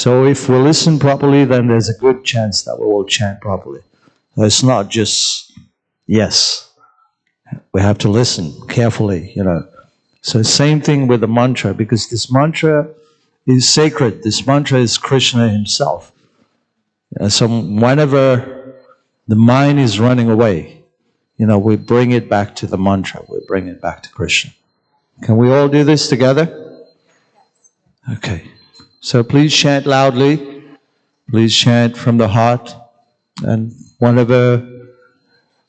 So if we listen properly, then there's a good chance that we will chant properly. It's not just yes. We have to listen carefully, So same thing with the mantra, because this mantra is sacred. This mantra is Krishna himself. So whenever the mind is running away, we bring it back to the mantra. We bring it back to Krishna. Can we all do this together? Okay. So please chant loudly. Please chant from the heart. And whenever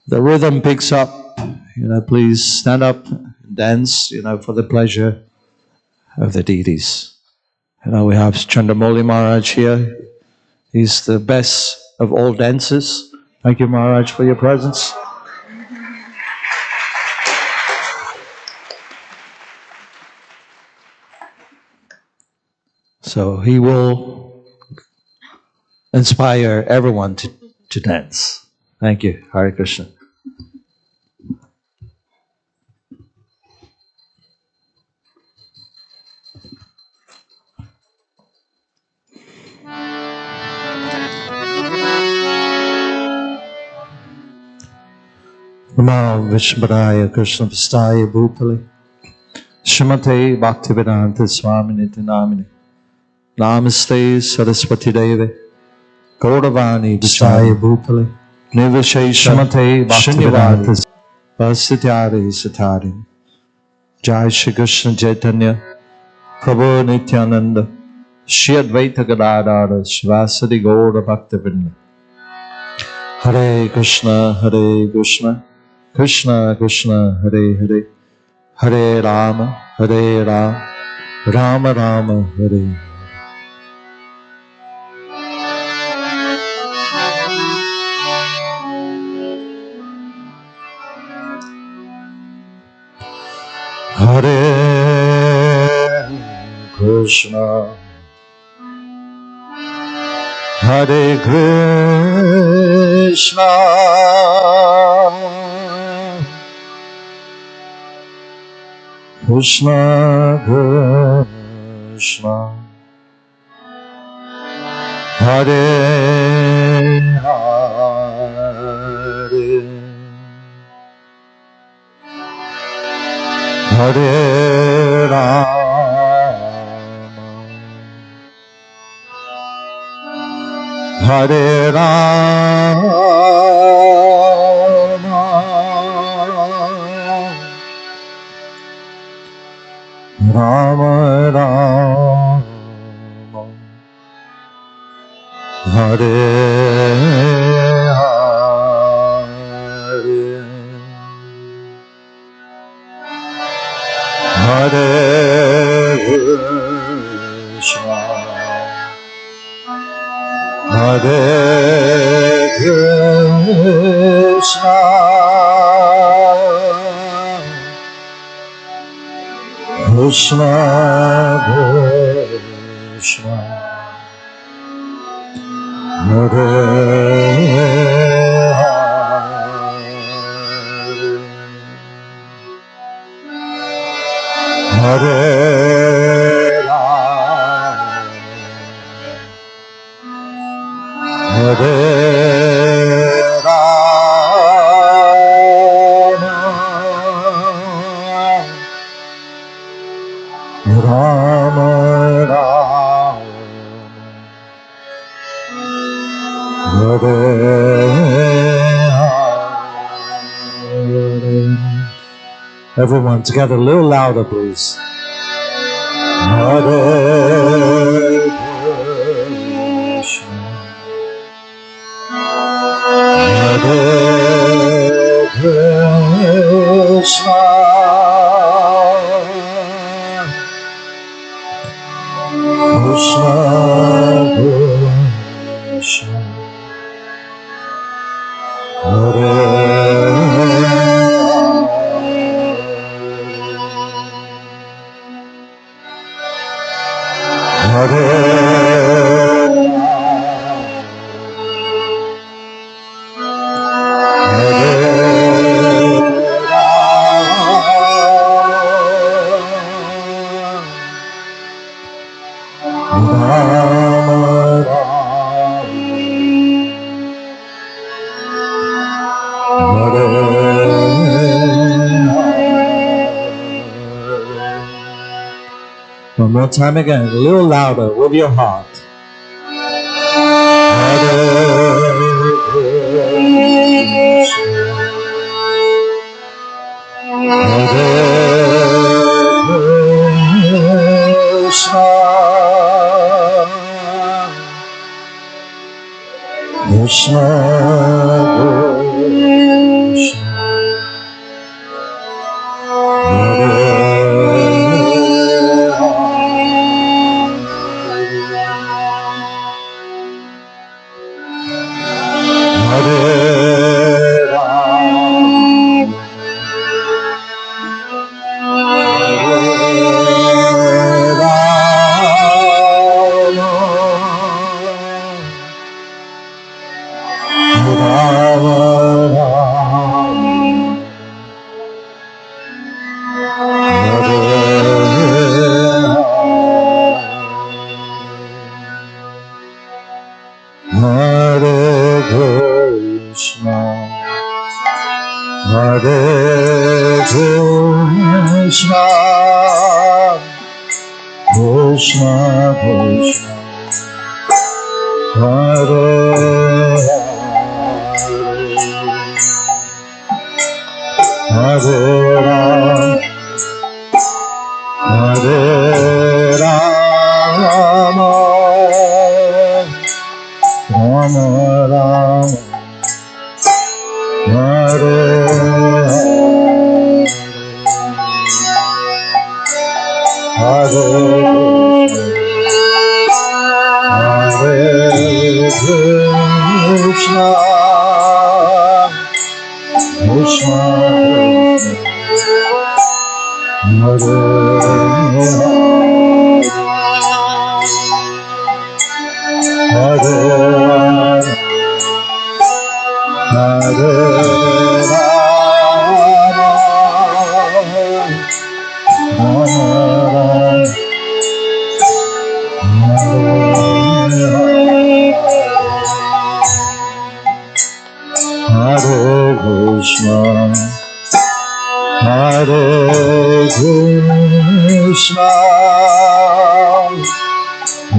the rhythm picks up, please stand up and dance, for the pleasure of the deities. We have Chandramoli Maharaj here. He's the best of all dancers. Thank you, Maharaj, for your presence. So he will inspire everyone to dance. Thank you. Hare Krishna. Namo Vishvaraya Krishna Vistaya Bhutale Shrimate Bhaktivedanta Swaminiti Namini Namaste Saraswati Deve Gauravani Vistaya Bhutale Nivisheshamate Bhaktivedanta Vasityari Satari Jai Shri Krishna Chaitanya Prabhu Nityananda Shri Advaita Gadadara Shivasadi Gaura Bhaktivedanta Hare Krishna Krishna Krishna Hare Hare Hare Rama Rama Rama Hare Hare Krishna Hare Krishna Krishna Krishna Hare Hare Hare Rama Hare Rama Rama Rama Hare Hare Krishna Hare Krishna Krishna Krishna Hare Hare Hare Rama Hare Everyone together, a little louder, please. Hare Krishna Hare Krishna Krishna Krishna Hare Hare Rama time again, a little louder with your heart.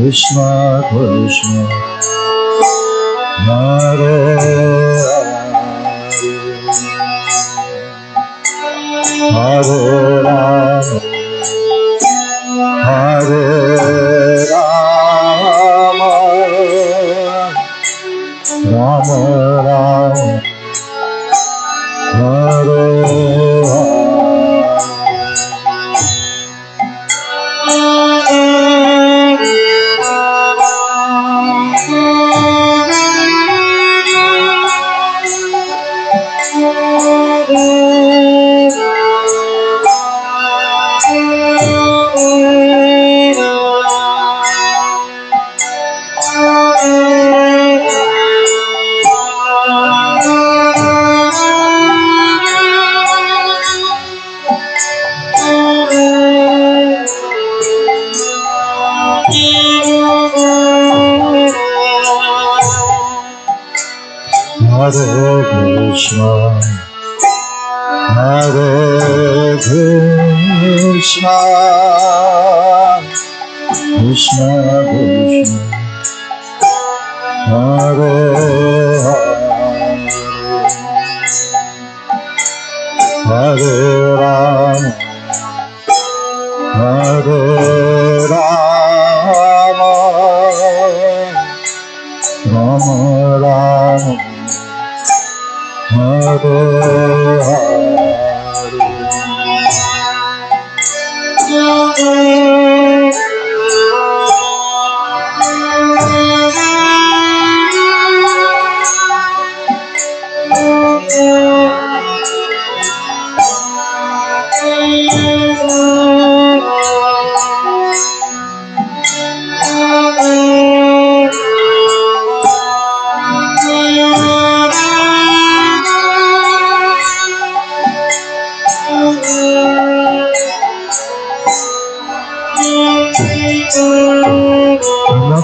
Krishna, Krishna,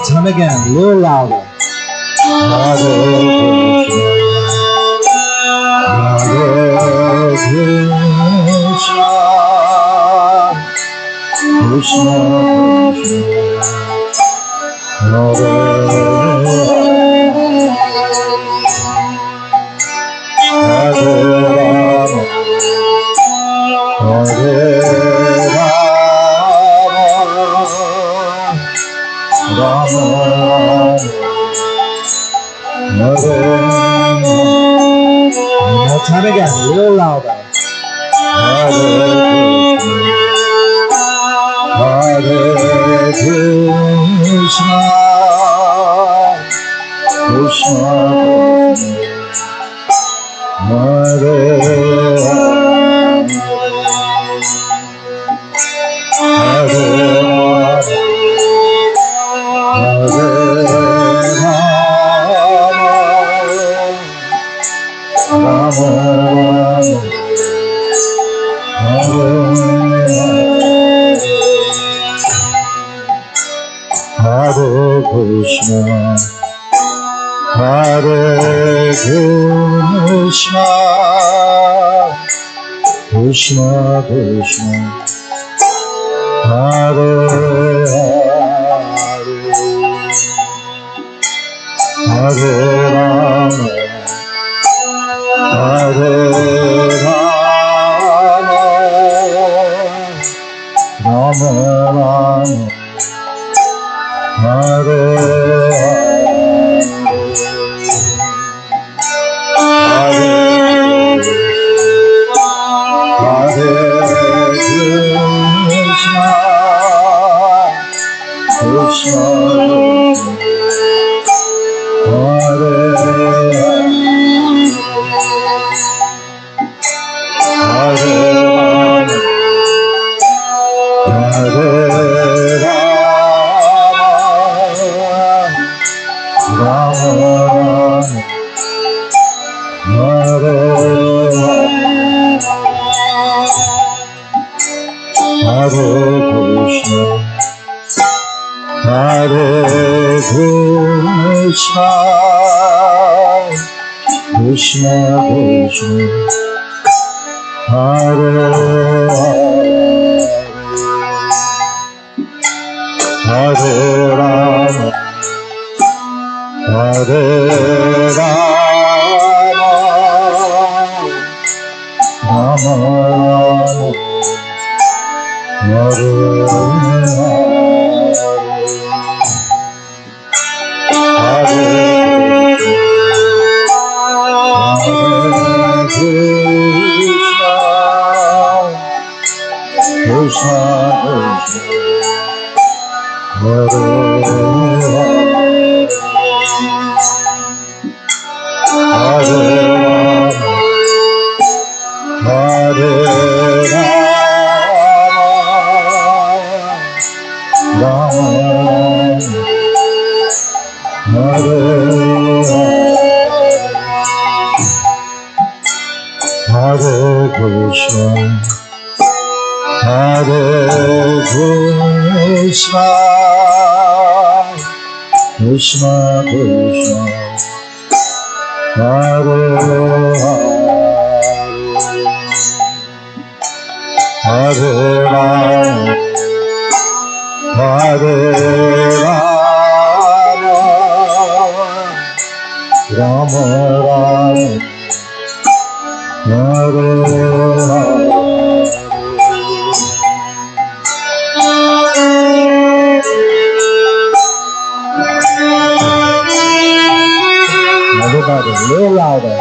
Time again, a little louder. Krishna Hare Hare Hare Rama Hare one more time again, a little louder. Hare Krishna, Krishna Hare Hare Hare Rama Hare Krishna, Hare Krishna, Krishna Krishna, Hare Hare, Hare Rama, Hare Rama, Rama Rama, Hare Hare, Hare Krishna, Krishna Hare Hare Hare Rama, Hare Hare Krishna, Hare Krishna, Krishna Krishna, Hare Hare Rama, Hare Rama, Rama Hare Hare Krishna, Krishna Hare Hare Hare Rama, Hare Hare Krishna, Hare Krishna, Krishna Krishna, Hare Hare Rama, Hare Rama, Rama Rama, Hare everybody, a little louder.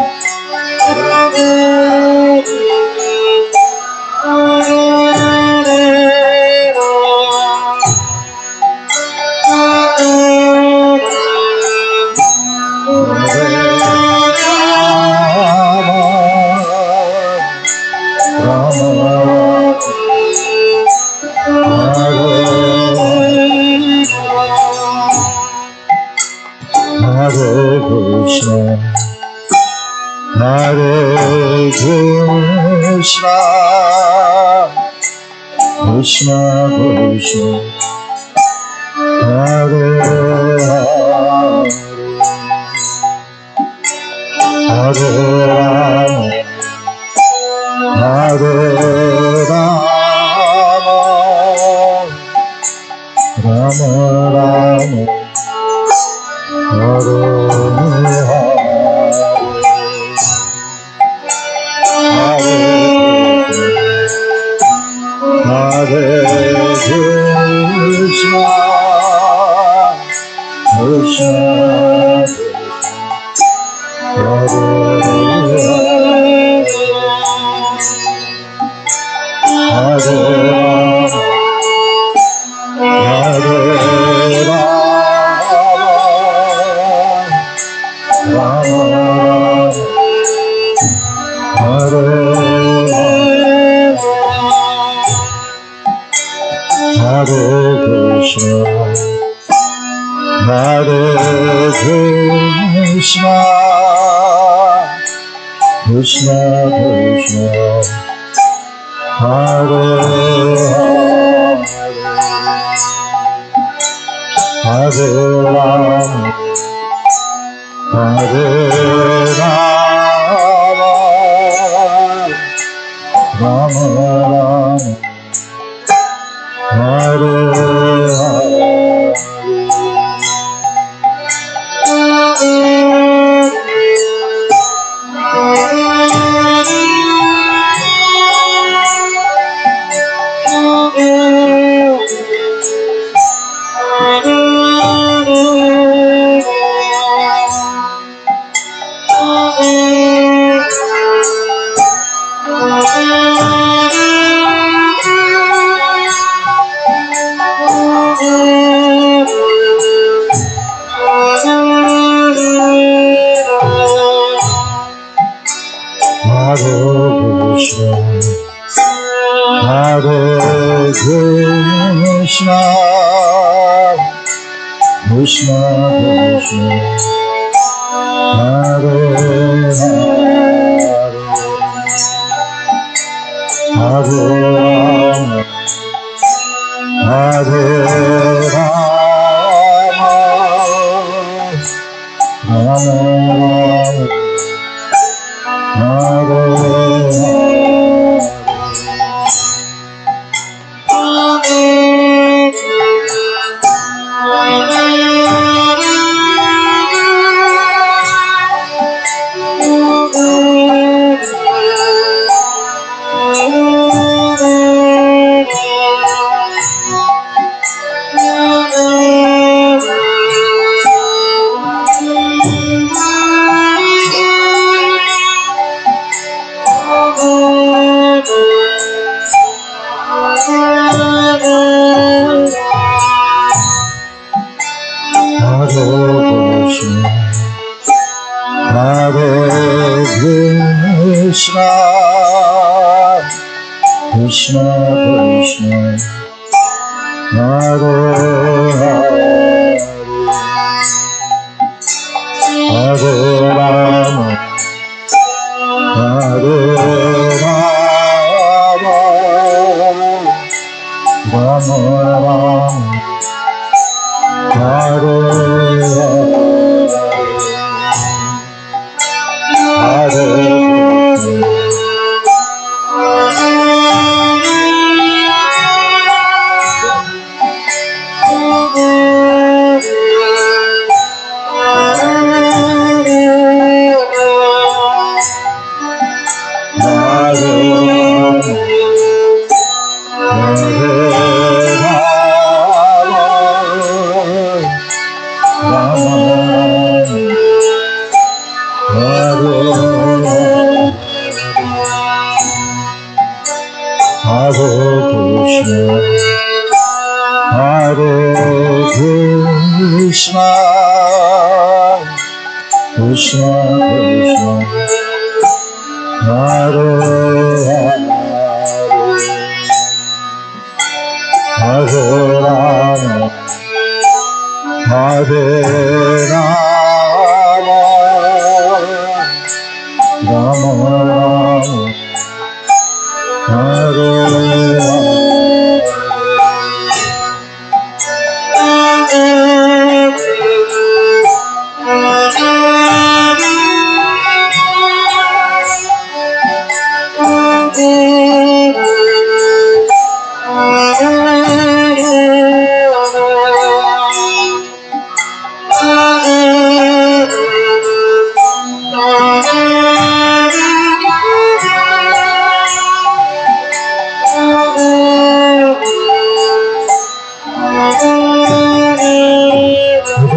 Hare Krishna, Hare Krishna, Krishna Krishna, Hare Hare, Hare Rama, Hare Rama,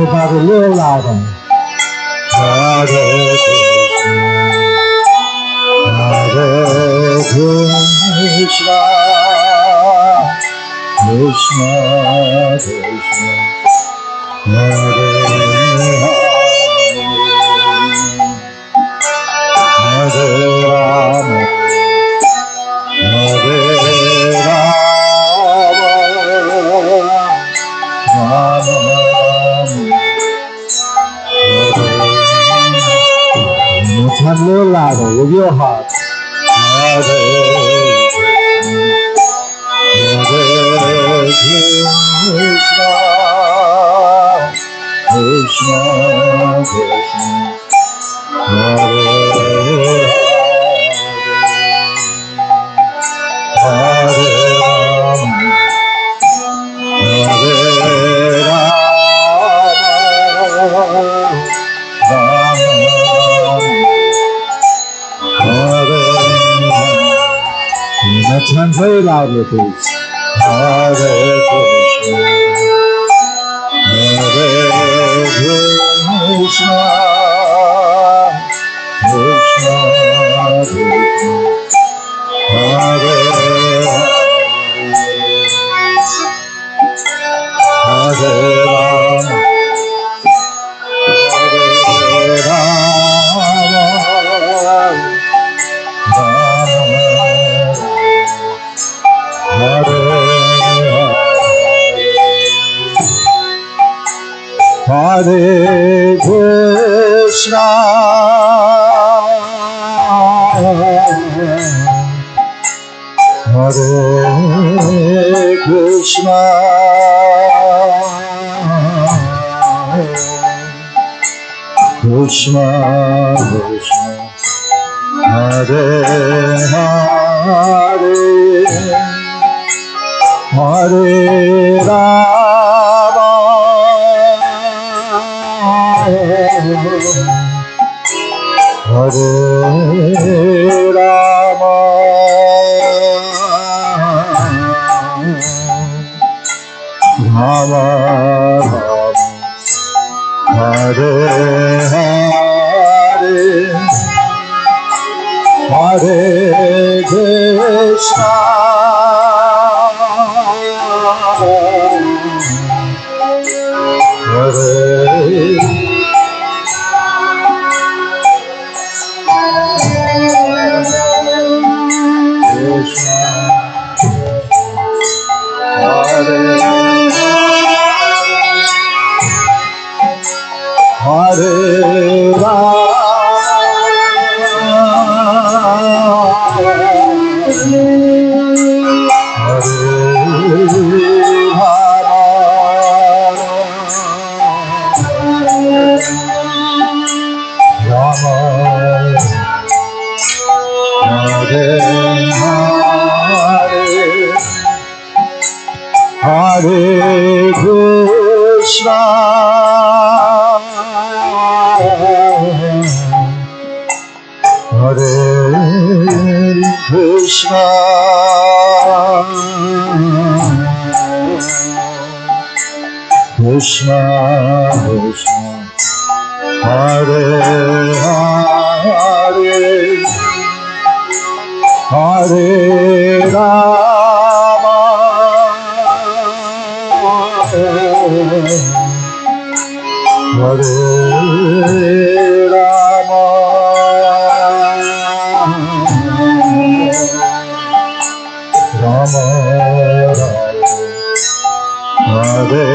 Everybody, a little louder. Hare Krishna, Krishna Krishna, Hare Hare, Hare Rama, Hare Rama, Rama, a little louder with your heart. Hare Krishna, Krishna Krishna, Hare Hare, Hare Let's translate loudly, please. Hare Krishna, Hare Krishna, Krishna Krishna, Hare Hare, Hare Rama, Hare Hare Krishna, Hare Krishna, Krishna Krishna, Hare Hare, Hare Rama, Hare Rama, Rama Rama, Hare Hare, Hare Krishna, Hare Krishna, Hare Hare Rama, Hare Krishna, Hare Krishna, Krishna Krishna, Hare Hare, Hare Rama, Hare Rama, Rama Hare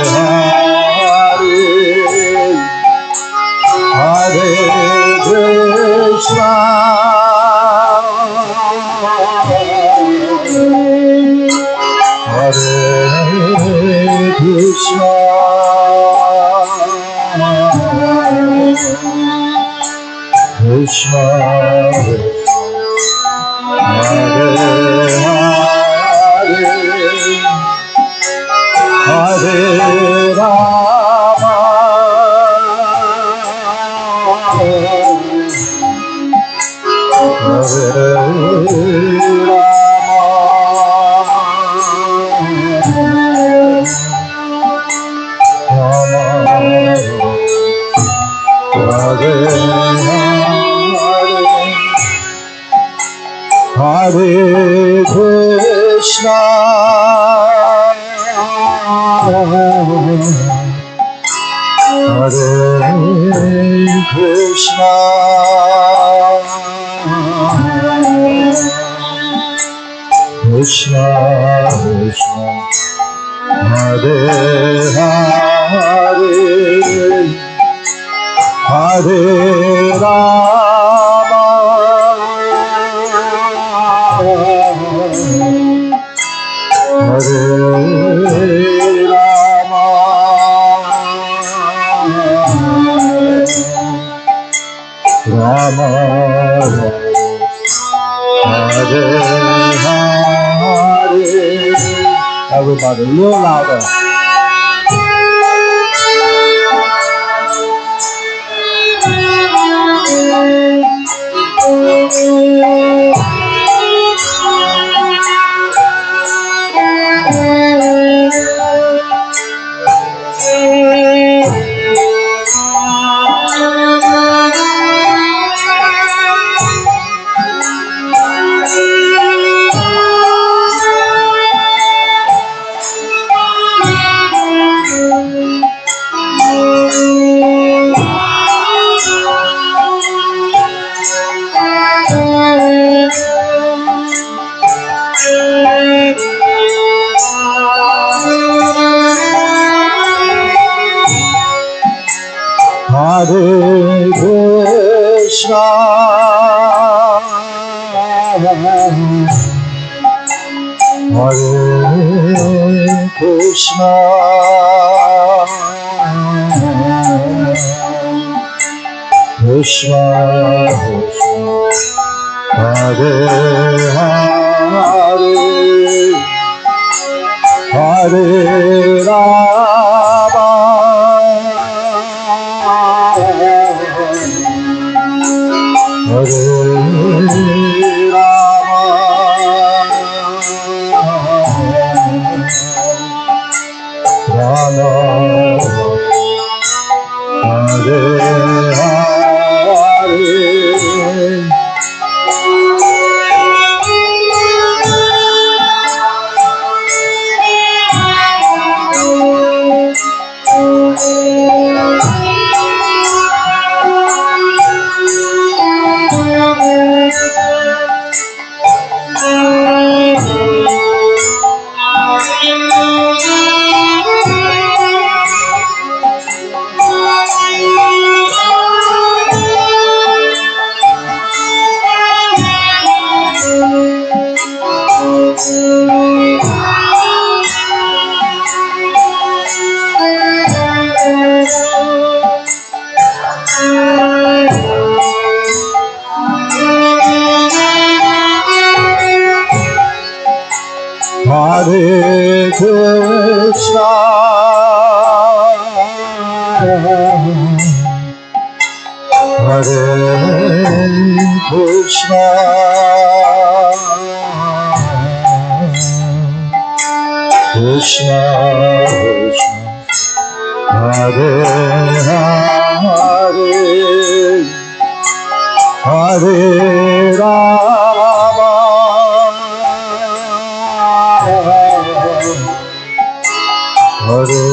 Hare, Hare Krishna, Hare Krishna, Krishna Hare Hare, Hare Rama, Hare Rama, Hare Hare Krishna, Hare Krishna, Krishna Krishna, Hare Hare, Hare Rama, Hare Rama, Rama Hare Hare. Everybody, a little louder. Hare Krishna, Hare Krishna, Krishna Krishna, Hare Hare, Hare Rama, Hare Rama, Rama Hare Hare. Hare Krishna, Hare Krishna, Krishna Krishna, Hare Hare, Hare Rama, Hare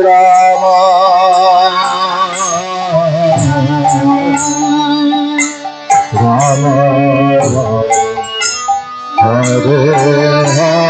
Rama, Rama Hare Hare.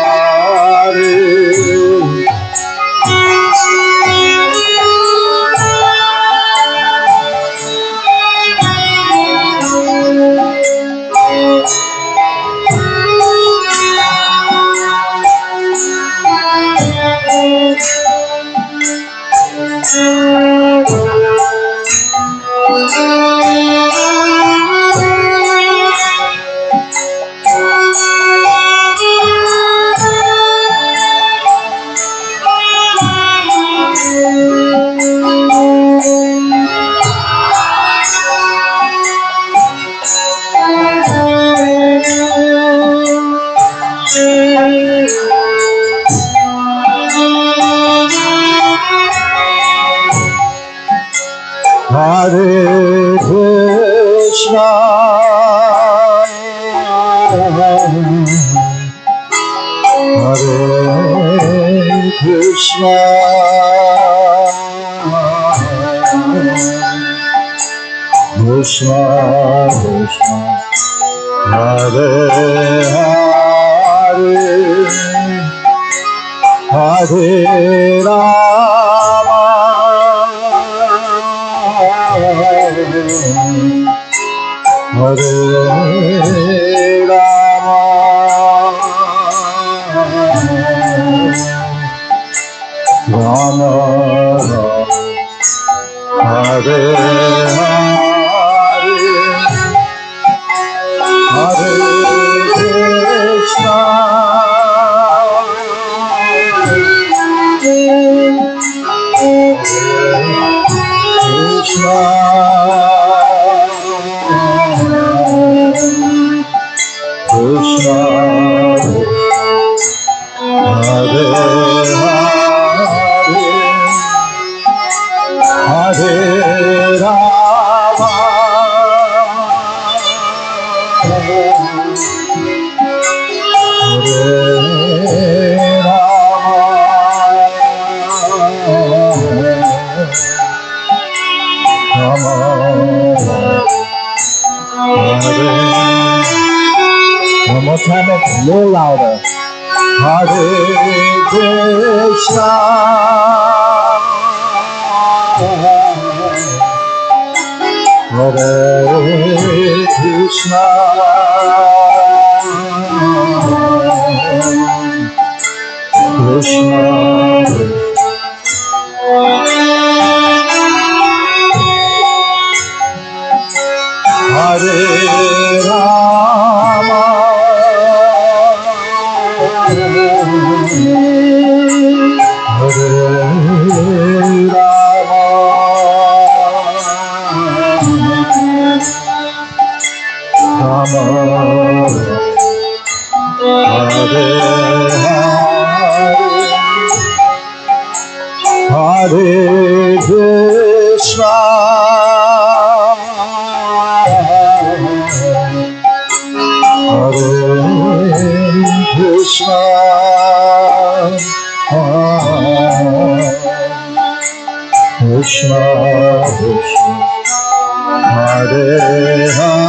Krishna, Hare Krishna, Krishna Krishna, Hare Hare, Hare Rama, Hare Rama, Rama Rama, Hare Hare, Hare Krishna, Krishna, Krishna, Hare Hare, Hare Rama, Hare one more time, a little louder. Hare Krishna, Hare Krishna, Krishna, Hare Rama, Hare Rama, Rama, Hare Hare, Hare Krishna, Hare Krishna, Krishna Krishna, Hare Hare,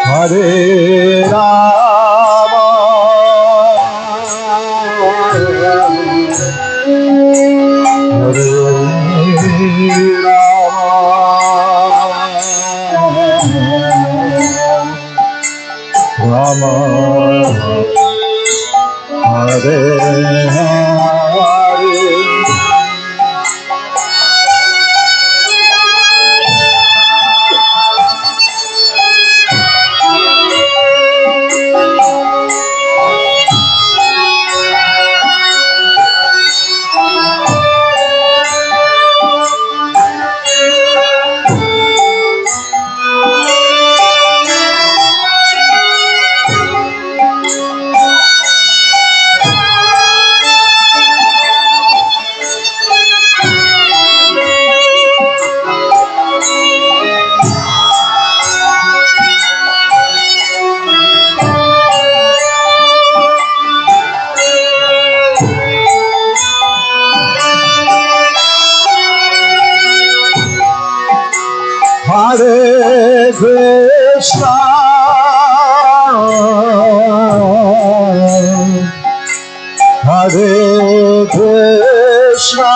Hare Rama, Hare Rama, Hare Hare. Hare Krishna, Hare Krishna,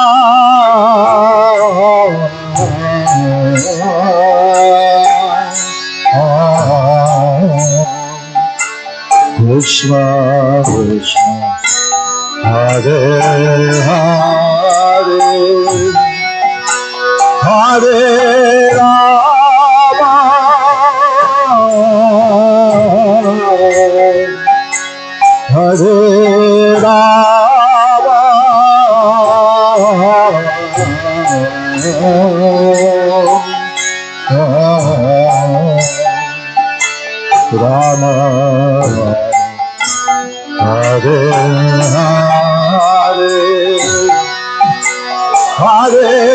Krishna Krishna, Hare Hare, Hare Rama, Hare Rama, Rama, Hare Hare, Hare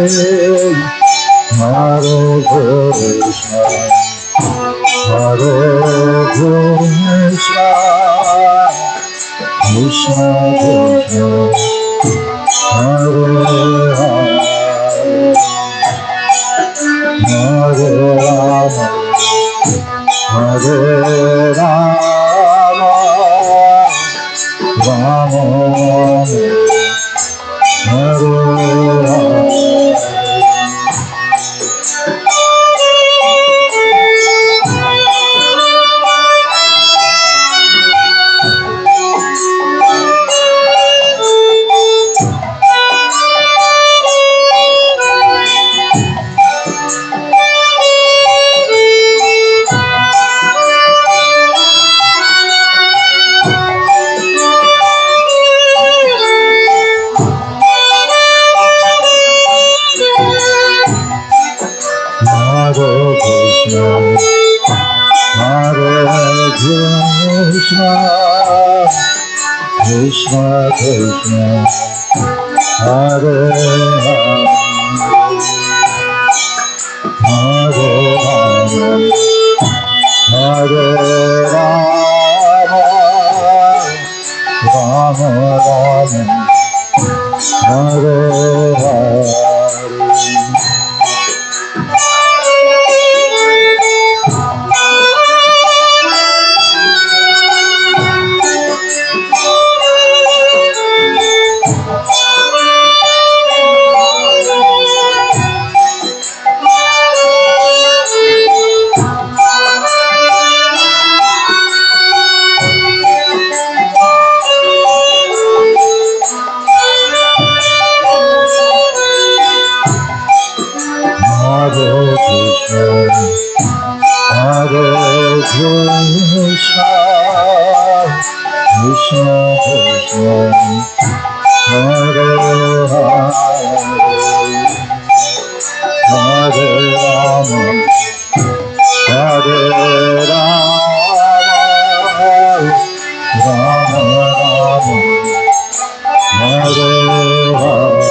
Hare Krishna, Hare Krishna, Krishna Krishna, Hare Hare, Hare Rama, Hare Rama, Rama Hare Hare. Krishna Krishna, Hare Hare, Hare Rama, Hare Rama, Rama Rama, Hare Hare. Krishna Krishna, Hare Hare, Hare Rama, Hare Rama, Rama Rama, Hare Hare.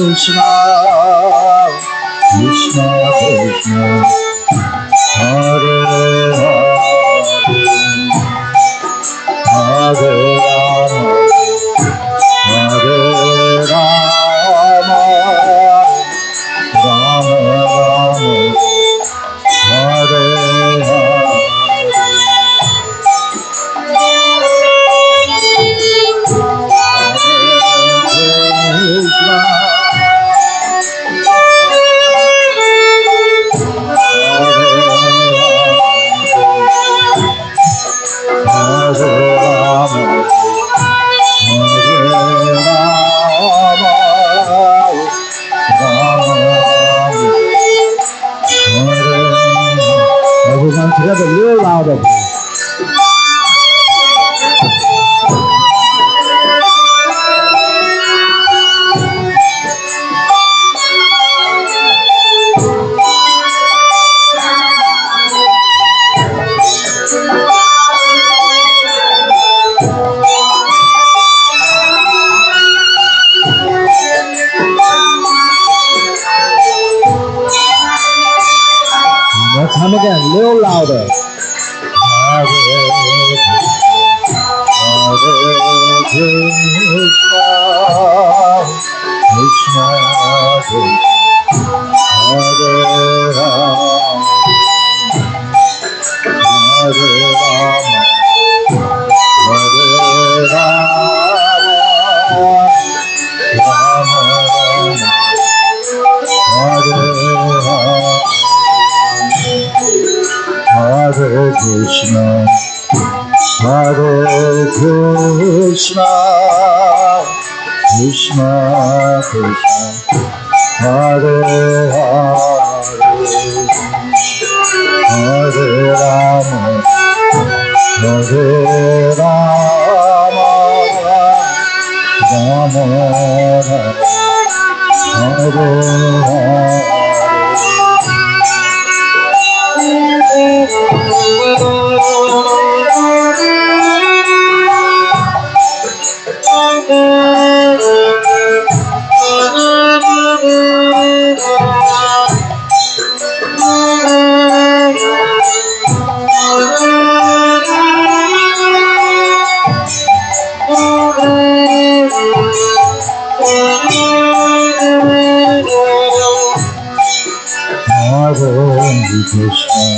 Krishna, Krishna Krishna, Hare Hare, Hare Rama, Hare Rama, Rama Rama, Hare Hare. Everyone together, a little louder. One time again, a little louder. Hare Krishna, Krishna Krishna, Hare Rama, Hare Rama, Hare Rama, Rama Rama, Hare Hare Krishna, Hare Krishna, Krishna Krishna, Hare Hare, Hare Rama, Hare Rama, Rama Rama, Hare Krishna,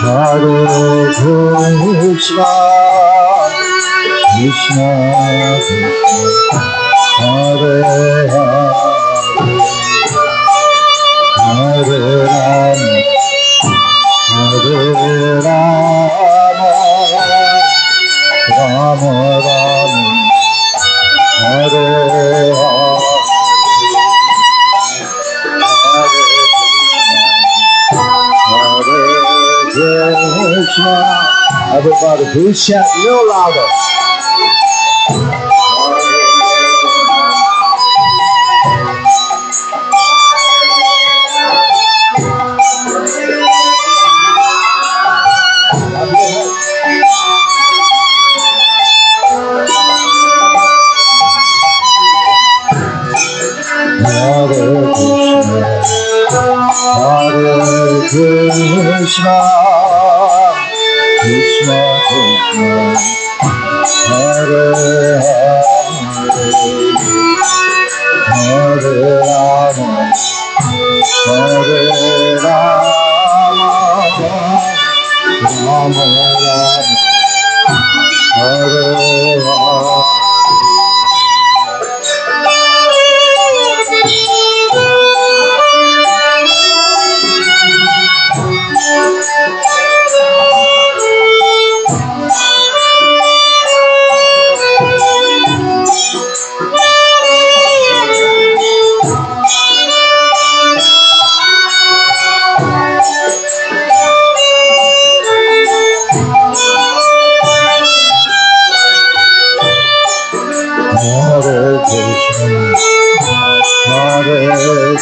Hare Krishna, Krishna Krishna, Hare Hare, Hare Rama, Hare Rama, Rama Rama, Hare Hare. Krishna. Everybody, please shout a little louder. Hare Krishna, Krishna Krishna, Hare Hare, Hare Rama, Hare Rama, Rama Rama, Hare Hare.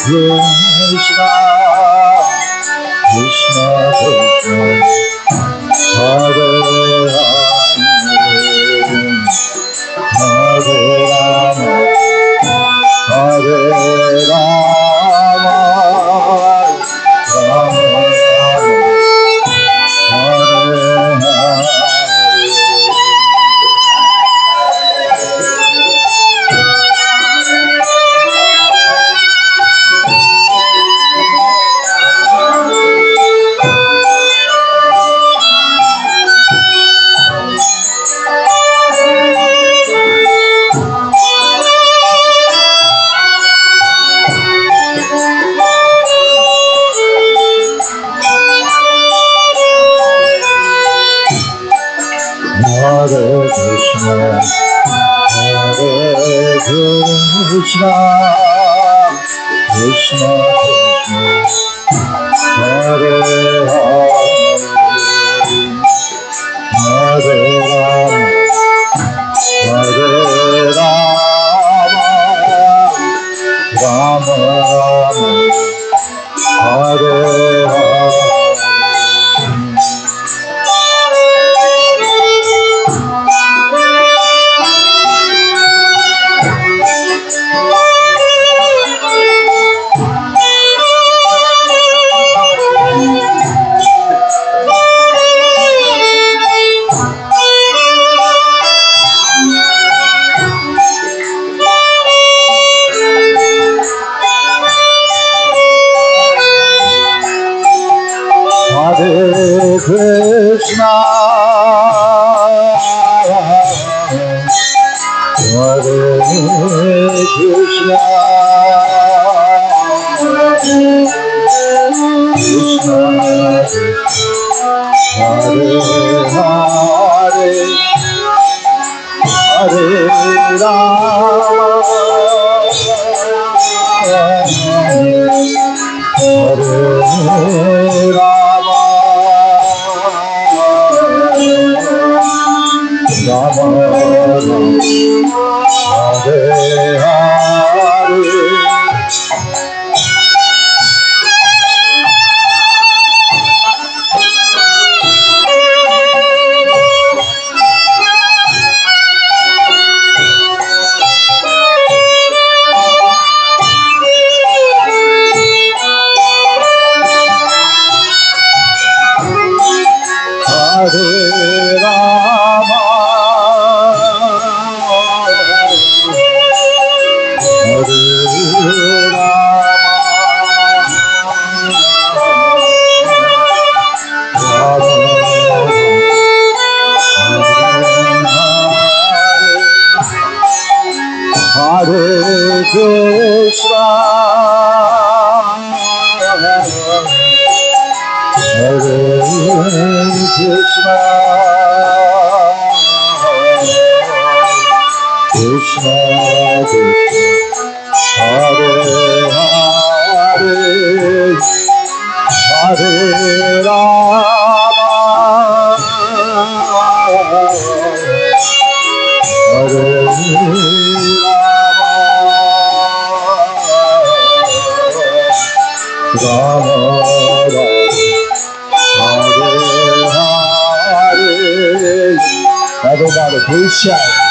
Krishna, Krishna Krishna, Hare Hare, Hare Rama, Hare Rama, Rama Rama, Hare Krishna, Hare Krishna, Krishna Krishna, Hare Hare, Hare Rama, Hare Rama, Rama Rama, Hare Hare. Hare Krishna, Hare Krishna, Krishna Hare Hare, Everybody, please shout.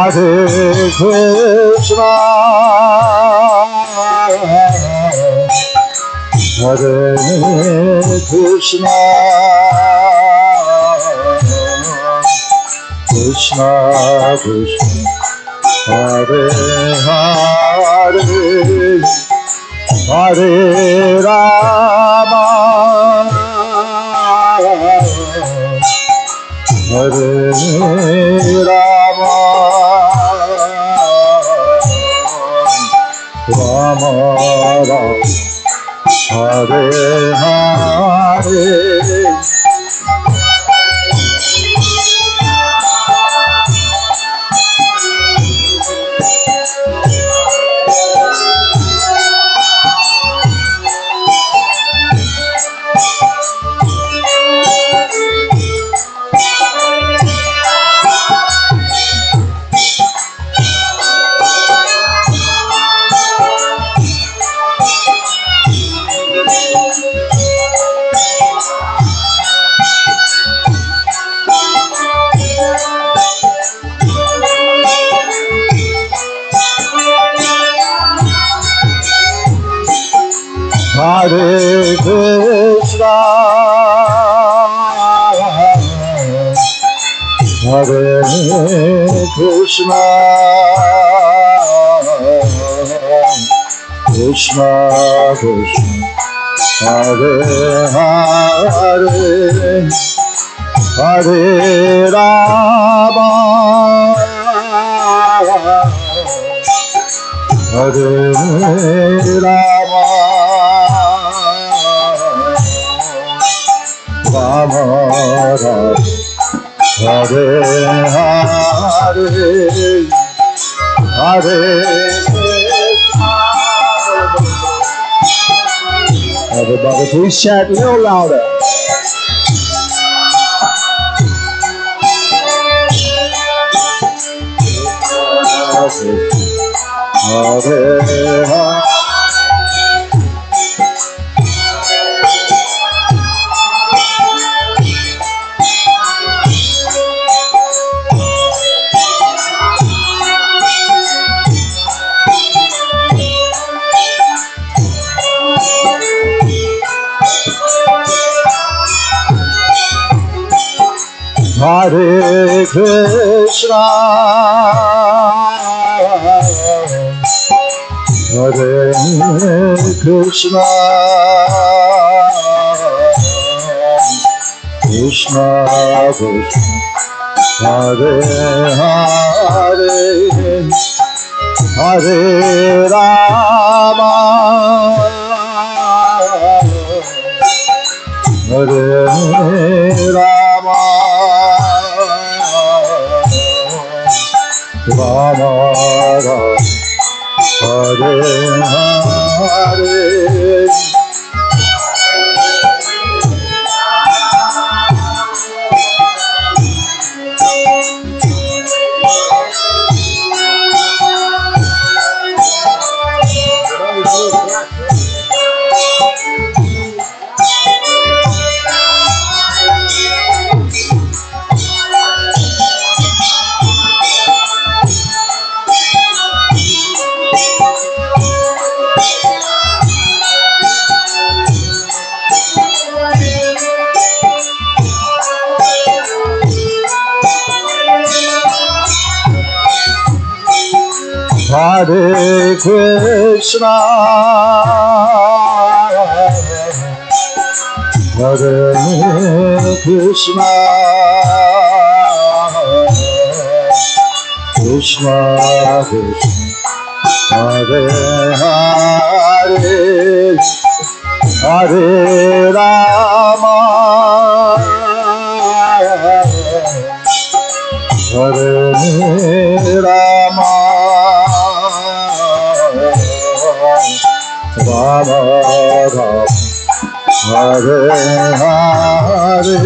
Hare Krishna, Hare Krishna, Krishna Krishna, Hare Hare, Hare Rama, Hare Rama, Rama Rama, Hare Hare. Hare Krishna, Hare Krishna, Krishna Krishna, Hare Hare, Hare Rama, Hare Rama, Rama Rama, Hare Hare, Hare Krishna. Everybody, please chant a little louder. Hare Hare. Hare Krishna, Hare Krishna, Krishna Krishna, Hare Hare, Hare Rama, Hare Rama, Rama Rama, Hare Hare. Hare Krishna, Hare Krishna, Krishna Krishna, Hare Hare, Hare Rama, Hare Rama, Rama Rama, Hare Hare,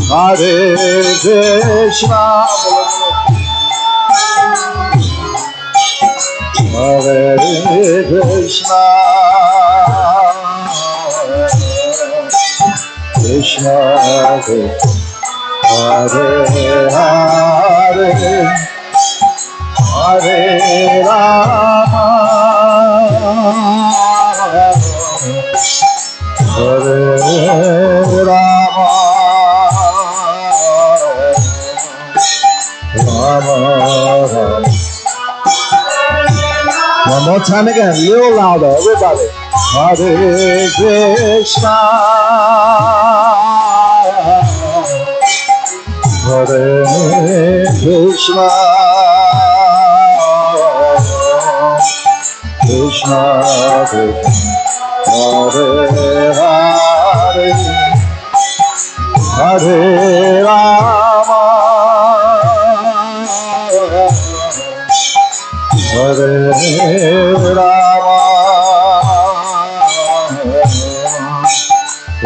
Hare Krishna, Hare Krishna, Krishna Krishna, Hare Hare, Hare Rama, Hare Rama, Rama Rama. One more time again, a little louder, everybody. Hare Krishna, Hare Krishna, Krishna Krishna, Hare Hare, Hare Rama, Hare Rama,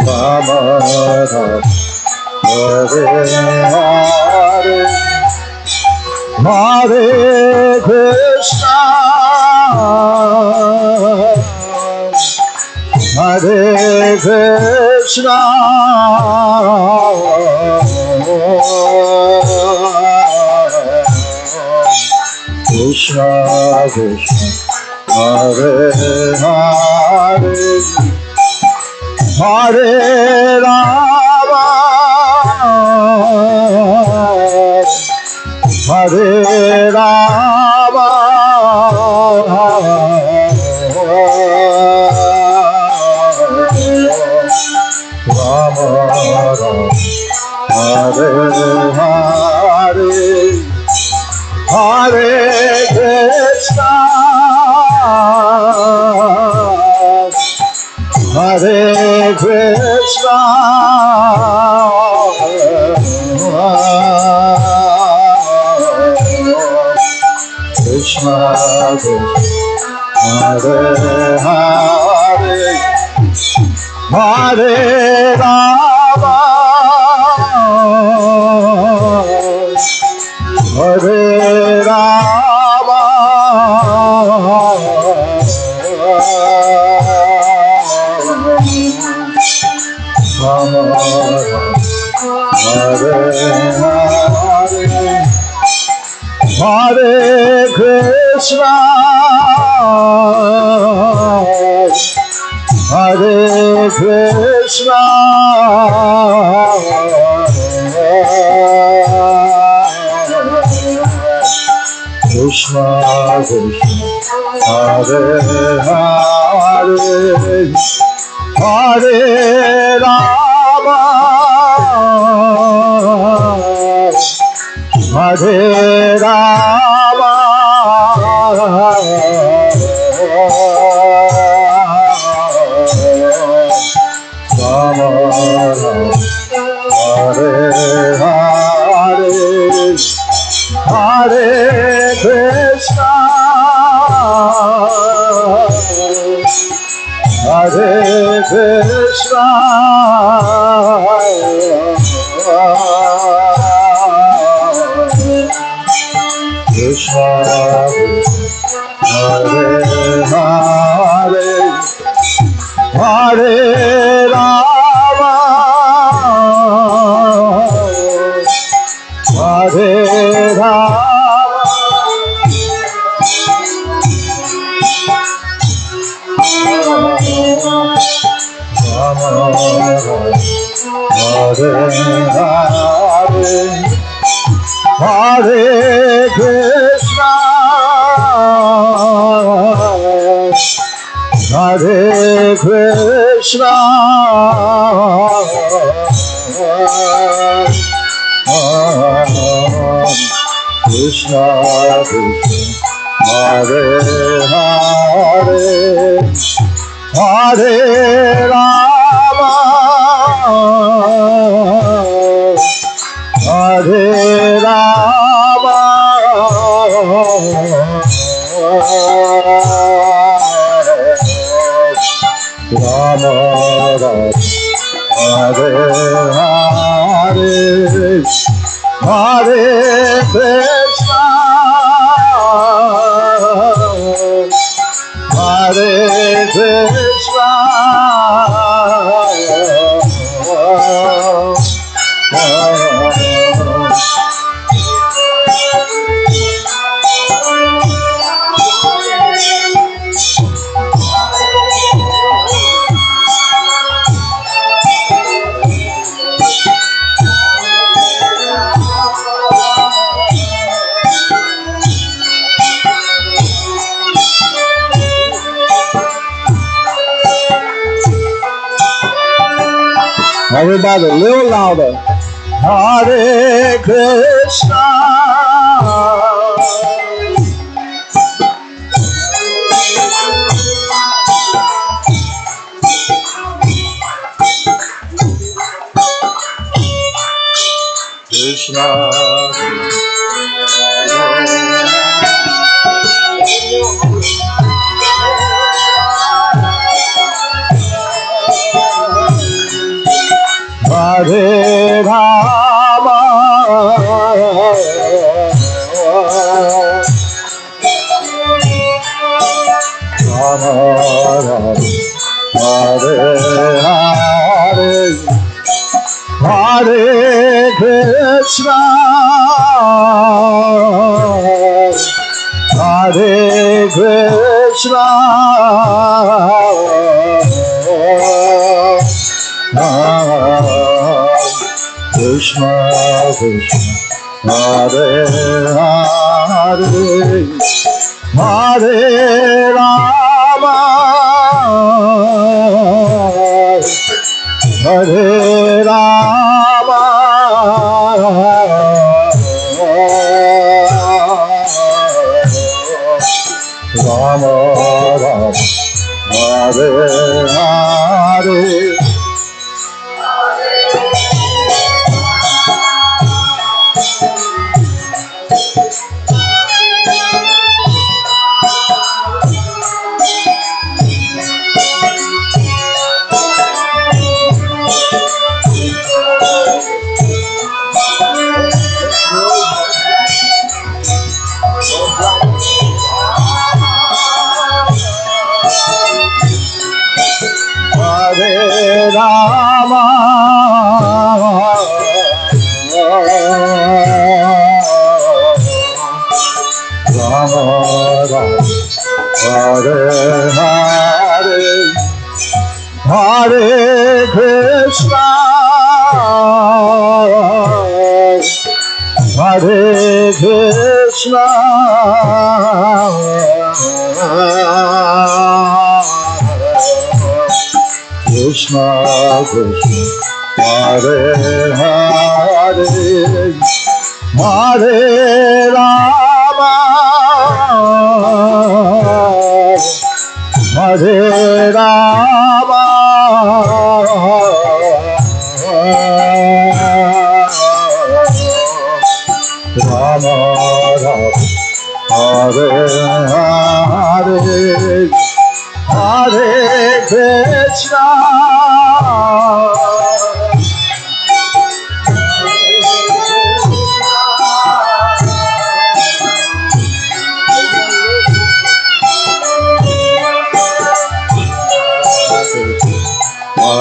Rama Rama, Hare Hare, Hare Krishna, Hare Krishna, Krishna Krishna, Hare Hare, Hare Rama, Hare Rama, Rama Rama, Hare Hare, Hare Krishna, Hare Krishna, Krishna Krishna, Hare Hare, Hare Rama, Hare Rama, Rama Hare Hare, Hare Krishna, Hare Krishna, Krishna Krishna, Hare Hare, Hare Rama, Hare Rama, Rama Hare Hare, Hare Krishna, Hare Krishna, Krishna Hare Hare, Hare Rama, Hare Rama, Rama Hare Hare, Hare Krishna, Hare Krishna, Krishna Krishna, Hare Hare, Hare Rama, Hare Rama, Rama Hare Hare, Hare Krishna, Hare Krishna, everybody, a little louder. Hare Krishna, Krishna, Hare Rama, Rama Hare Hare, Hare Krishna, Hare Krishna, Krishna Krishna Hare Hare Hare Rama Hare Rama Rama Rama Hare Hare Hare Rama Rama Rama Hare Hare Hare Krishna Hare Krishna Krishna Krishna Hare Hare Hare Rama Hare Rama Rama Rama Hare Hare Hare Krishna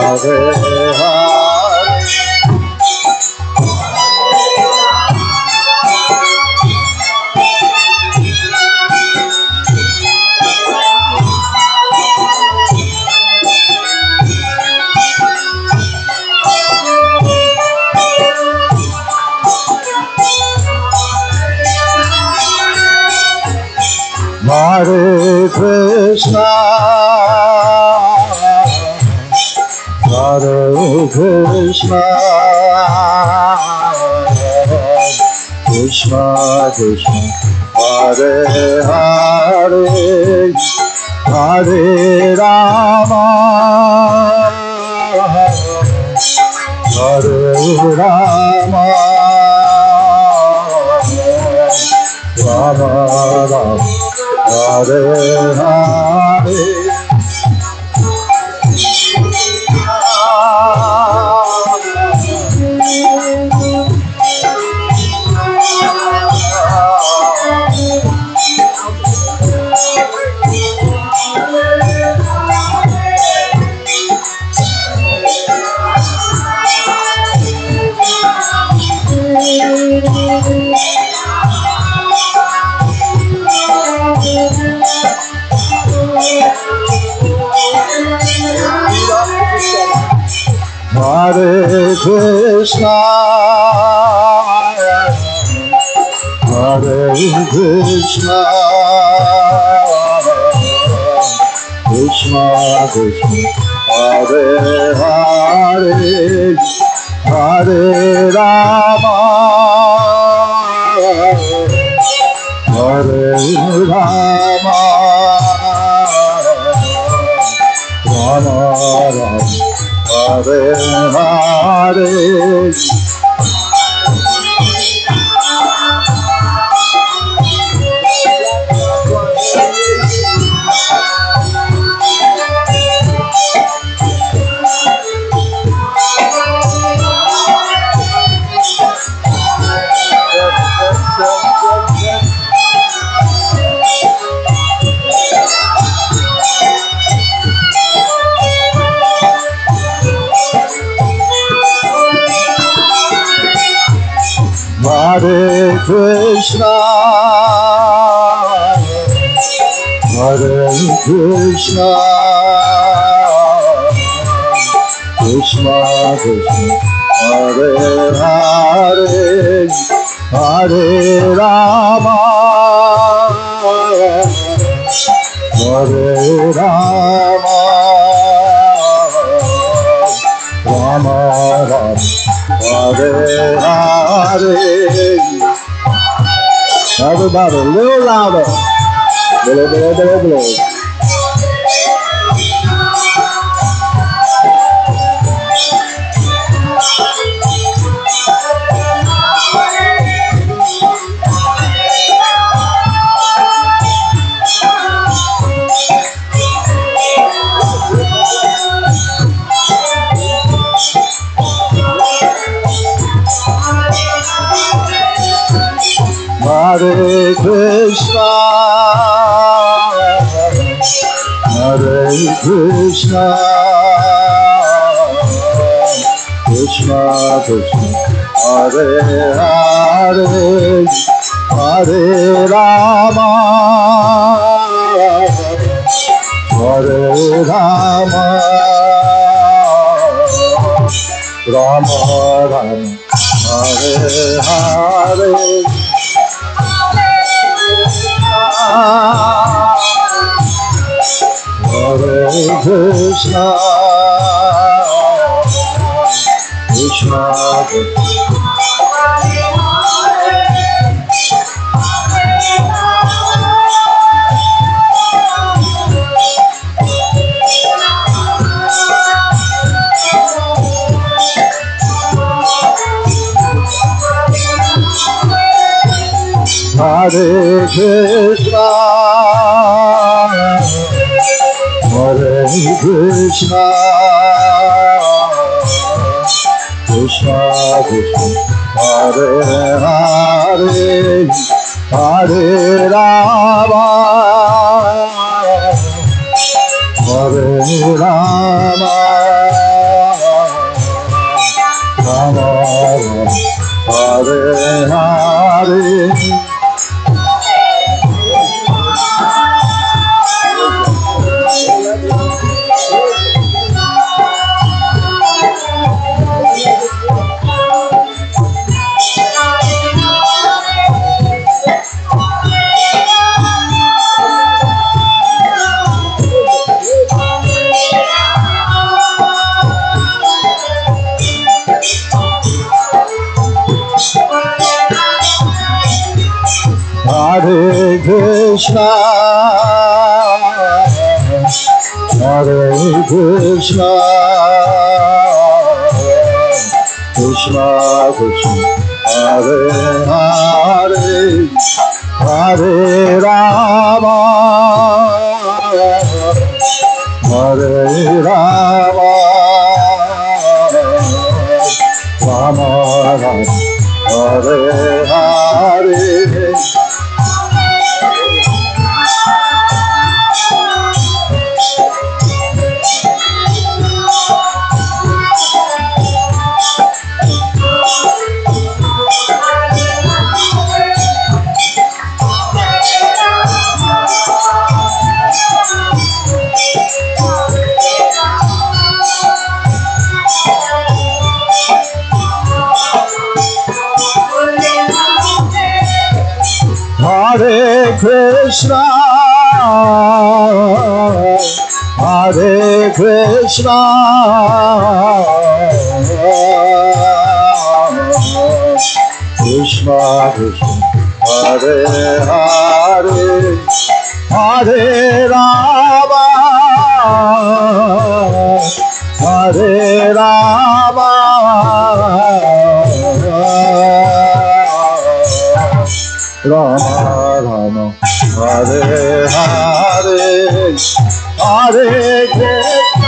Hare Hare Hare Krishna Hare Krishna Krishna Krishna Hare Hare Hare Rama Hare Rama Rama Rama Hare Hare Hare Krishna Hare Krishna Krishna Krishna Hare Hare Hare Rama Hare Rama Rama Rama Hare Hare Hare Krishna Hare Krishna, Krishna Krishna, Hare Hare, Hare Rama, Hare Rama, Rama Rama, Hare Hare. Everybody, a little louder. Little. Hare Krishna, Hare Krishna, Krishna Krishna, Hare Hare, Hare Rama, Hare Rama, Rama Rama, Hare Hare. Hare Krishna, Krishna Hare Krishna, Hare Krishna, Krishna Krishna, Hare Hare, Hare Rama, Hare Rama, Rama Rama, Hare Hare. Hare Krishna, Hare Krishna, Krishna Krishna, Hare Hare, Hare Rama, Hare Rama, Rama Rama, Hare Hare. Hare Krishna, Hare Krishna, Krishna Krishna, Hare Hare, Hare Rama, Hare Rama, Rama Rama, Hare Hare, Hare Krishna,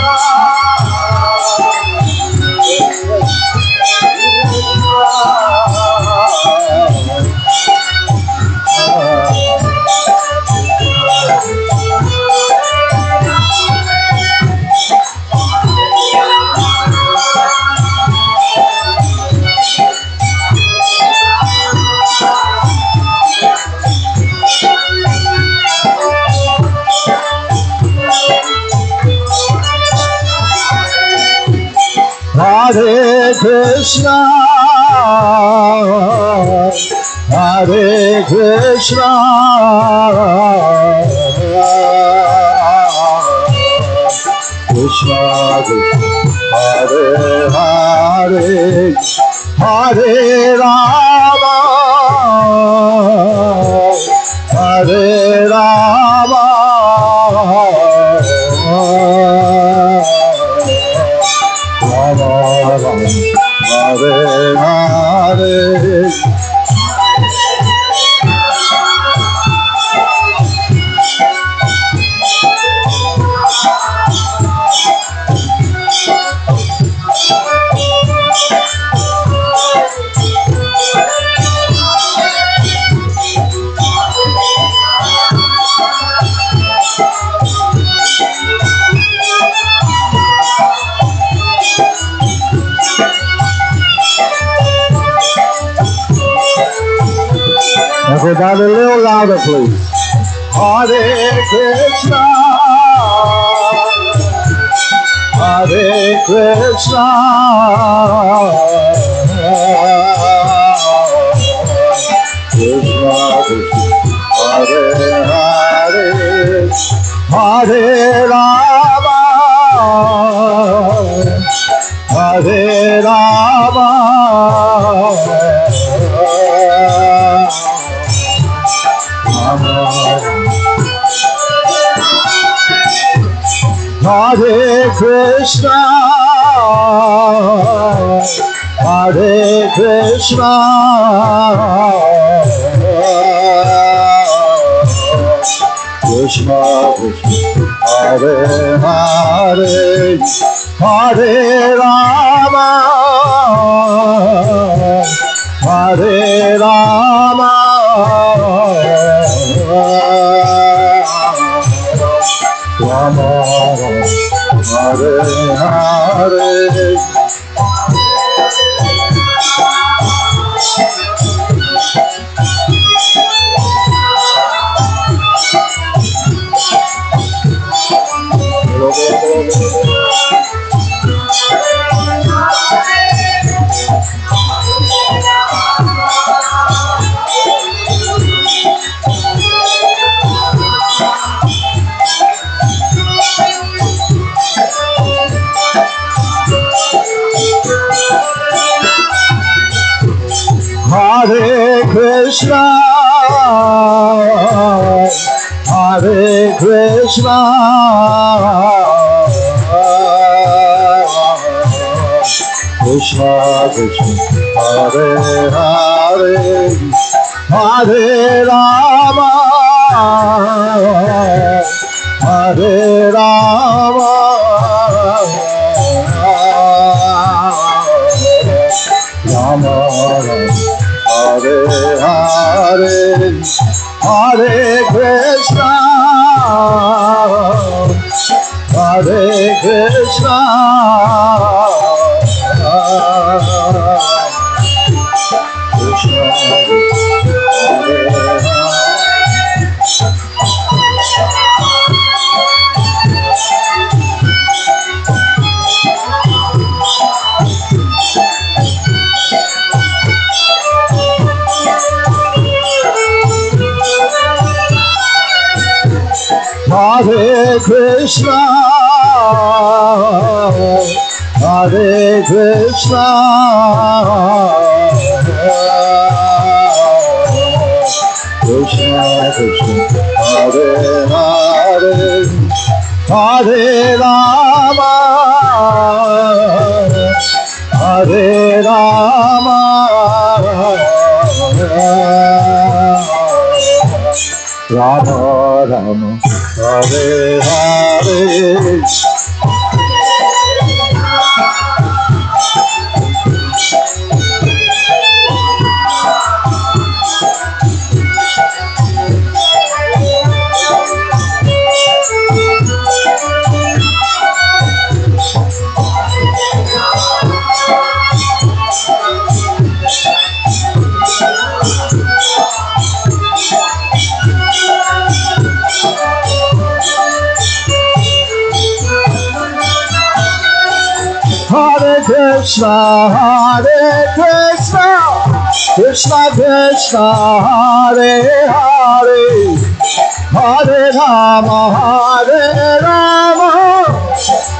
Krishna, Hare Krishna, Krishna Krishna, Hare Hare, Hare Rama, Hare Rama, Rama Rama, Hare Hare. Everybody a little louder, please. Hare Krishna, Hare Krishna, Krishna Krishna, Hare Hare, Hare Rama, Hare Rama, Hare Krishna, Hare Krishna, Krishna Krishna, Hare Hare, Hare Rama, Hare Rama, Rama Hare Hare. Hare Krishna, Hare Krishna, Krishna Krishna, Hare Hare, Hare Rama, Hare Rama, Rama Hare Hare, Hare Krishna, Hare Krishna, Krishna Hare Hare Krishna, Hare Krishna, Krishna Krishna, Hare Hare, Hare Rama, Hare Rama, Rama Rama, Hare Hare. Krishna, Hare Krishna, Krishna Krishna, Hare Hare, Hare Rama, Hare Rama,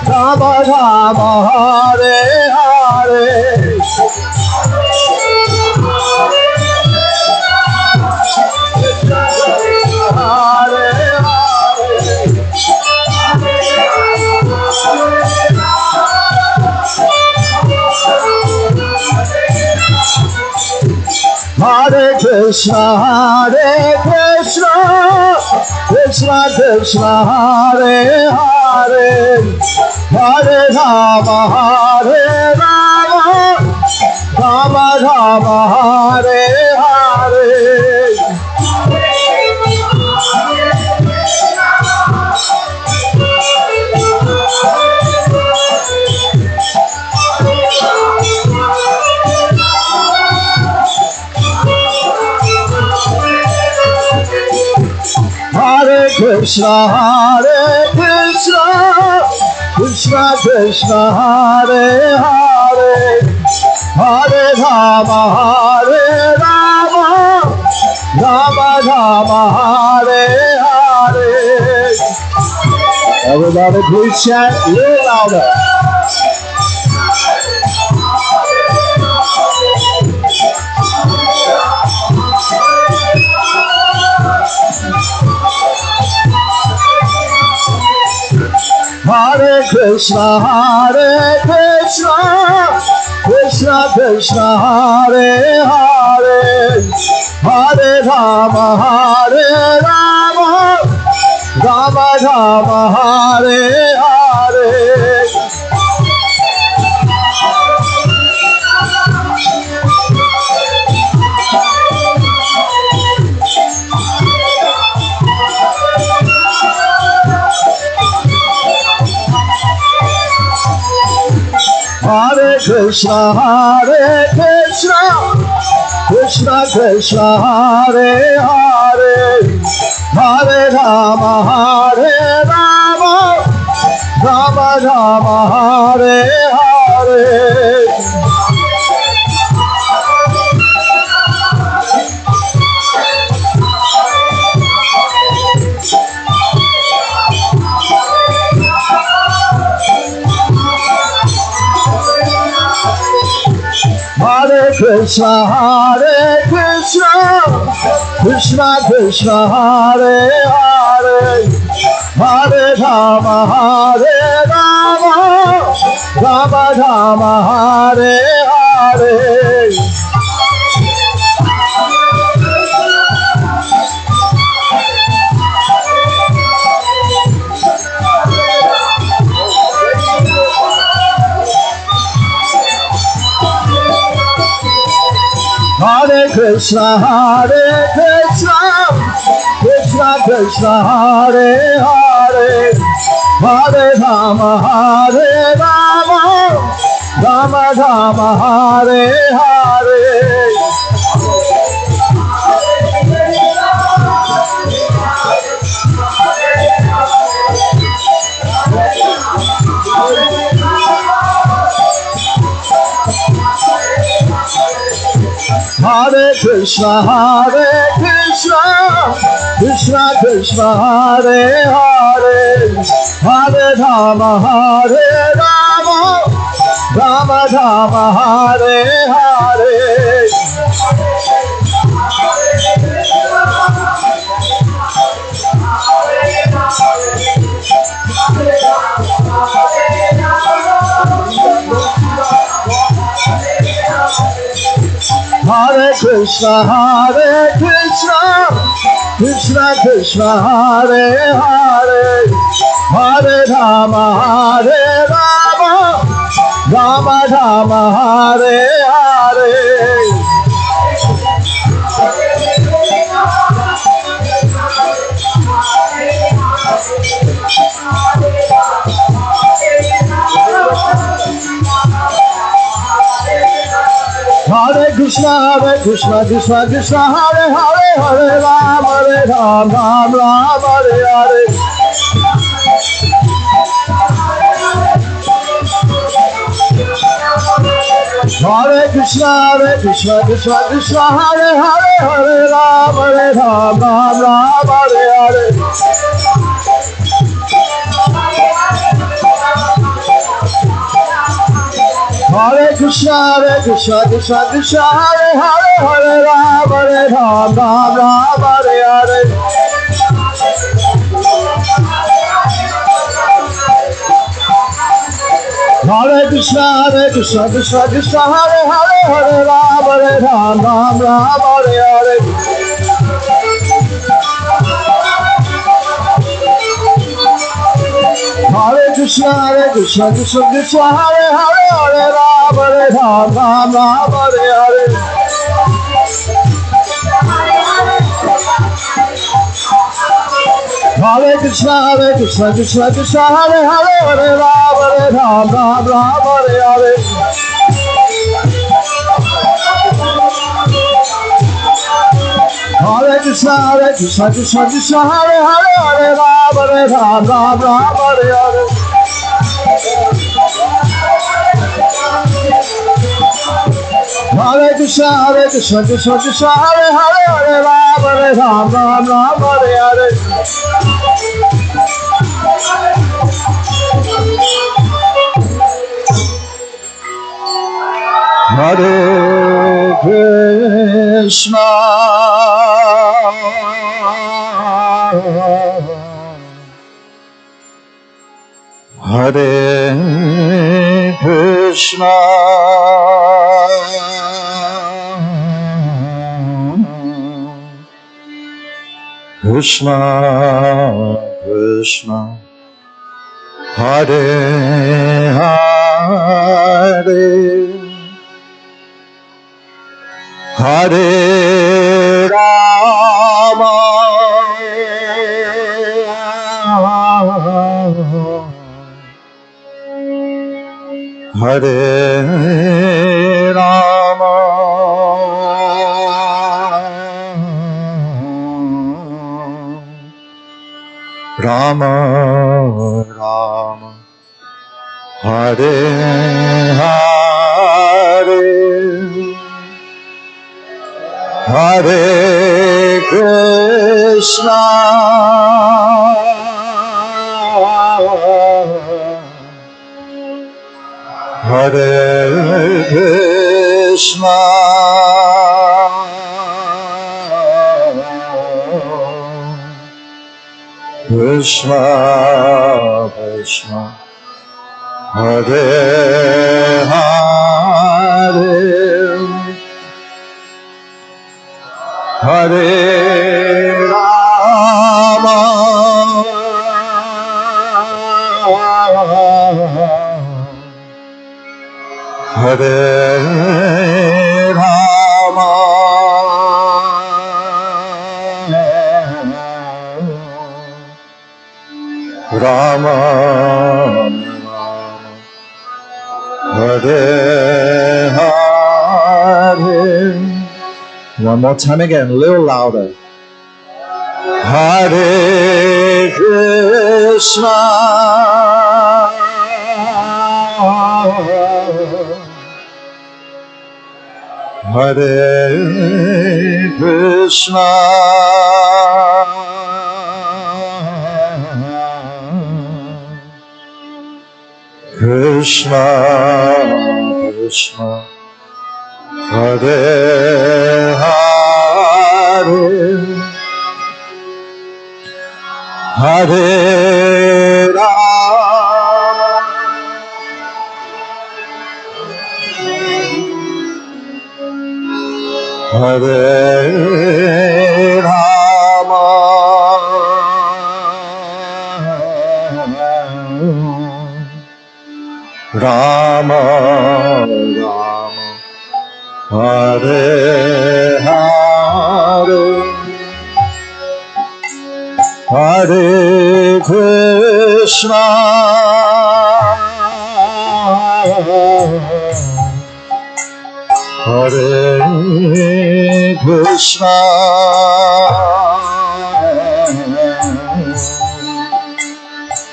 Rama Rama, Hare Hare. Hare Krishna, Hare Krishna, Krishna Krishna, Hare Hare, Hare Rama, Hare Rama, Rama Rama, Hare Hare. Hare Krishna, Hare Krishna, Krishna Krishna, Hare Hare, Hare Rama, Hare Rama, Rama Rama, Hare Hare. Everybody please chant a little louder. Hare Krishna, Hare Krishna, Krishna Krishna, Hare Hare, Hare Rama, Hare Rama, Rama Rama, Hare Hare. Hare Krishna, Hare Krishna, Krishna Krishna, Hare Hare, Hare Rama, Hare Rama, Rama Rama, Hare Hare. Hare Krishna, Hare Krishna, Krishna Krishna, Hare Hare, Hare Rama, Hare Rama, Rama Rama, Hare Hare. Hare Krishna, Hare Krishna, Krishna Krishna, Hare Hare, Hare Rama, Hare Rama, Rama Rama, Hare Hare. Hare Krishna, Hare Krishna, Krishna Krishna, Hare Hare, Hare Rama, Hare Rama, Rama Rama, Hare Hare. Hare Krishna, Hare Krishna, Krishna Krishna, Hare Hare, Hare Rama, Hare Rama, Rama Rama, Hare Hare. Hare Krishna, Krishna Krishna, Hare Hare, Hare Ram, Ram Ram, Hare Hare. Hare Krishna, Krishna Krishna, Hare Hare, Hare Ram, Ram Ram, Hare Hare. Hare Krishna, Krishna Krishna, Hare Hare, Hare Ram, Ram Ram, Hare Hare. Hare Krishna, Krishna Krishna, Hare Hare, Hare Ram, Ram Ram, Hare Hare. Hare Krishna, Krishna Krishna, Hare Hare, Hare Ram, Ram Ram, Hare Hare. Hare Krishna, Krishna Krishna, Hare Hare, Hare Ram, Ram Ram, Hare Hare. Hare Krishna, Krishna Krishna, Hare Hare, Hare Ram, Ram Ram, Hare Hare. Hare Krishna, Krishna Krishna, Hare Hare, Hare Ram, Ram Ram, Hare Hare. Hare Krishna, Hare Krishna, Krishna Krishna, Hare Hare, Hare Rama, Hare Rama, Rama Rama, Hare Hare, Hare Krishna, Hare Krishna, Krishna Krishna, Hare Hare, Hare Rama, Hare Rama, Rama Rama, Hare Hare. One more time again, a little louder. Hare Krishna, Hare Krishna, Krishna Krishna, Hare Hare, Hare Rama, Hare Rama, Rama Rama, Hare Hare, Hare Krishna, Hare Krishna,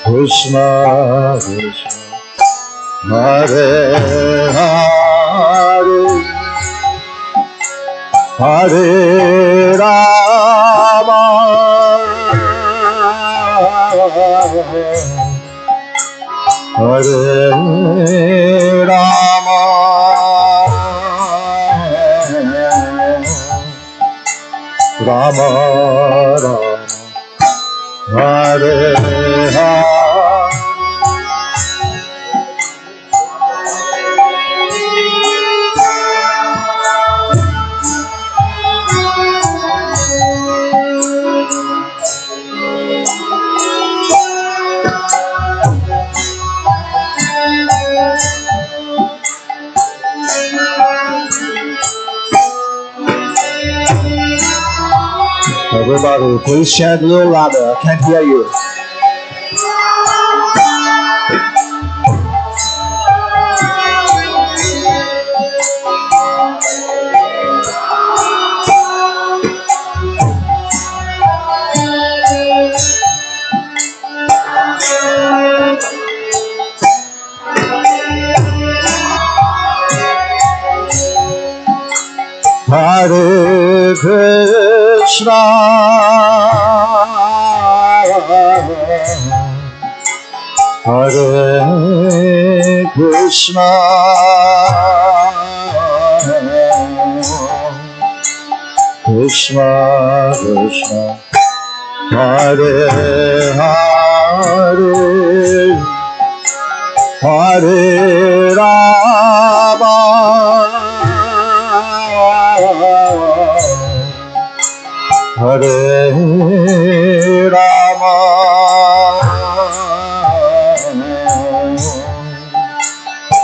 Krishna Krishna, Hare Hare, Hare Rama, Hare Rama, Rama Rama, Hare Hare. Everybody, please chant a little louder. I can't hear you. Hare Krishna, Hare Krishna, Krishna Krishna, Hare Hare, Hare Rama, Hare Rama,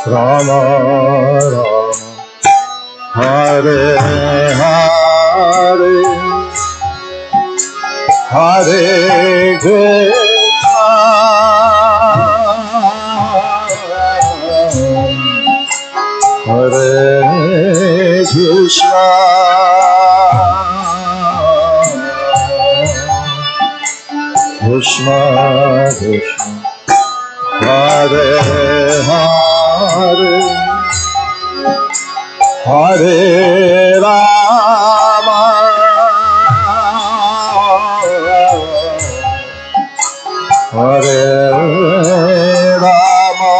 Rama Rama, Hare Hare, Hare Krishna, Hare Krishna, Krishna Krishna, Hare Hare, Hare Rama, Hare Rama,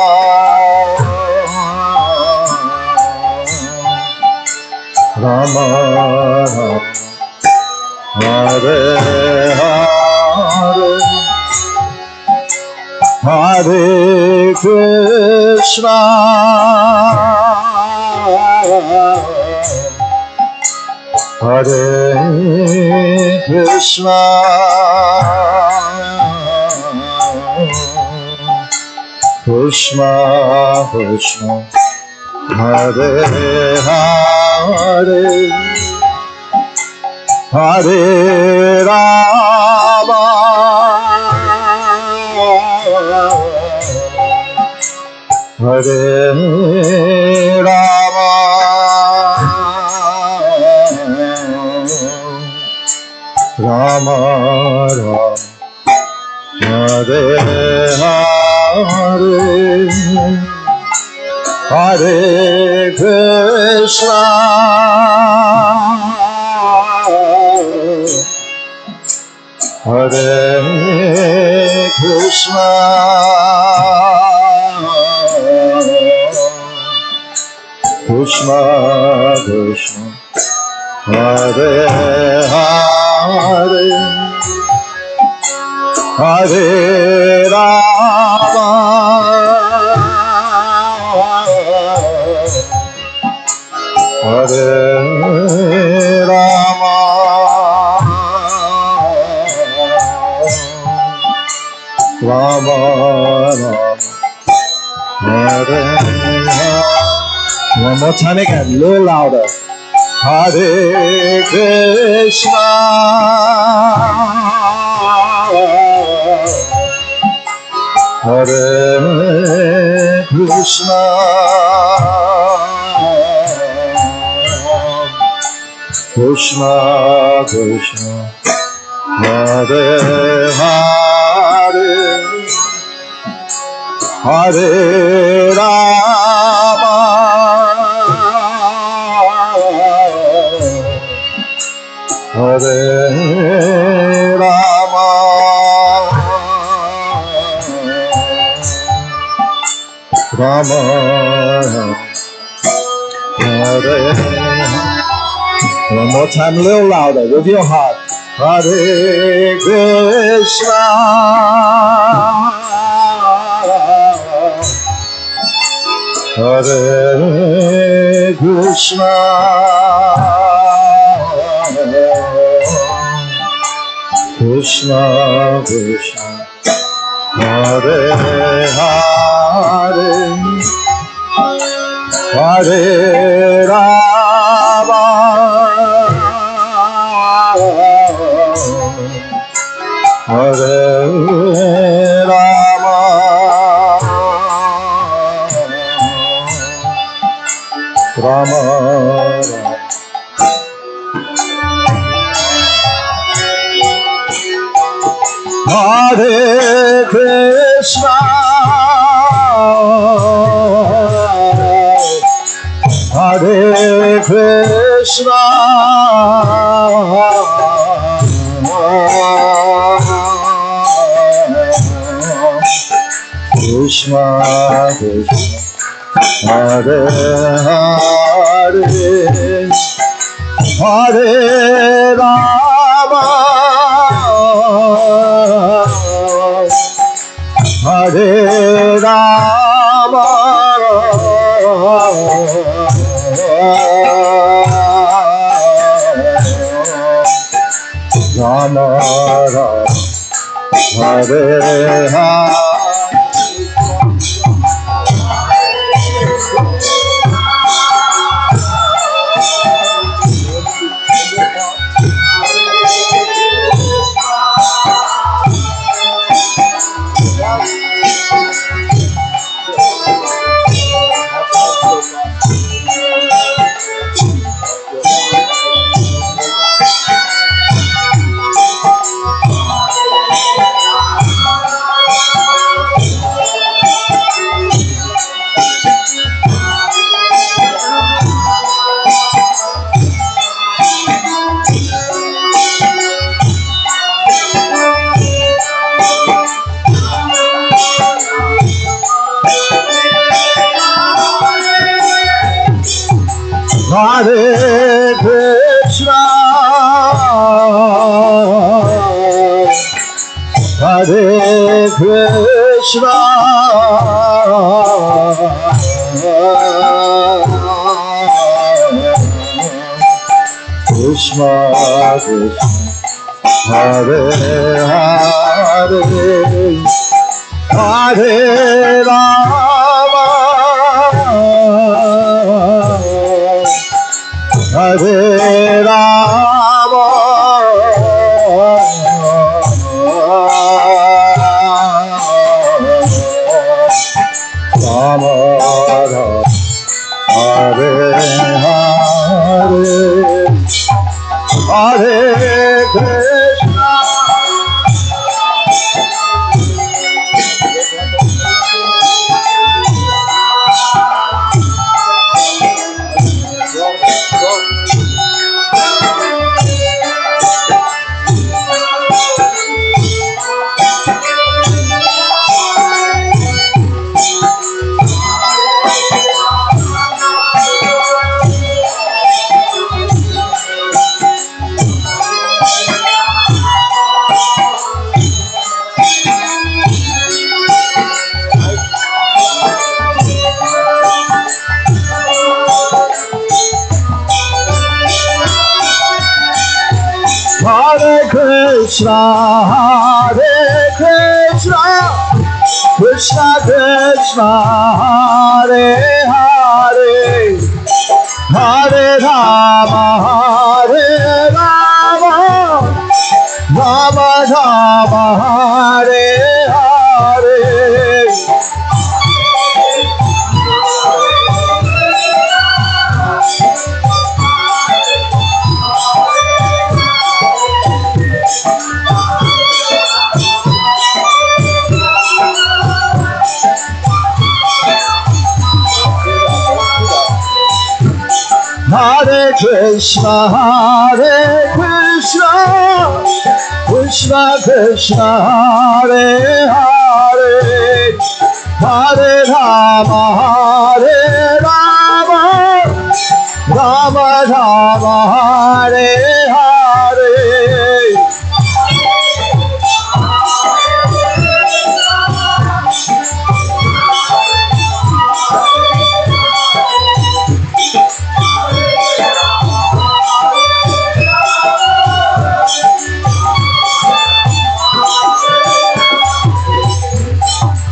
Rama Rama, Hare Hare, Hare Krishna, Hare Krishna, Krishna Krishna, Hare Hare, Hare Rama, Hare Rama, Rama Rama, Hare Hare, Hare Krishna, Hare Krishna, Krishna Krishna, Hare Hare, Hare Rama, Hare Rama, Rama Rama, Hare Hare. One more time again, a little louder. Hare Krishna, Hare Krishna, Krishna Krishna, Hare Hare, Hare Rama, Hare Rama, Rama Hare. One more time, a little louder with your heart. Hare Krishna, Hare Krishna, Krishna Krishna, Hare Hare, Hare Rama, Hare Rama, Rama Hare Krishna, Hare Krishna, Krishna Krishna, Hare Hare, Hare Rama, Hare Rama, Rama Rama, Hare Hare. Hare Krishna, Hare Krishna, Krishna Krishna, Hare Hare, Hare Rama, Hare Rama, Rama Rama, Hare Hare, Hare Krishna. Hare Krishna, Hare Krishna, Krishna Krishna, Hare Hare, Hare Rama, Hare Rama, Rama Rama, Hare Hare. Hare Krishna, Hare Krishna, Krishna Krishna Hare Hare Hare Rama Hare Rama Rama Rama Hare Hare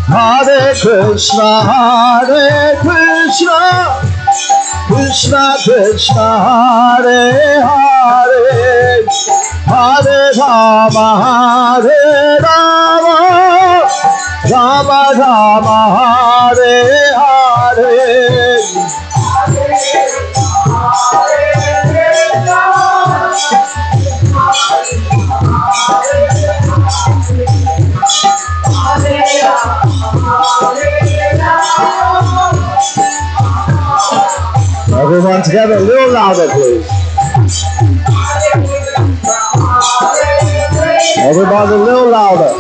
Hare Krishna Krishna Krishna Hare Hare Hare Rama Hare Rama Rama Rama Hare Hare Everyone together, a little louder, please. Everybody, a little louder.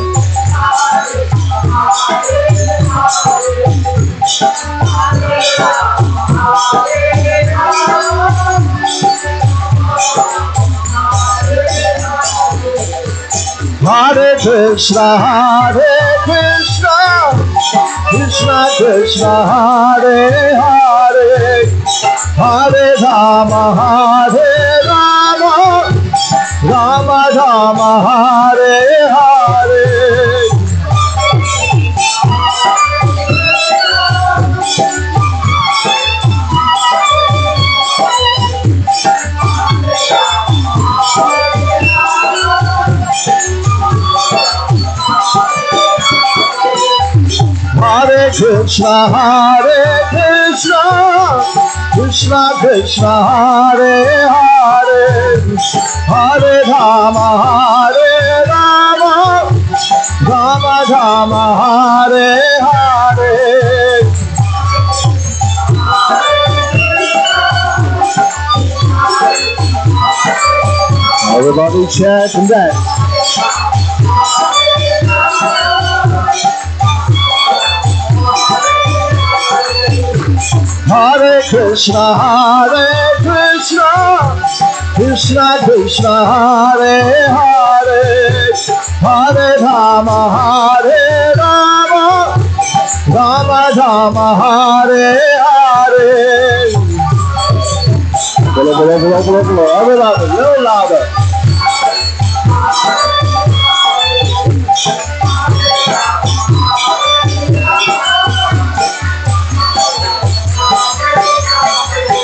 Hare Krishna Krishna Krishna Hare Hare Hare Rama Hare Rama Rama Rama Hare Hare Hare Krishna Krishna Krishna Hare Hare Hare Rama Hare Rama Rama Rama Hare Hare Everybody chant and dance. Hare Krishna Krishna Krishna Hare Hare Hare Rama Hare Rama Rama Rama Hare Hare Bolo, bolo, bolo, bolo, bolo. Everybody, a little louder.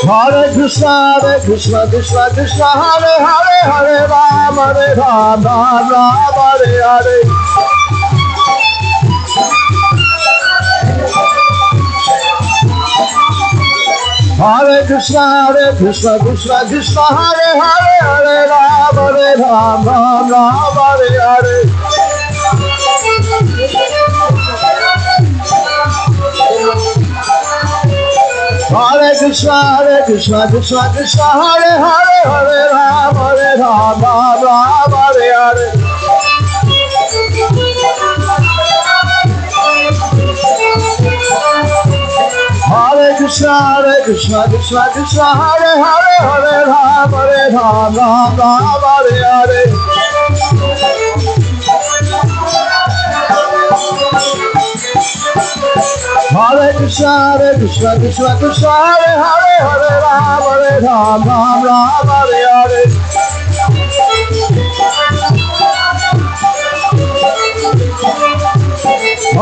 Hare Krishna Krishna Krishna Hare Hare Hare Rama Rama Hare Hare Hare Krishna Krishna Krishna Hare Hare Hare Rama Rama Hare Hare Hare Krishna Krishna Hare Hare Hare Rama Rama Hare Hare Hare Krishna Krishna Hare Hare Hare Rama Rama Hare Hare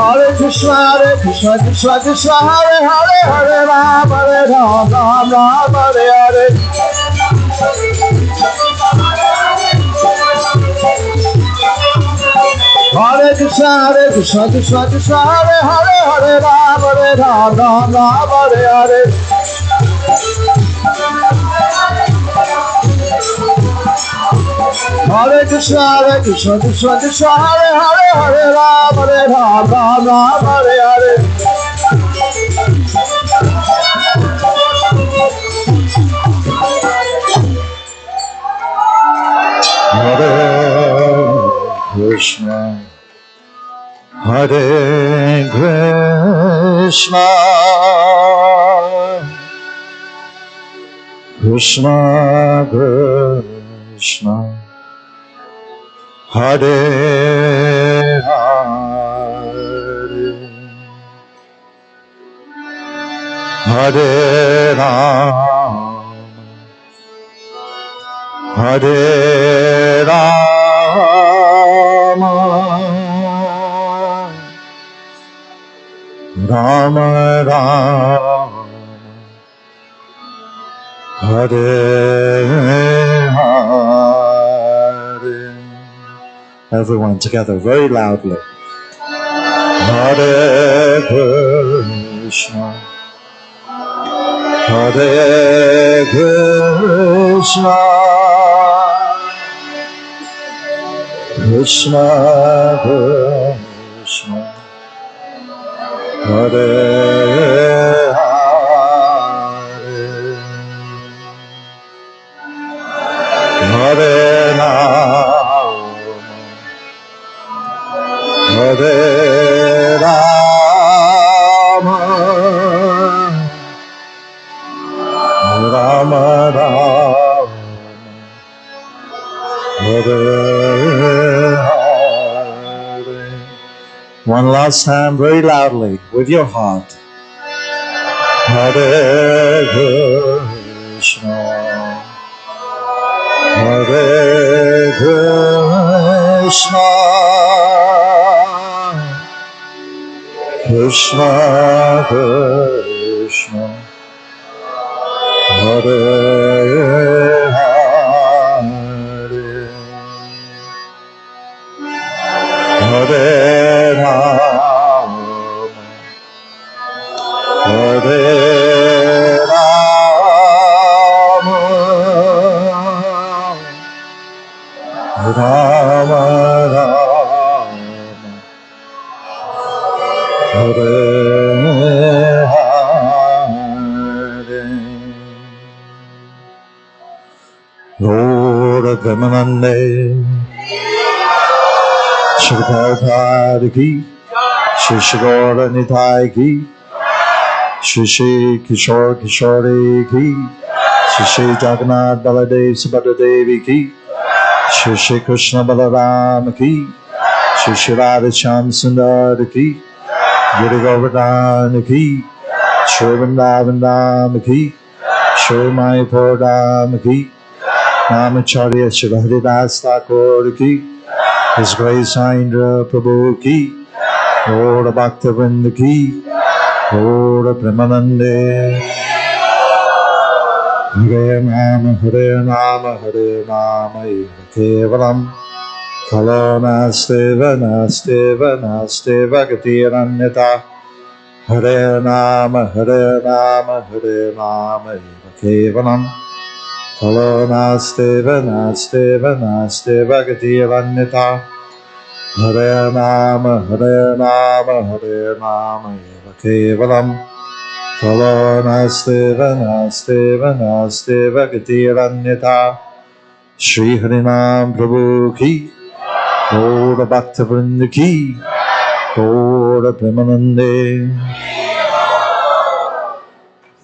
Hare Krishna Krishna Hare Hare Hare Rama Rama Hare Hare Hare Krishna Krishna Hare Hare Hare Rama Rama Hare Hare Hare Krishna Hare Hare Hare Rama Rama Hare Hare Hare Krishna Hare Hare Hare Rama Rama Hare Hare Hare Krishna, Hare Krishna, Krishna Krishna, Hare Hare, Hare Ram, Hare Rama, Rama Rama, Hare Hare. Everyone together, very loudly. Hare Krishna, Hare Krishna, Krishna Krishna, Hare Hare, Hare Rama, Hare Rama, Rama Rama, Hare Hare. One last time, very loudly, with your heart. Hare Krishna, Hare Krishna, Krishna Krishna, Hare Hare, Hare Rama, Hare Rama, Rama Rama, Hare Hare. Lord of Vimanande, Shri Prabhupada ki, Shri Shigora Nitai ki, Shri Shri Kishore Kishore ki, Shri Shri Jagannath Baladev Subhadra Devi ki, Shri Shri Krishna Balaram ki, Shri Shri Radha Shyam Sundar ki, Giri Govardhan ki, Shri Vrindavan Dham ki, Shri Mayapur Dham ki, Namacharya Shri Haridas Thakur ki, His Grace Indra Prabhu ki, Lord of Bhaktivinoda ki, Lord of Premanande. Hare Rama, Hare Rama, Hare Rama, Eva Kevalam. Kalo Nasteva, Nasteva, Nasteva Gatiranyata. Hare Rama, Hare Rama, Hare Rama, Eva Kevalam. Kalo Nasteva, Nasteva, Nasteva Gatiranyata. Hare Rama, Hare Rama, Hare Rama, Eva Kevalam. Kalo Nasteva, Nasteva, Nasteva Gatiranyata. Shri Harinam Prabhu ki, Lord of Bhaktivinoda ki, Lord of Premanande.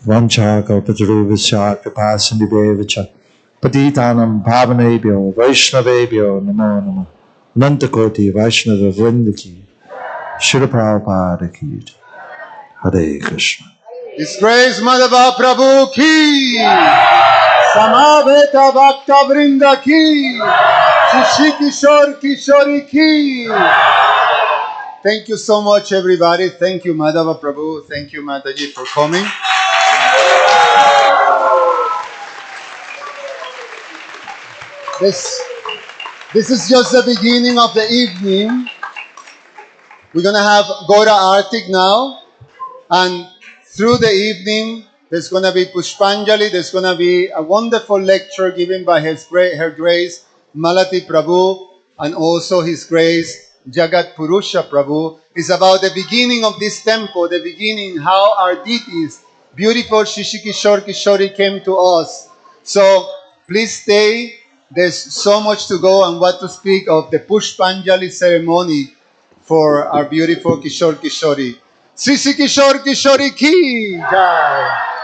Vancha Kalpataruvasya Kripasindhiveva Patitanam Pavanebhyo Vaishnavebhyo Namo Namo Nantakoti Vaishnava Vrinda ki, Srila Prabhupada ki. Hare Krishna. His Grace Madhava Prabhu ki, Samaveta Bhakta Vrinda ki, Shri Kishore Kishori ki. Thank you so much, everybody. Thank you, Madhava Prabhu. Thank you, Mataji, for coming. This is just the beginning of the evening. We're going to have Gora Artik now. And through the evening, there's going to be Pushpanjali. There's going to be a wonderful lecture given by Her Grace Malathi Prabhu and also His Grace Jagat Purusha Prabhu. It's about the beginning of this temple, the beginning, how our deities, beautiful Shishikishore Kishori came to us. So please stay There's so much to go and what to speak of the Pushpanjali ceremony for our beautiful Kishore Kishori. Sri Sri Kishore Kishori ki jai.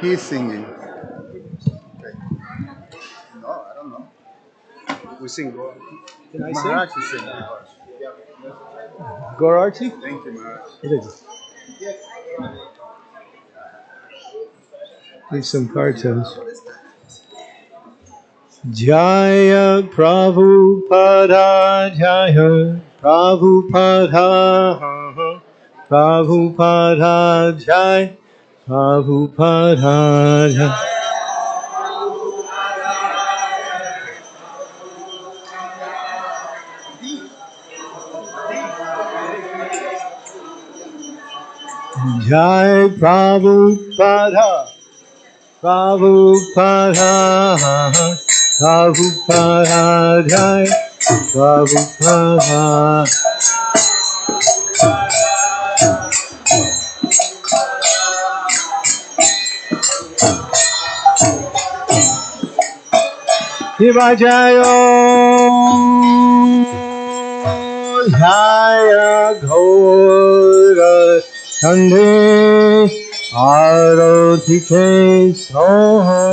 He's singing. Okay. No, I don't know. We sing Gaur. Can I Maharaj sing? Is singing. Gaurarti? Thank you, Maharaj. Need some cartels. Jaya Prabhupada Jaya Prabhupada Prabhupada Jaya Prabhupada Jaya Jai Prabhupada Prabhupada Prabhupada Jai Prabhupada Shiva Jayo Jaya Ghora Sandhe Aroti Ke Sohai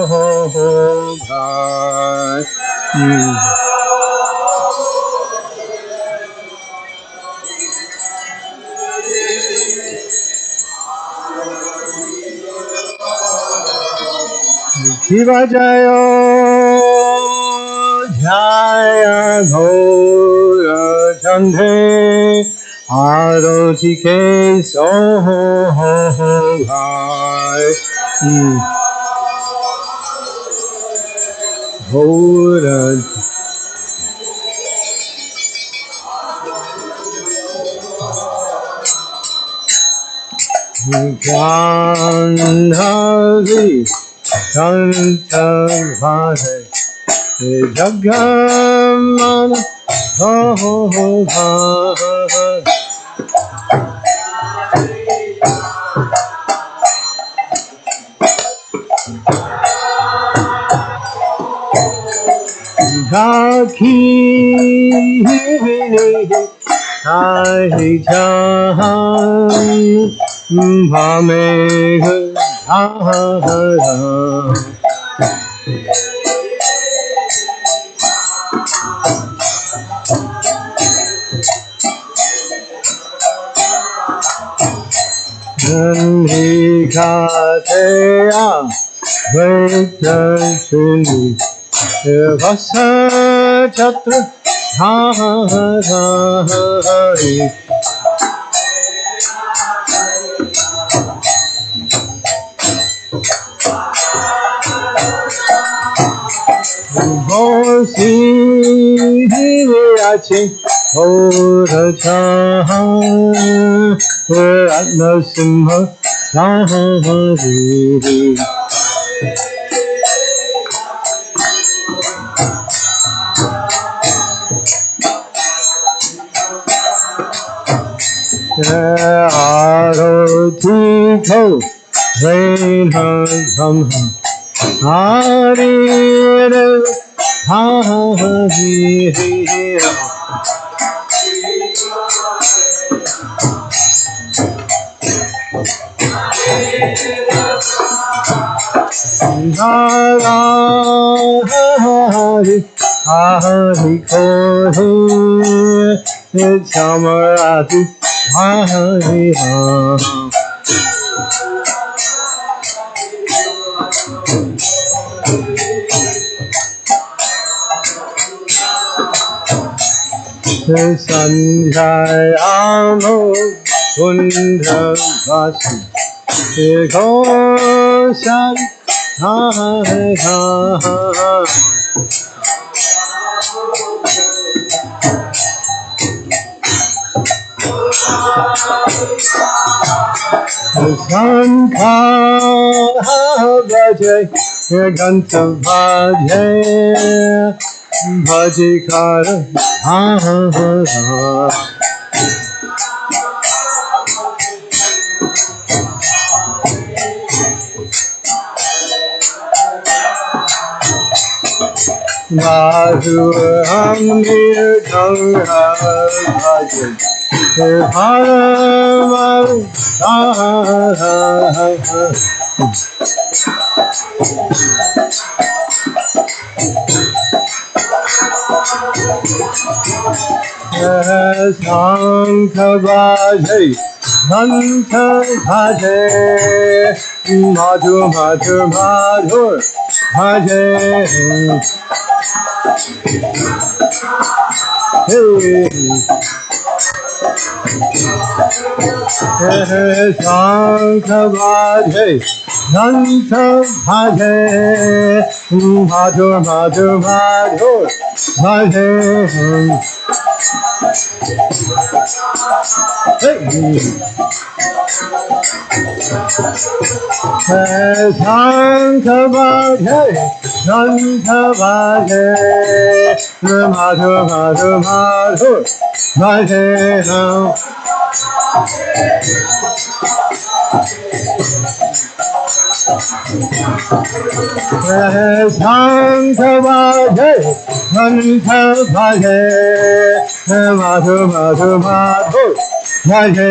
Shiva Jayo Jaya Ghora Sandhe Aroti Ke Sohai Ghora Gandhari Santavare Jagamana Kaki Hai Chahan Bhameg Ahara Nandikateya Vaitashini Vasa Chatra Hari Hosi Achi Ora Chahan Ratna Simha Sahari Aroti Ko Vena Samha Hari Hari Hari Hari Kori Chamarati Hari Sanjay Amo Kundra Vasi Ekoshan Hari Hari Sankara Bhaje Ganta Bhaje Bhajikara Ahara Madhu Amir Ganga Bhaje Sankha Bhaje Santa Bhaje Madhu Madhu Madhu Bhaje Sankha Bhaje Santa Bhaje Madhu Madhu Madhu Bhaje Sankha Bhaje Santa Bhaje Madhu Madhu Madhu Bhaje Sankha Bhaje Santa Bhaje Madhu Madhu Madhu Bhaje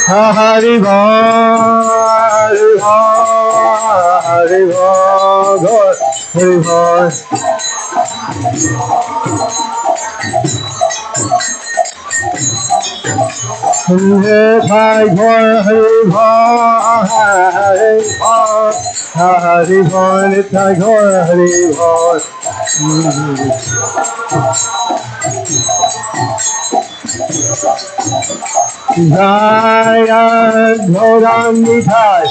Hari Bol Hari Bol Hari Bol Hari Bol Hari Bol Hari Bol Jaya Gauram Nitai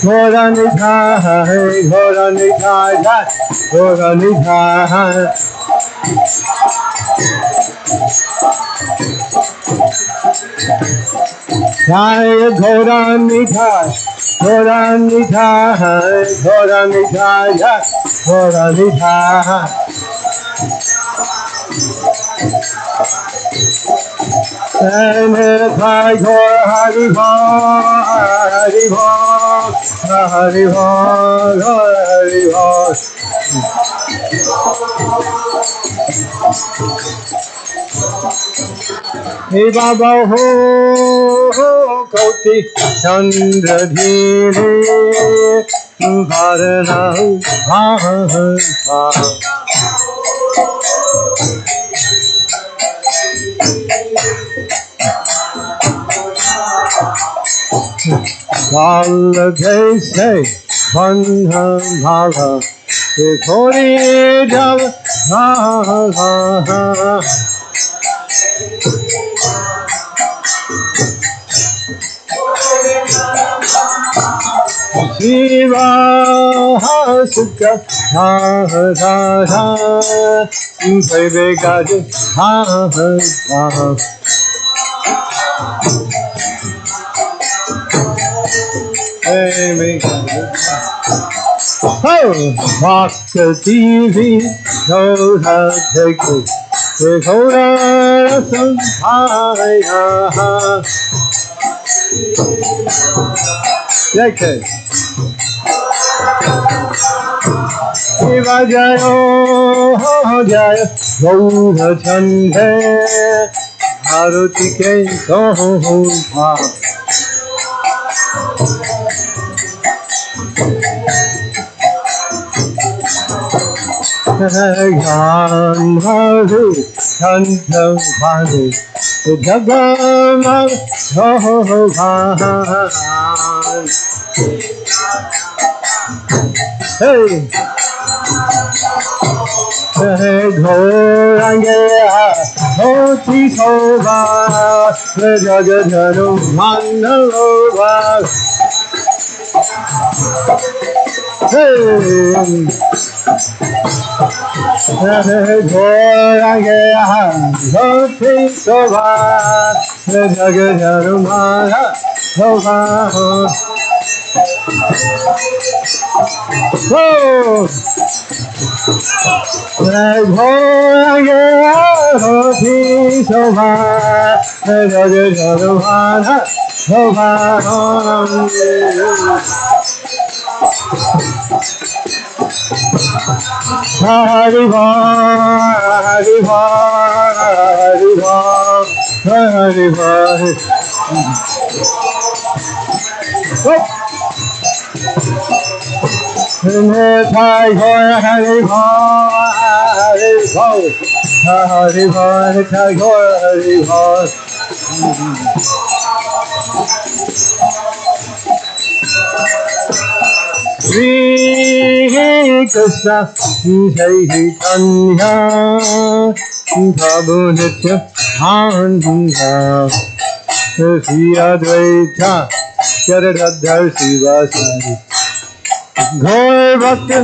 Gauram Nitai Gauram Nitai Gauram Nitai Jaya Gauram Nitai Gauram Nitai Gauram Nitai Gauram Nitai and Hari Hari Hari Hari Hari Hey Baba ho koti chandra dhire bharana bhava Bala jaise bandha bhala Thori jab bhala Shiva Sukha Ha Ha Ha Bebe Gaj Ha Ha Ha Bebe Oh Bhakta TV Yoda Thekhu Thekhoda Sampaya Jai Shiva Jayo Jaya Gaura Chande Bharati Ke Soha Gyan Madhu Chanta Bhadu Jagama Sohan Hey Ghorange Hoti Soba Jagadhanu Manalova Hey Ghorange Hoti Soba Jagadhanu Manalova Oh Shri Krishna Chaitanya Prabhu Nitya Nanda Shri Advaita Gadadhar Sivasari Gaur Bhakta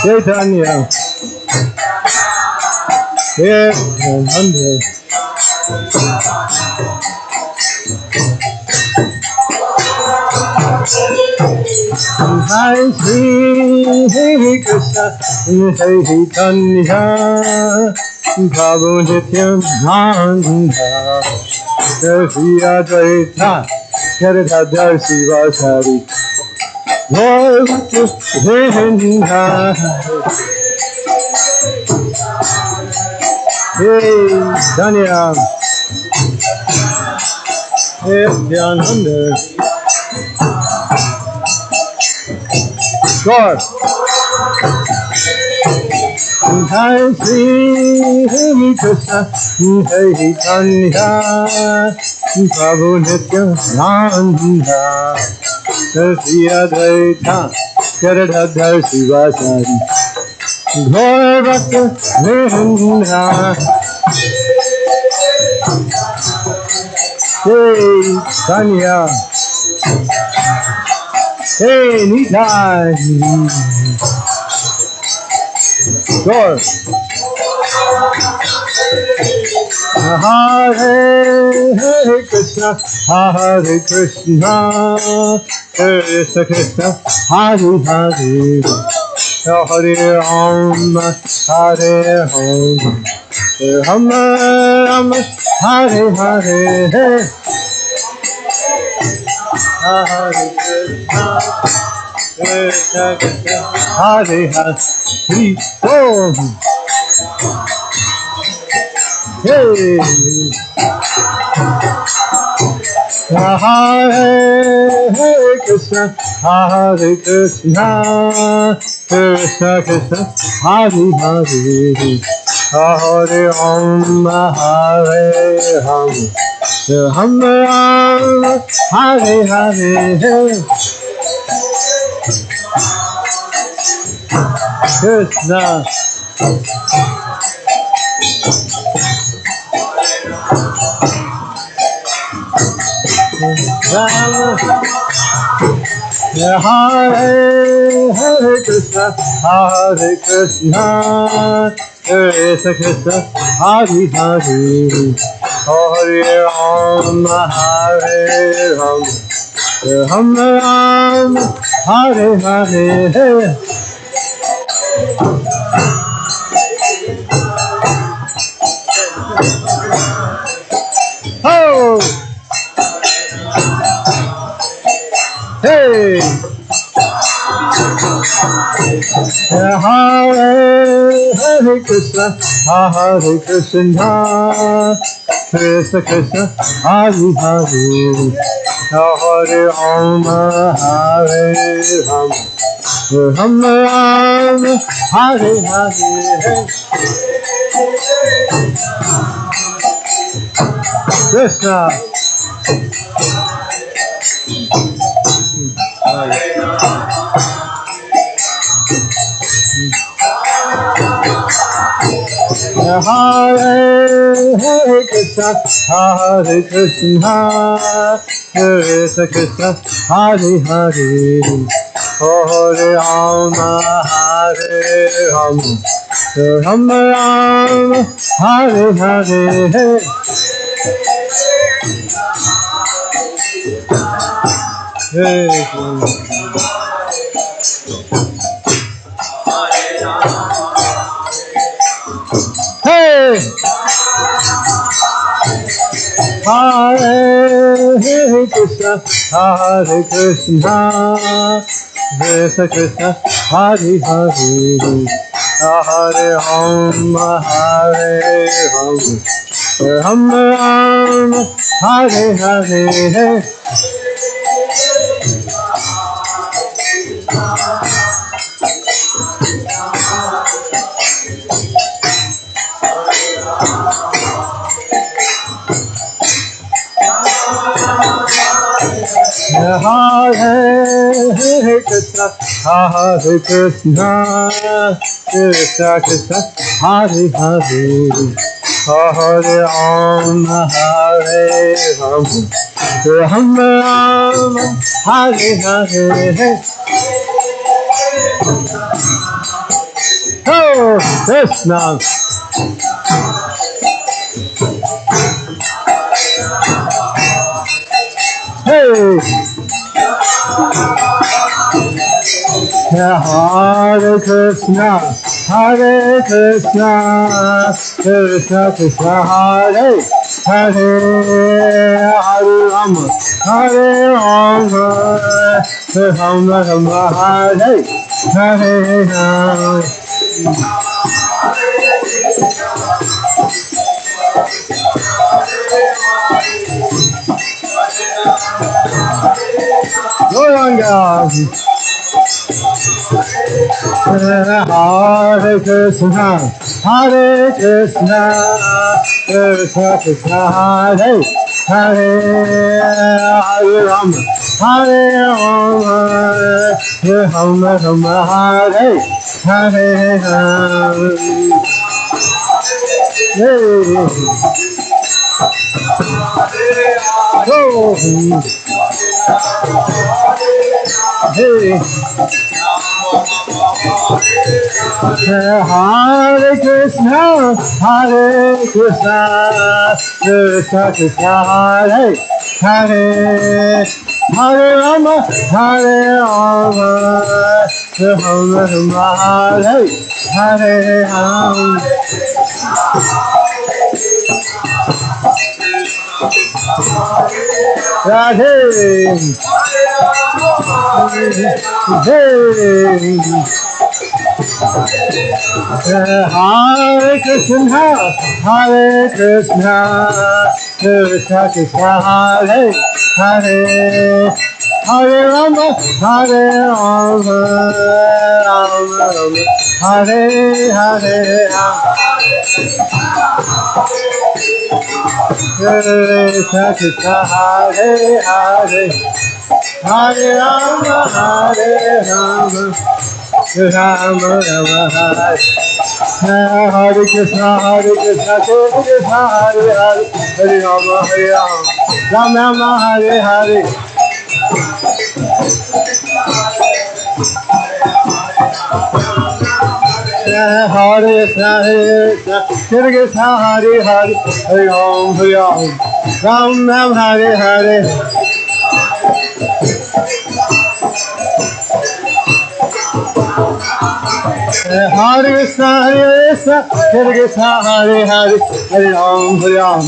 Chaitanya Nanda Hare Shri Krishna Chaitanya Prabhu Nityananda Shri Advaita Gadadhar Sivasari Gaur Bhakta Hey Danya Hey Dhyananda Gaur Hare Shri Krishna Chaitanya Prabhu Nityananda Shri Advaita Gadadhar Sivasari Gaur Bhakta Hey Tanya Hey Nitai Gaur Hare Krishna Hare Krishna Krishna Krishna Hare Hare Hare Om, Hare Om, Ram Ram, Hare Hare, Hare Krishna, Krishna Krishna, Hare Hare, Om, Hey, Hare Krishna, Hare Krishna, Krishna Krishna, Hare Hare, Hare Om, Hare Ram, Ram Ram, Hare Hare, Krishna. Hare Krishna, Hare Krishna, Krishna Krishna, Hare Hare, Hare Om, Hare Ram, Ram Ram, Hare Hare, oh, hey. Hare Krishna, Hare Krishna, Krishna Krishna, Hare Hare, Hare Om, Hare Ram, Ram Ram, Hare Hare, Krishna. Hare Krishna, Hare Krishna, Krishna Krishna, Hare Hare, Hare Om, Hare Ram, Ram Ram, Hare Hare, Hey! Hare Krishna, Hare Krishna, Krishna Krishna, Hare Hare, Hare Om, Hare Ram, Ram Ram, Hare Hare, Hare Krishna, Hare Krishna, Krishna Krishna, Hare Hare, Hare Om, Hare Ram, Ram Ram, Hare Hare. Oh, Krishna. Hey! Hare Krishna, Hare Krishna, Krishna Krishna, Hare Hare, Hare Rama, Hare Rama, Rama Rama, Hare Hare Hare. Gauranga. Hare Krishna, Hare Krishna, Krishna Krishna, Hare Hare, Hare Rama, Hare Rama, Rama Rama, Hare Hare Hare. Hey. Hare Krishna, Hare Krishna, Krishna Krishna, Hare Hare, Hare Rama, Hare Rama, Ram Ram Hare Hare Ram. Radhe Hare Krishna, Hare Krishna, Krishna Krishna, Hare Hare, Hare Rama, Hare Rama, Rama Rama, Hare Hare, Krishna Krishna, Hare Hare, Hare Rama, Hare Rama, Rama Rama, Hare Krishna, Krishna Krishna, Hare Hare, Hare Rama, Hare Rama, Rama Rama, Hare Hare. Hare Krishna, Krishna Krishna, Hare Hare, Hare Ram, Hare Ram, Ram Ram, Hare Hare. Hare Krishna, Krishna Krishna, Hare Hare, Hare Ram, Hare Ram,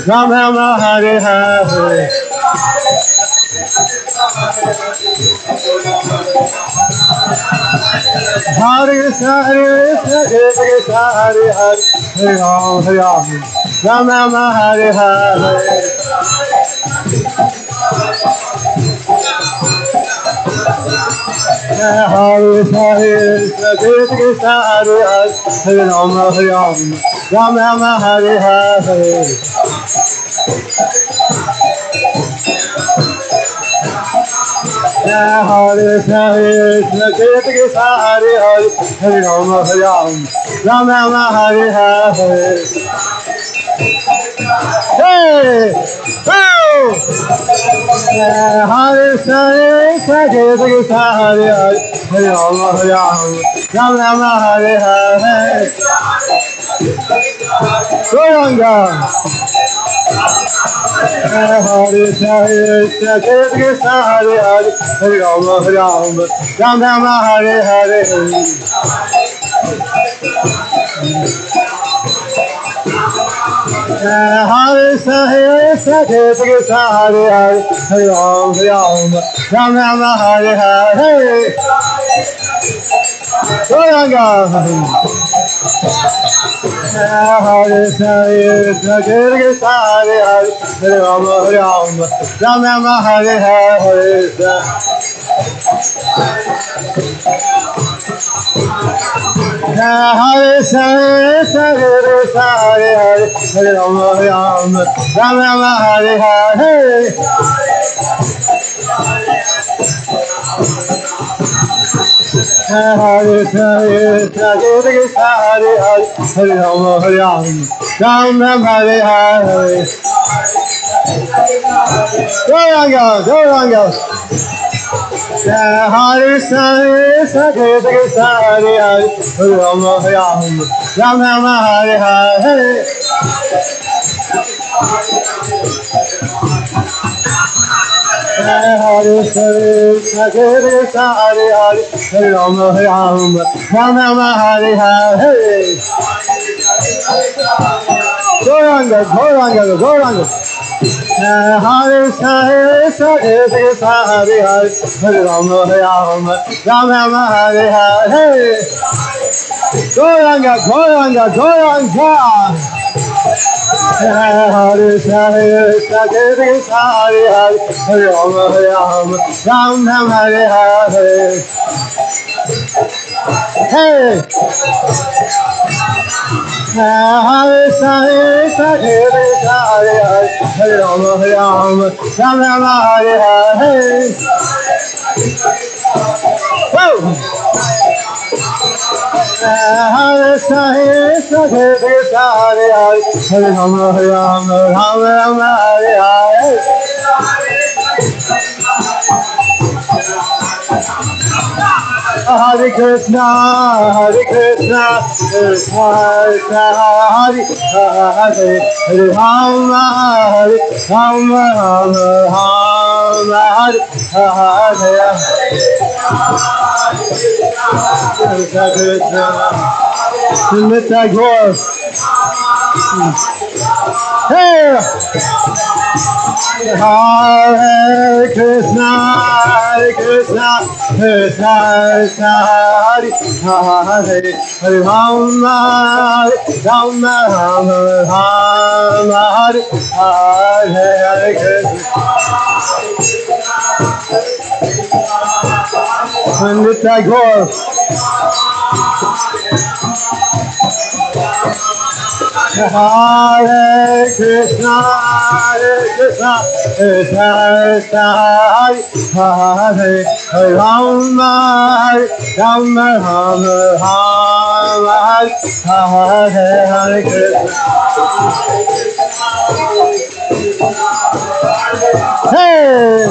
Ram Ram, Hare Hare. Hare Krishna, Krishna Krishna, Hare Hare, Hare Ram, Hare Ram, Ram Ram, Hare Hare. Hare Krishna, Krishna Hare Hare, Hare Rama, Hare Rama, Ram Rama, Hare Hare. Hare Krishna, Krishna Hare Hare, Hare Rama, Hare Rama, Ram Rama, Hare Hare. Hey! Oh! Hare Krishna, Krishna Hare Hare, Hare Rama, Hare Rama, Ram Rama, Hare Hare. Gauranga. Hare Krishna, Krishna Hare Hare, Hare Rama, Hare Rama, Ram Rama, Hare Hare. Hare Krishna, Krishna Hare Hare, Hare Ram, Hare Ram, Ram Rama, Hare Hare. Gauranga. Hare Krishna, Krishna Hare Hare, Hare Rama, Hare Rama, Ram Rama, Hare Hare. Hare Krishna, Krishna Hare Hare, Hare Rama, Hare Rama, Ram Rama, Hare Hare. Hare Krishna, Krishna Hare Hare, Hare Rama, Hare Rama, Ram Rama, Hare Hare. Gauranga, Gauranga. Hare Krishna, Krishna Hare Hare, Hare Rama, Hare Rama, Ram Rama, Hare Hare. Hare Krishna, Krishna Hare Hare, Hare Rama, Hare Rama, Ram Rama, Hare Hare. Gauranga, Gauranga, Gauranga. Hare Krishna, Krishna Hare Hare, Hare Rama, Hare Rama, Ram Rama, Hare Hare. Gauranga, Gauranga, Gauranga. Hare Krishna, Krishna Hare Hare, Hare Rama, Hare Rama, Ram Rama, Hare Hare. Hey! Hare Krishna, Krishna Hare Hare, Hare Rama, Hare Rama, Ram Rama, Hare Hare. Whoa! Hare Krishna, Krishna Hare Hare, Hare Rama, Hare Rama, Ram Rama, Hare Hare. Hare Krishna, Hare Krishna, Krishna Krishna, Hare Hare, Hare Rama, Hare Rama, Rama Hare Hare. Krishna Krishna, Nitya Gaur. Hey! Hare Krishna, Hare Krishna, Krishna Krishna, Hare Hare, Hare Rama, Rama Rama, Rama Hare Hare, Hare Krishna. Pandit Tagore. Hare Krishna, Hare Krishna, Krishna Krishna, Hare Hare, Hare Rama, Rama Rama, Rama Hare Hare, Hare Krishna. Hey!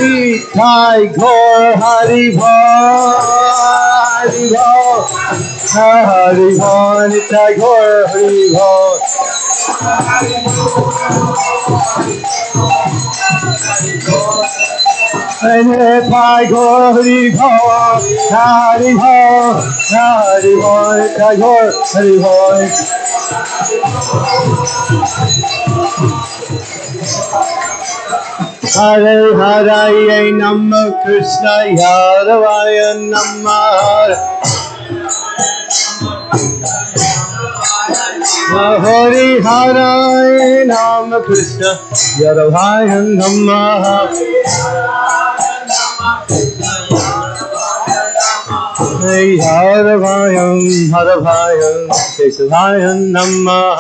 Nitai Gaur Hari Bol, Hari Bol, Hari Bol, Nitai Gaur Hari Bol. Nitai Gaur Hari Bol, Hari Bol, Hari Bol, Nitai Gaur Hari Bol. Hare Hare Namah Krishna Yadavaya Namah. Hare Hare Namah Krishna Yadavaya Namah. Hare Hare Hare Kesavaya Namah.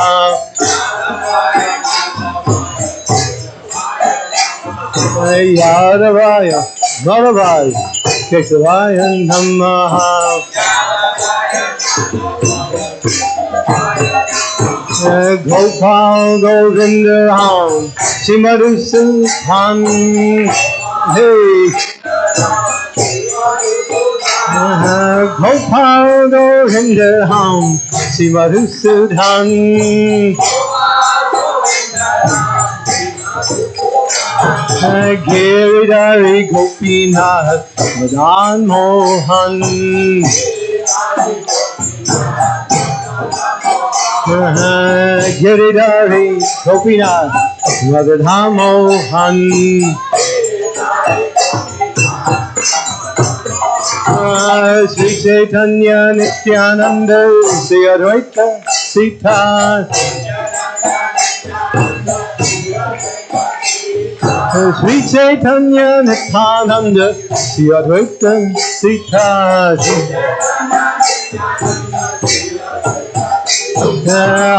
Yadavaya, Madhavaya, Kesavaya Namaha. Gopal Govinda Ham, Simarusan. Hey. Gopal Govinda Ham, Simarusan. Giridhari Gopinath Madan Mohan. Giridhari Gopinath Madan Mohan. Sri Chaitanya Nityananda Sri Advaita Sita. Sri Chaitanya Nityananda Sri Advaita Sita.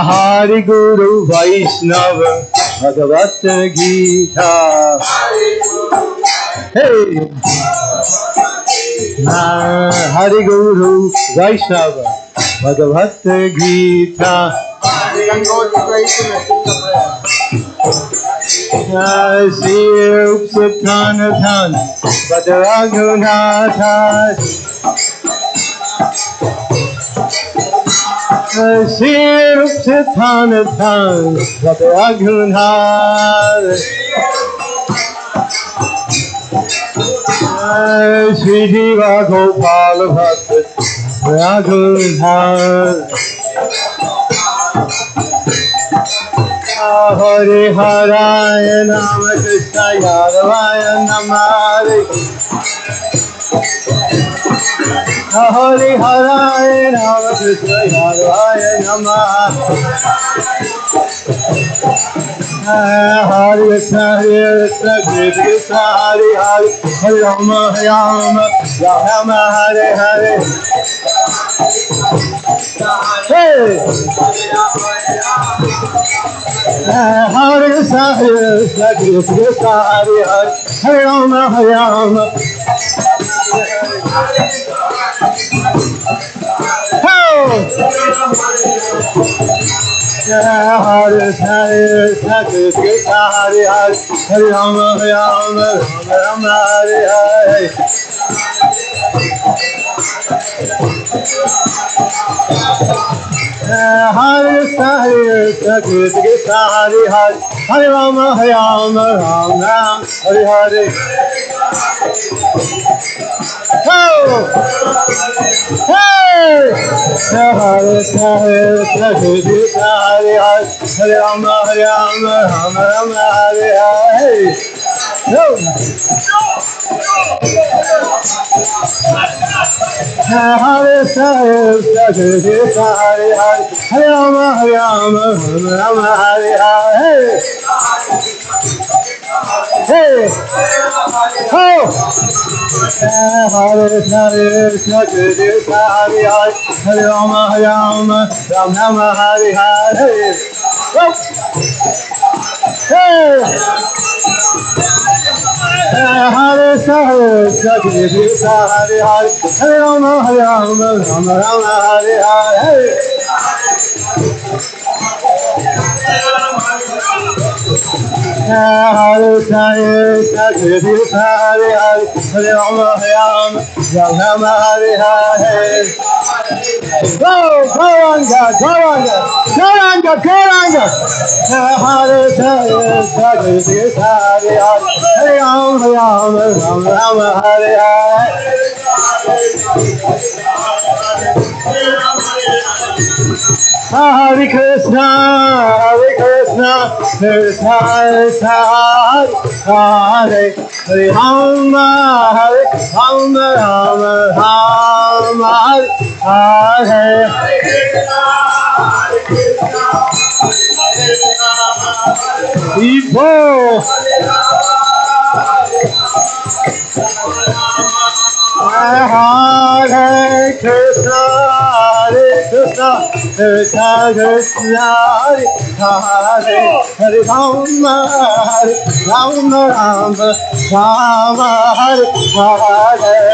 Hari Guru Vaishnava Bhagavad Gita. Hey! Hari Guru Vaishnava Bhagavad Gita. You can go to Sir Upsatanathan Bhadragunatha. Sir Upsatanathan Bhadragunatha. Sri Jiva Gopala Bhatta Bhadragunatha. Hare Hare Namah Krishna Yadavaya Namah. Hare Hare Namah Krishna Yadavaya Namah. Hare Krishna Hare Krishna Krishna Hare Hare, Hare Rama Hare Rama, Rama Hare Hare. Hey! Hare Krishna Hare Krishna Krishna Hare Hare, Hare Rama Hare Rama. Oh! Hare Krishna, Krishna Hare Hare, Hare Rama, Rama Rama, Hare Hare. Hare Krishna, Krishna Hare Hare, Hare Rama, Rama Rama, Hare Hare. Oh! Hey! Hare Krishna, Krishna Hare Hare, Hare Rama, Rama Rama, Hare Hare. Oh! Hare Krishna, Krishna Hare Hare, Hare Rama, Rama Rama, Hare Hare. Hey! Oh! Hare Krishna, Krishna Hare Hare, Hare Rama, Rama Rama, Hare Hare. Oh! Hey! Hare Krishna, Krishna Hare Hare, Hare Rama, Rama Rama, Hare Hare. Hare Krishna, Krishna Hare Hare, Hare Rama, Rama Hare Hare. Go Gauranga, Gauranga, Gauranga, Gauranga. Hare Krishna, Krishna Hare Hare, Hare Rama, Rama Hare Hare. Hare Krishna, Krishna Krishna, Hare Hare Rama, Rama Rama, Hare Hare. Hare Krishna, Krishna Krishna, Hare Hare Rama, Rama Rama, Hare Hare. Hare Krishna, Krishna Krishna, Hare Hare Rama, Rama Rama, Hare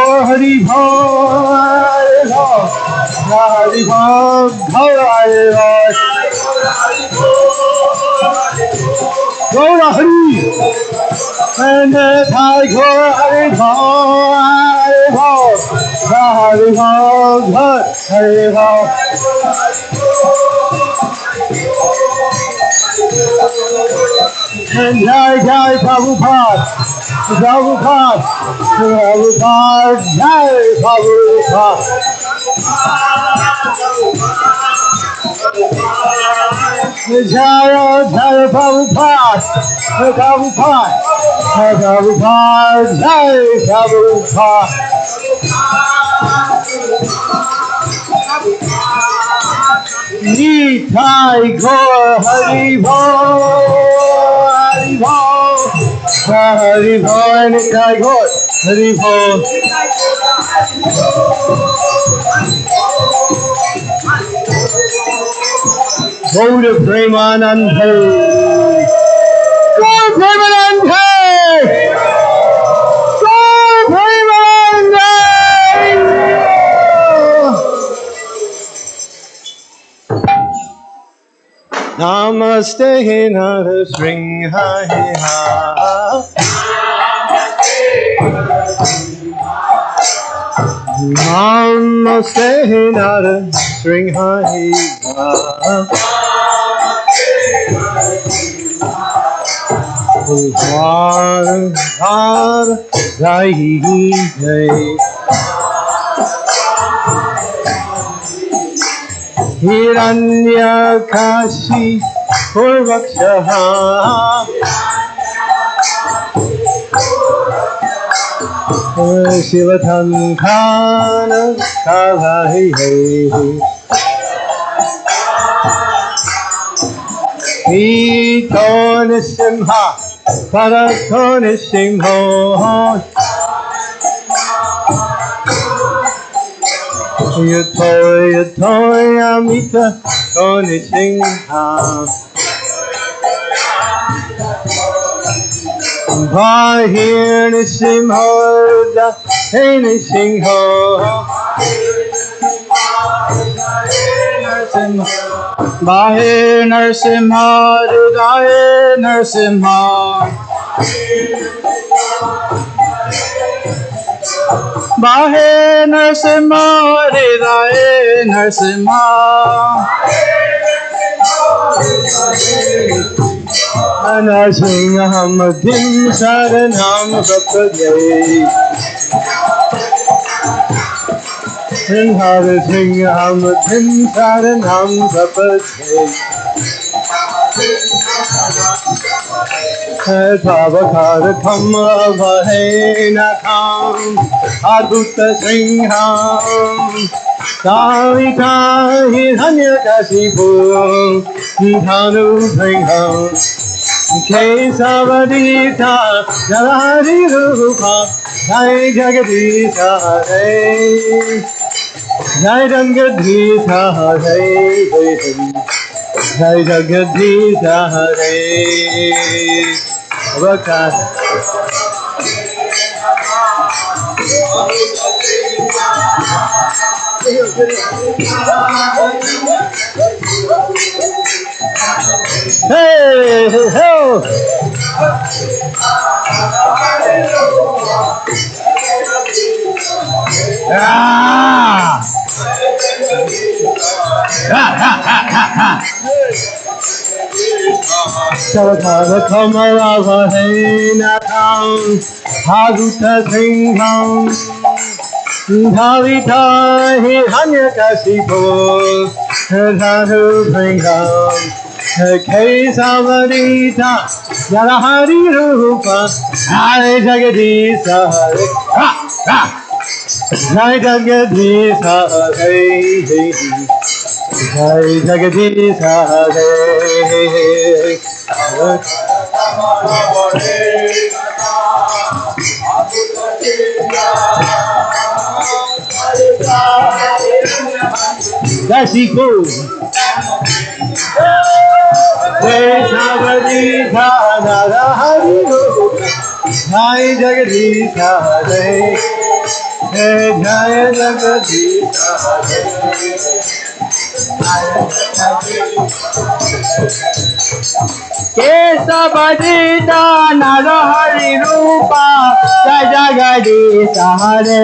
Hari Gaura Hari and Tiger Hari and Jai Prabhupada, Prabhupada, Jai Prabhupada. Jaya Prabhupada, Prabhupada, Jai Prabhupada. Nitai Gaur Hari Bol, Nitai Gaur Hari Bol. Gaura Premanande, Gaura Premanande, Gaura Premanande. Namaste Narasringhaya. Namaste Narasringhaya. Har Jai Jai. Hiranyakashi Purvakshaha Shiva Thankana Kavai Hey Ito Nisimha Parato Nisimho Yutoy Amita Onisimha Bahir Nisimho Da Hey Nisimho Bahir Narsimha Dudaye Narsimha Bahir Narsimha Dudaye Narsimha Anasingham Dim Saranam Sapade Anasingham Dim Saranam Sapade Tavakar Kamma Vahena Kam Adutta Singham Kavita Hiranyakasipu Dhanu Singham Kesavadita Jalari Rupa Jai Jagadisa Hare Jai Jagadisa Hare Jai Jagadisa Hare Avakar Hey, hey, hey. Ah! Savakara Kamarava Henatam Haguta Singham Bhavita Hiranyakasipo Dhanu Singham Kesavadita Yarahari Rupa Jai Jagadisa Hare Jai Jagadisa Hare Jai Jagadisa Hare Dasiko Kesavadita Yarahari Rupa Jai Jagadisa Hare Jai Jagadisa Kesavadita Narahari Rupa Jai Jagadisa Hare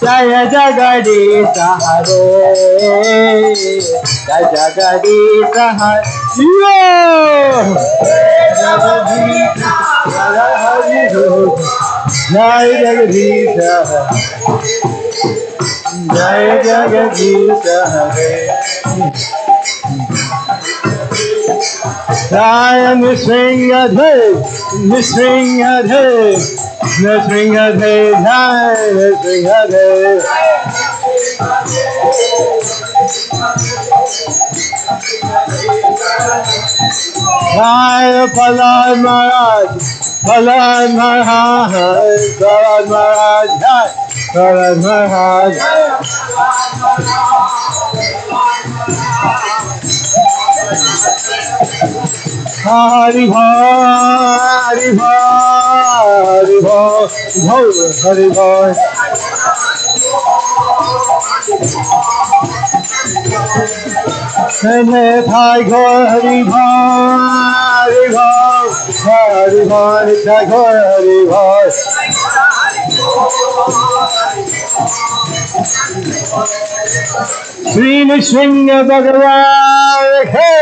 Jai Jagadisa Hare Jai Jagadisa Hare Jagadisa Narahari Rupa Jai Jagadisa Jai Jagadisa Hare Jai Nisringadhe Nisringadhe Nisringadhe Jai Nisringadhe Jai Palad Maharaj Palad Maharaj Palad Maharaj Jai Palad Maharaj Hari Hari Hari Hari Hari Sene Thai Gaur Hari Hari Hari Hari Thai Gaur Hari Sri Nrsimha Bhagavan Ki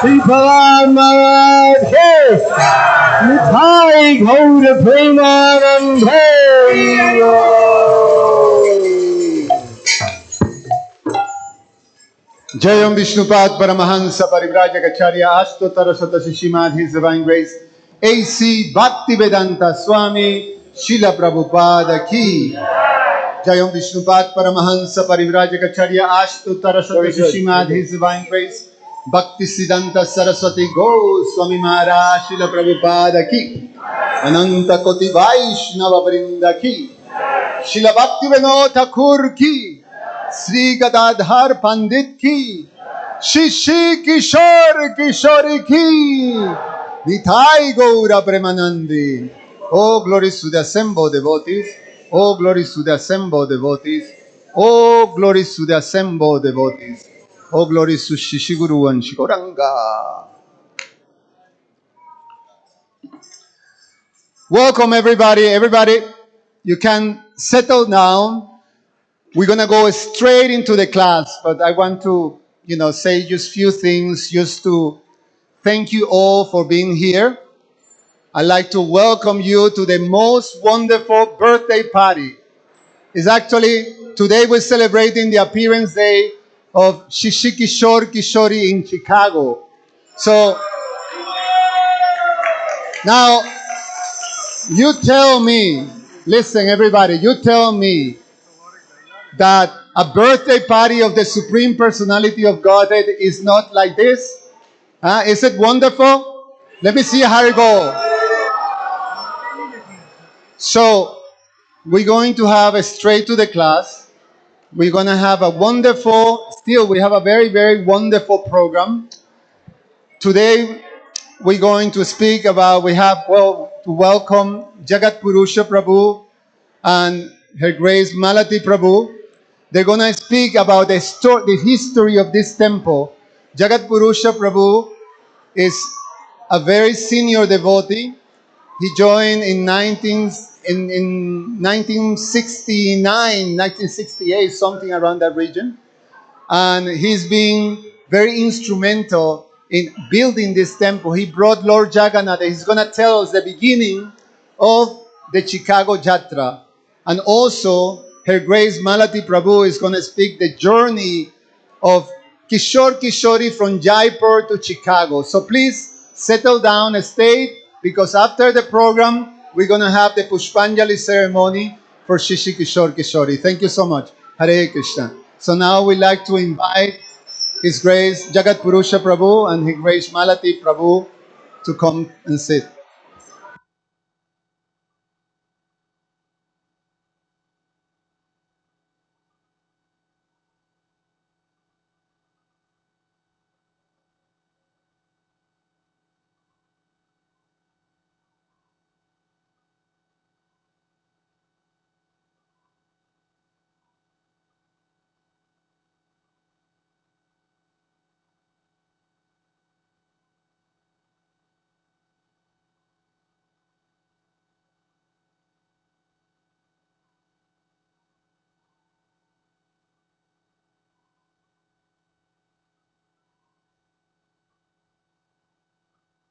Sri Palad Maharaj Ki Nitai Gaur Premanande Jayam Vishnupad Paramahansa Parivrajagacharya Astotarasata Shishimad, His Divine Grace, A.C. Bhaktivedanta Swami Srila Prabhupada ki. Jayam Vishnupad Paramahansa Parivrajacharya Ashtuttara Satashimadhi His Divine Grace Bhakti Siddhanta Saraswati Goswami Maharaj Srila Prabhupada ki. Ananta Koti Vaishnava Vrinda ki. Srila Bhakti Vinod Thakur ki. Sri Gadadhar Pandit ki. Shishi Kishore Kishori ki. Nitai Gaura Premanandi. Oh, glories to the assembled devotees. Oh, glories to the assembled devotees. Oh, glories to the assembled devotees. Oh, glories to Shishiguru and Shikoranga. Welcome, everybody. Everybody, you can settle down. We're going to go straight into the class, but I want to, say just few things just to thank you all for being here. I'd like to welcome you to the most wonderful birthday party. It's actually, today we're celebrating the appearance day of Shishikishore Kishori in Chicago. So, now, you tell me, listen everybody, you tell me that a birthday party of the Supreme Personality of Godhead is not like this? Is it wonderful? Let me see how it goes. So, we're going to have a straight to the class. We're going to have a wonderful, still we have a very, very wonderful program. Today, we're going to speak about, to welcome Jagat Purusha Prabhu and Her Grace Malathi Prabhu. They're going to speak about the history of this temple. Jagat Purusha Prabhu is a very senior devotee. He joined in 1969, 1968, something around that region. And he's been very instrumental in building this temple. He brought Lord Jagannath. He's going to tell us the beginning of the Chicago Jatra. And also, Her Grace Malathi Prabhu is going to speak the journey of Kishore Kishori from Jaipur to Chicago. So please settle down and stay, because after the program, we're going to have the Pushpanjali ceremony for Shishi Kishore Kishori. Thank you so much. Hare Krishna. So now we'd like to invite His Grace Jagat Purusha Prabhu and His Grace Malathi Prabhu to come and sit.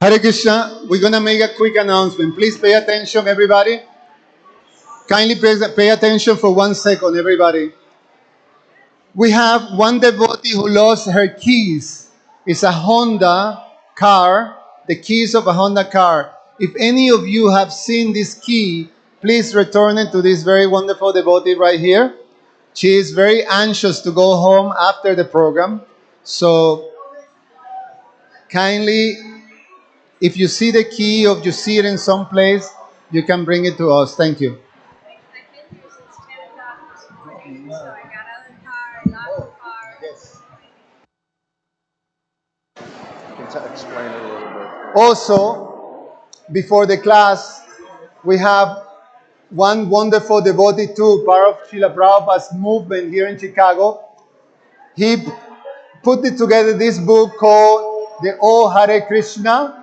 Hare Krishna, we're going to make a quick announcement. Please pay attention, everybody. Kindly pay attention for 1 second, everybody. We have one devotee who lost her keys. It's a Honda car, the keys of a Honda car. If any of you have seen this key, please return it to this very wonderful devotee right here. She is very anxious to go home after the program. So kindly, if you see the key or you see it in some place, you can bring it to us. Thank you. Explain it a little bit. Also, before the class, we have one wonderful devotee too, part of Srila Prabhupada's movement here in Chicago. He put it together this book called the O Hare Krishna,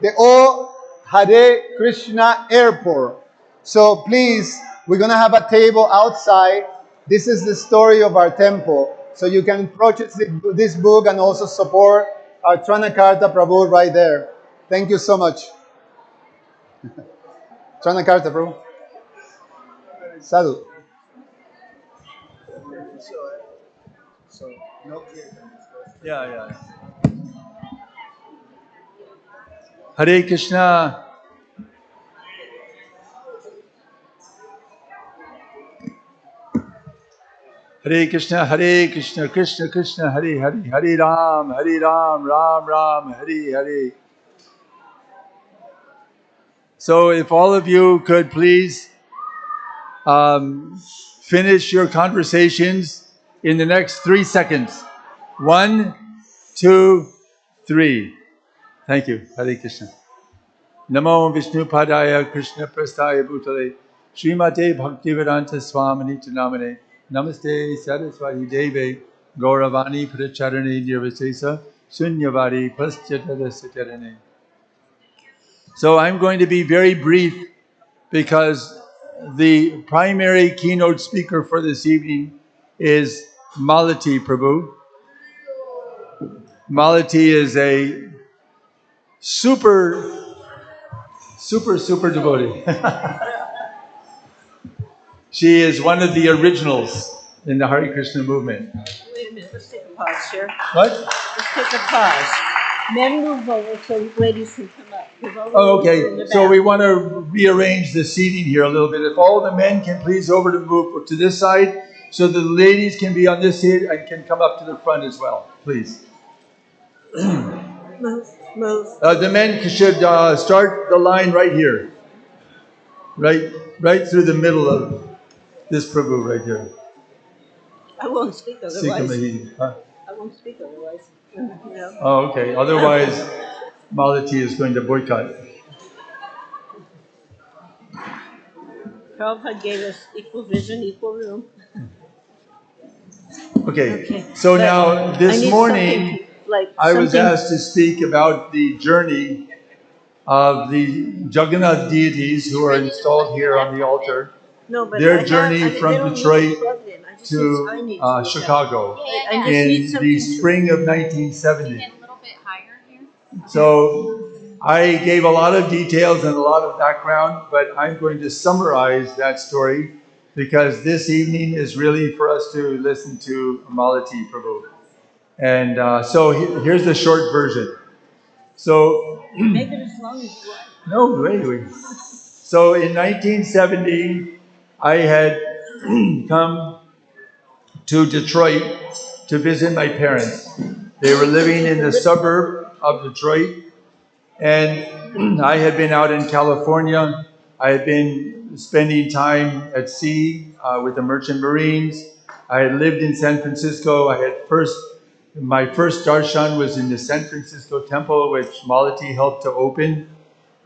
the O Hare Krishna Airport. So please, we're going to have a table outside. This is the story of our temple. So you can purchase this book and also support our Tranakarta Prabhu right there. Thank you so much. Tranakarta Prabhu. Sadhu. So, no Kirtan. Yeah. Hare Krishna. Hare Krishna, Krishna Krishna, Hare Hare, Hare Ram, Ram Ram, Hare Hare. So if all of you could please finish your conversations in the next 3 seconds. 1, 2, 3. Thank you. Hare Krishna. Namo Vishnu Padaya Krishna Prastaya Bhutale Srimate Bhaktivedanta Swamini Namane Namaste Saraswati Deve Gauravani Pracharane Nirvasesa Sunyavari Paschatara Satarane. So I'm going to be very brief because the primary keynote speaker for this evening is Malathi Prabhu. Malathi is a super devotee. She is one of the originals in the Hare Krishna movement. Wait a minute, let's take a pause here. What? Let's take a pause. Men move over so ladies can come up. Oh, okay. So we want to rearrange the seating here a little bit. If all the men can please move to this side, so the ladies can be on this side and can come up to the front as well, please. Move. The men should start the line right here, right through the middle of this Prabhu right here. I won't speak otherwise. Huh? I won't speak otherwise. No. Oh, okay. Otherwise, Malathi is going to boycott. Prabhupada gave us equal vision, equal room. Okay. So but now, this morning, I was asked to speak about the journey of the Jagannath deities who are installed here on the altar. No, but their journey from Detroit to Chicago in the spring of 1970. So I gave a lot of details and a lot of background, but I'm going to summarize that story because this evening is really for us to listen to Malathi Prabhu. And so here's the short version. So make it as long as you want. No, wait. So in 1970, I had come to Detroit to visit my parents. They were living in the suburb of Detroit, and I had been out in California. I had been spending time at sea with the Merchant Marines. I had lived in San Francisco. My first darshan was in the San Francisco temple, which Malathi helped to open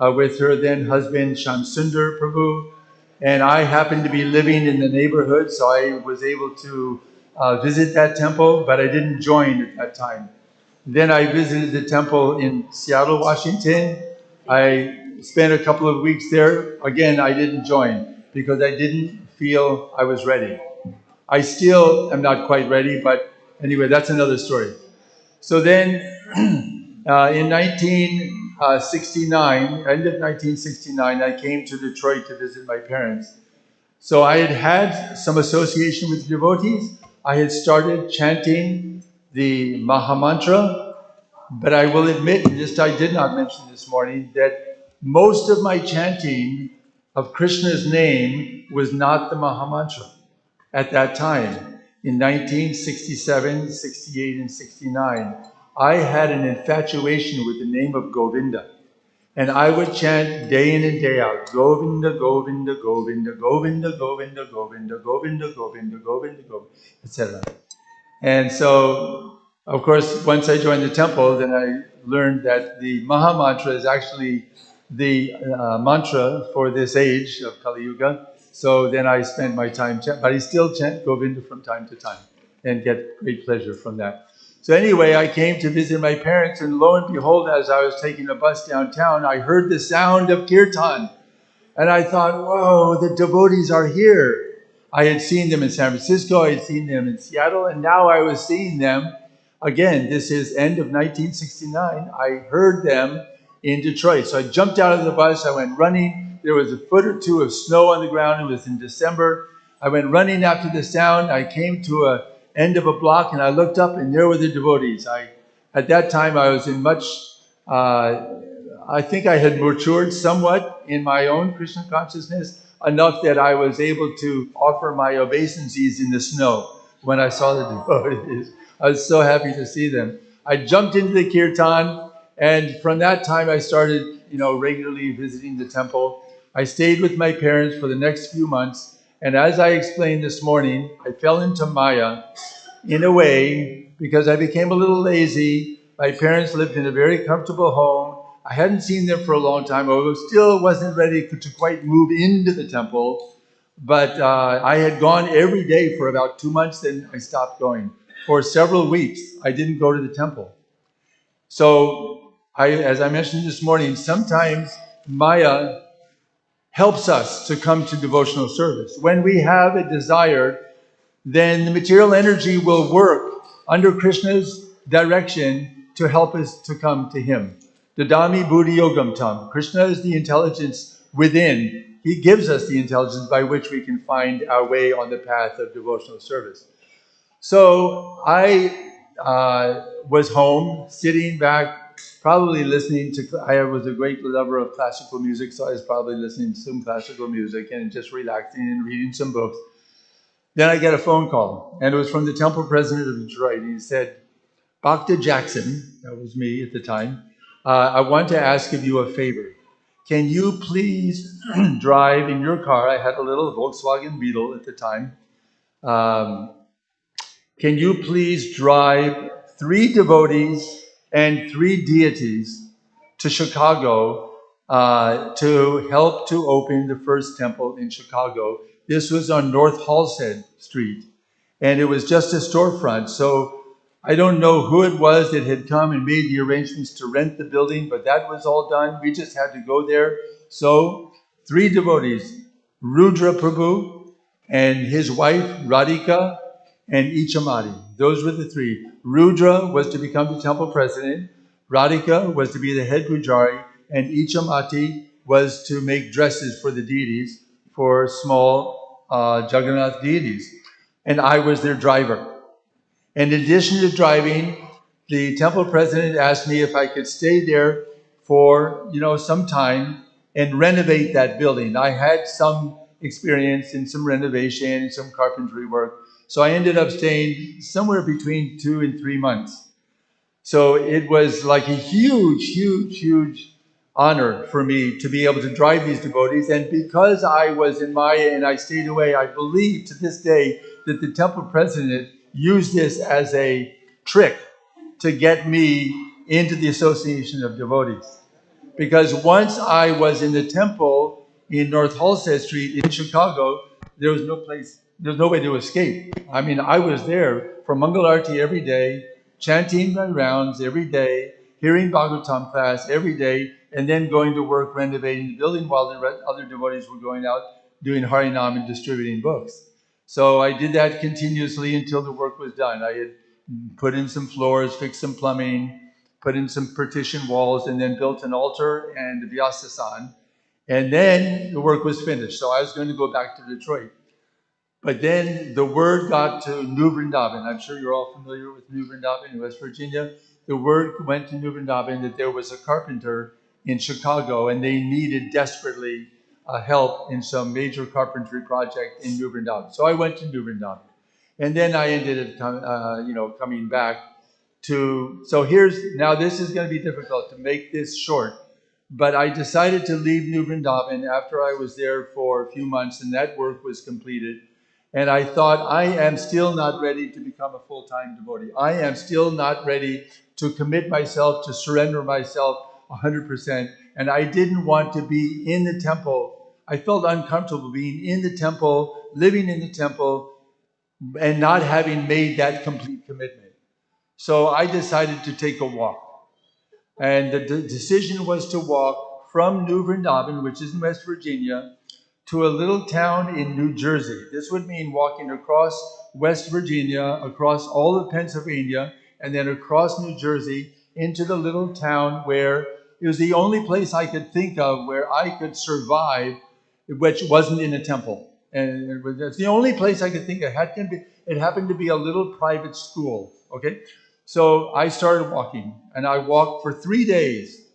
with her then husband Shamsundar Prabhu. And I happened to be living in the neighborhood, so I was able to visit that temple, but I didn't join at that time. Then I visited the temple in Seattle, Washington. I spent a couple of weeks there. Again, I didn't join because I didn't feel I was ready. I still am not quite ready, but anyway, that's another story. So then in 1969, end of 1969, I came to Detroit to visit my parents. So I had some association with devotees. I had started chanting the Mahamantra, but I will admit, just I did not mention this morning, that most of my chanting of Krishna's name was not the Mahamantra at that time. In 1967, 68, and 69, I had an infatuation with the name of Govinda. And I would chant day in and day out, Govinda, Govinda, Govinda, Govinda, Govinda, Govinda, Govinda, Govinda, Govinda, Govinda, etc. And so, of course, once I joined the temple, then I learned that the Maha Mantra is actually the mantra for this age of Kali Yuga. So then I spent my time chanting, but I still chant Govinda from time to time and get great pleasure from that. So anyway, I came to visit my parents, and lo and behold, as I was taking a bus downtown, I heard the sound of Kirtan. And I thought, whoa, the devotees are here. I had seen them in San Francisco, I had seen them in Seattle, and now I was seeing them. Again, this is end of 1969. I heard them in Detroit. So I jumped out of the bus, I went running. There was a foot or two of snow on the ground. It was in December. I went running after the sound. I came to an end of a block, and I looked up, and there were the devotees. At that time, I was in much... I think I had matured somewhat in my own Krishna consciousness, enough that I was able to offer my obeisances in the snow. when I saw the devotees. I was so happy to see them. I jumped into the Kirtan, and from that time I started, regularly visiting the temple. I stayed with my parents for the next few months, and as I explained this morning, I fell into Maya in a way because I became a little lazy. My parents lived in a very comfortable home. I hadn't seen them for a long time. I still wasn't ready to quite move into the temple. But I had gone every day for about 2 months, then I stopped going. For several weeks, I didn't go to the temple. So, as I mentioned this morning, sometimes Maya helps us to come to devotional service. When we have a desire, then the material energy will work under Krishna's direction to help us to come to Him. Dadami Buddhi Yogam Tam. Krishna is the intelligence within. He gives us the intelligence by which we can find our way on the path of devotional service. So I was home, sitting back, probably listening to, I was a great lover of classical music, so I was probably listening to some classical music and just relaxing and reading some books. Then I get a phone call, and it was from the temple president of Detroit. He said, Dr. Jackson, that was me at the time, I want to ask of you a favor. Can you please drive in your car? I had a little Volkswagen Beetle at the time. Can you please drive 3 devotees and 3 deities to Chicago to help to open the first temple in Chicago? This was on North Halsted Street, and it was just a storefront. So I don't know who it was that had come and made the arrangements to rent the building, but that was all done. We just had to go there. So 3 devotees, Rudra Prabhu and his wife Radhika and Ichamati. Those were the 3. Rudra was to become the temple president, Radhika was to be the head pujari, and Ichamati was to make dresses for the deities, for small Jagannath deities. And I was their driver. And in addition to driving, the temple president asked me if I could stay there for, some time and renovate that building. I had some experience in some renovation and some carpentry work. So I ended up staying somewhere between 2 and 3 months. So it was like a huge honor for me to be able to drive these devotees. And because I was in Maya and I stayed away, I believe to this day that the temple president used this as a trick to get me into the association of devotees. Because once I was in the temple in North Halsted Street in Chicago, there was no way to escape. I mean, I was there for Mangalarti every day, chanting my rounds every day, hearing Bhagavatam class every day, and then going to work renovating the building while the other devotees were going out doing Harinam and distributing books. So I did that continuously until the work was done. I had put in some floors, fixed some plumbing, put in some partition walls, and then built an altar and a Vyasasan. And then the work was finished. So I was going to go back to Detroit. But then the word got to New Vrindavan. I'm sure you're all familiar with New Vrindavan in West Virginia. The word went to New Vrindavan that there was a carpenter in Chicago and they needed desperately help in some major carpentry project in New Vrindavan. So I went to New Vrindavan. And then I ended up coming back to, so now this is going to be difficult to make this short, but I decided to leave New Vrindavan after I was there for a few months and that work was completed. And I thought, I am still not ready to become a full-time devotee. I am still not ready to commit myself, to surrender myself 100%. And I didn't want to be in the temple. I felt uncomfortable being in the temple, living in the temple, and not having made that complete commitment. So I decided to take a walk. And the decision was to walk from New Vrindavan, which is in West Virginia, to a little town in New Jersey. This would mean walking across West Virginia, across all of Pennsylvania, and then across New Jersey into the little town where it was the only place I could think of where I could survive, which wasn't in a temple. And it's the only place I could think of. It happened to be a little private school, okay? So I started walking, and I walked for 3 days.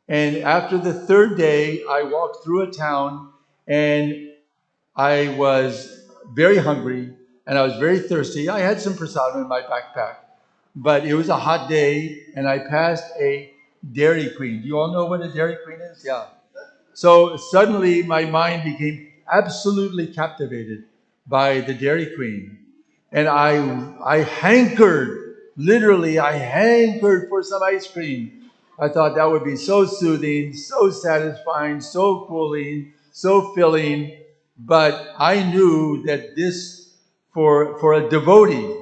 And after the 3rd day, I walked through a town, and I was very hungry. and I was very thirsty. I had some prasadam in my backpack, but it was a hot day, and I passed a Dairy Queen. Do you all know what a Dairy Queen is? Yeah. So suddenly my mind became absolutely captivated by the Dairy Queen. And I hankered, literally, I hankered for some ice cream. I thought that would be so soothing, so satisfying, so cooling, so filling. But I knew that this, for a devotee,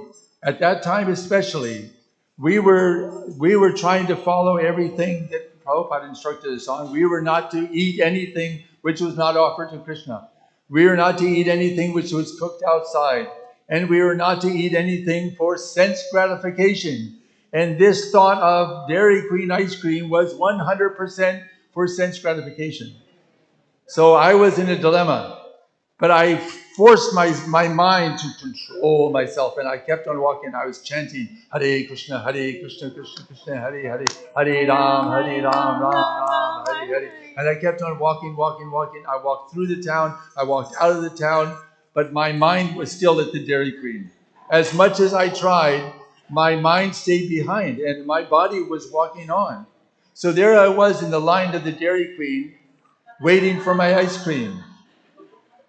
at that time especially, we were trying to follow everything that Prabhupada instructed us on. We were not to eat anything which was not offered to Krishna. We were not to eat anything which was cooked outside. And we were not to eat anything for sense gratification. And this thought of Dairy Queen ice cream was 100% for sense gratification. So I was in a dilemma. But I forced my mind to control myself, and I kept on walking. I was chanting Hare Krishna, Krishna Krishna, Hare, Hare Ram, Ram, Hare. And I kept on walking. I walked through the town. I walked out of the town, but my mind was still at the Dairy Queen. As much as I tried, my mind stayed behind, and my body was walking on. So there I was in the line of the Dairy Queen, waiting for my ice cream.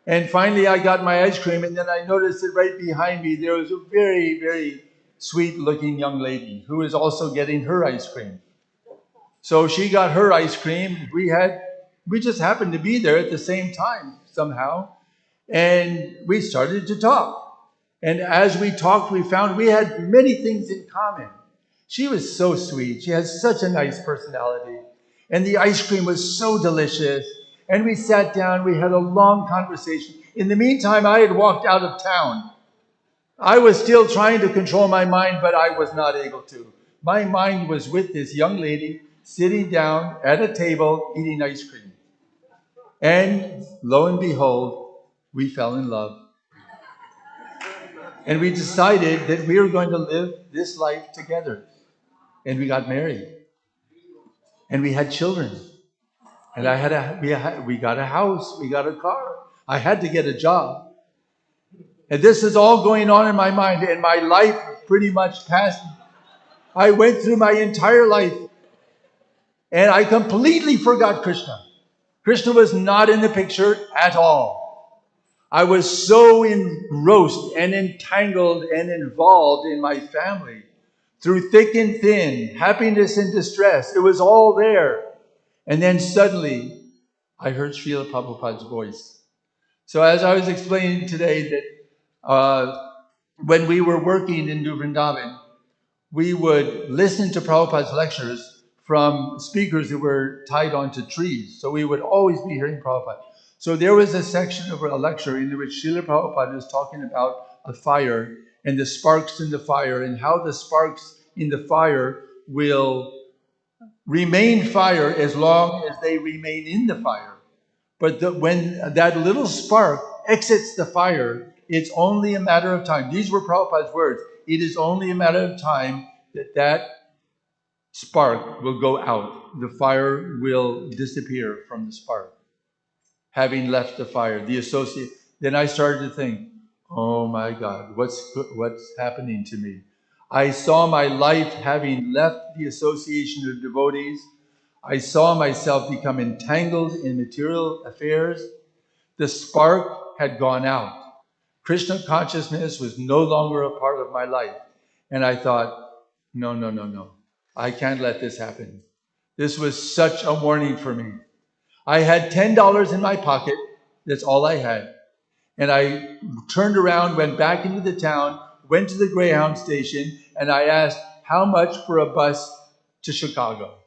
And finally, I got my ice cream, and then I noticed that right behind me, there was a very, very sweet-looking young lady who was also getting her ice cream. So she got her ice cream. We just happened to be there at the same time somehow, and we started to talk. And as we talked, we found we had many things in common. She was so sweet. She has such a nice personality. And the ice cream was so delicious. And we sat down, we had a long conversation. In the meantime, I had walked out of town. I was still trying to control my mind, but I was not able to. My mind was with this young lady sitting down at a table eating ice cream. And lo and behold, we fell in love. And we decided that we were going to live this life together. And we got married. And we had children. And we got a house, we got a car. I had to get a job. And this is all going on in my mind, and my life pretty much passed. I went through my entire life, and I completely forgot Krishna. Krishna was not in the picture at all. I was so engrossed and entangled and involved in my family. Through thick and thin, happiness and distress, it was all there. And then suddenly, I heard Srila Prabhupada's voice. So as I was explaining today that when we were working in New Vrindavan, we would listen to Prabhupada's lectures from speakers that were tied onto trees. So we would always be hearing Prabhupada. So there was a section of a lecture in which Srila Prabhupada was talking about a fire and the sparks in the fire and how the sparks in the fire will remain fire as long as they remain in the fire. But when that little spark exits the fire, it's only a matter of time. These were Prabhupada's words. It is only a matter of time that spark will go out. The fire will disappear from the spark. Having left the fire, then I started to think, oh my God, what's happening to me? I saw my life having left the association of devotees. I saw myself become entangled in material affairs. The spark had gone out. Krishna consciousness was no longer a part of my life. And I thought, no. I can't let this happen. This was such a warning for me. I had $10 in my pocket. That's all I had. And I turned around, went back into the town, went to the Greyhound station, and I asked, how much for a bus to Chicago?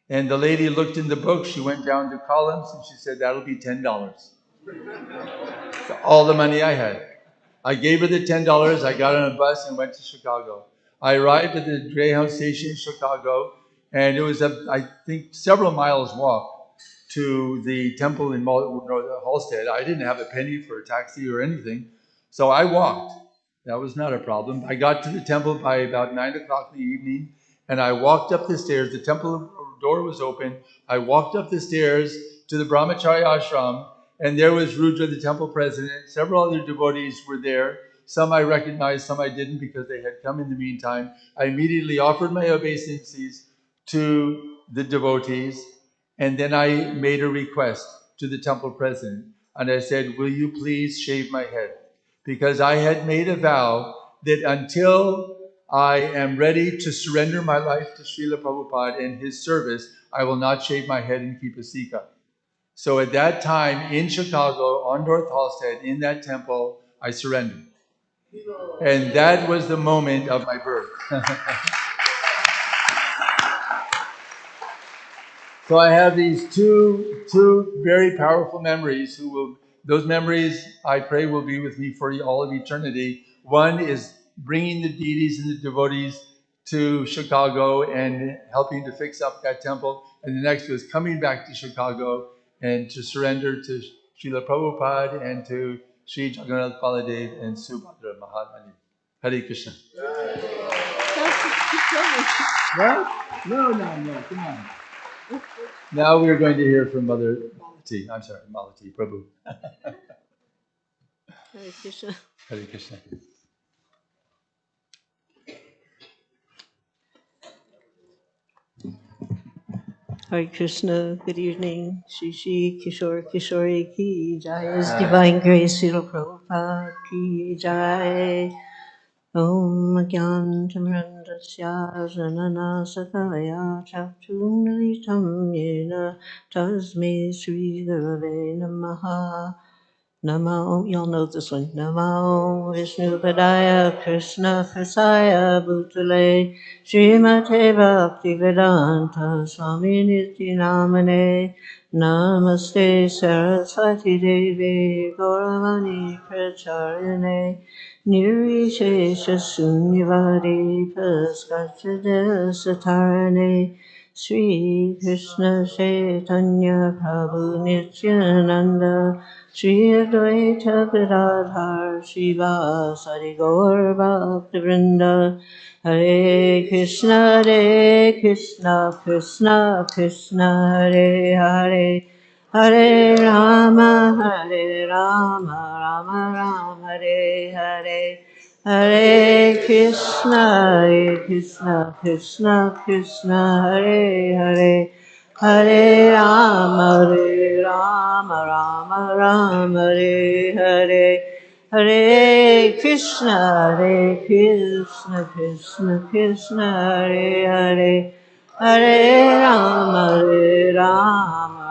And the lady looked in the book. She went down to columns and she said, that'll be $10. So all the money I had. I gave her the $10. I got on a bus and went to Chicago. I arrived at the Greyhound station in Chicago, and it was, I think, several miles walk to the temple in Halstead. I didn't have a penny for a taxi or anything, so I walked. That was not a problem. I got to the temple by about 9 o'clock in the evening, and I walked up the stairs. The temple door was open. I walked up the stairs to the Brahmacharya ashram, And there was Rudra, the temple president. Several other devotees were there. Some I recognized, some I didn't because they had come in the meantime. I immediately offered my obeisances to the devotees, and then I made a request to the temple president. And I said, will you please shave my head? Because I had made a vow that until I am ready to surrender my life to Srila Prabhupada and his service, I will not shave my head and keep a sikha. So at that time in Chicago, on North Halstead, in that temple, I surrendered. And that was the moment of my birth. So I have these two very powerful memories. Those memories I pray will be with me for all of eternity. One is bringing the deities and the devotees to Chicago and helping to fix up that temple. And the next was coming back to Chicago and to surrender to Srila Prabhupada and to Sri Jagannath Baladev and Subhadra Mahamani. Hare Krishna. What? No, come on. Now we're going to hear from Mother Malathi Prabhu. Hare Krishna. Hare Krishna. Hare Krishna, good evening. Shri Shri Kishore Kishori Ki Jai, His Divine Grace, Srila Prabhupada Ki Jai. Om Gyan Tamrandasya Janana Sakaya Chakchum Nalitam Yena Tasme Sri Gurave Namaha. Namo, y'all know this one. Namo Vishnu Padaya Krishna Prasaya Bhutale Srimate Bhakti Vedanta Swami Niti Namane Namaste Saraswati Devi Gauravani Pracharine Nirvishesha Sunyavadi Paskachada Satarane Sri Krishna Chaitanya Prabhu Nityananda Shri Advaita Gadadhar Shivasari Gaur Bhakti Vrinda Hare Krishna Krishna Krishna Hare Hare Hare Rama Rama Rama Hare Hare Hare Krishna Krishna Hare Hare Hare Rama Rama Rama Hare Hare Hare Krishna Krishna Hare Hare Hare Rama Rama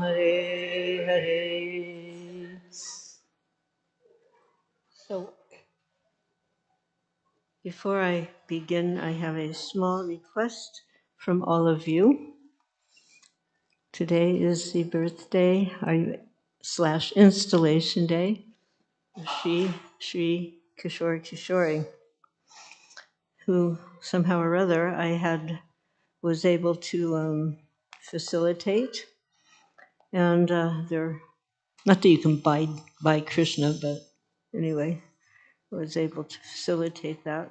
Hare Hare. So, before I begin, I have a small request from all of you. Today is the birthday / installation day of Sri Kishore Kishori, who somehow or other I was able to facilitate. And not that you can buy Krishna, but anyway, I was able to facilitate that.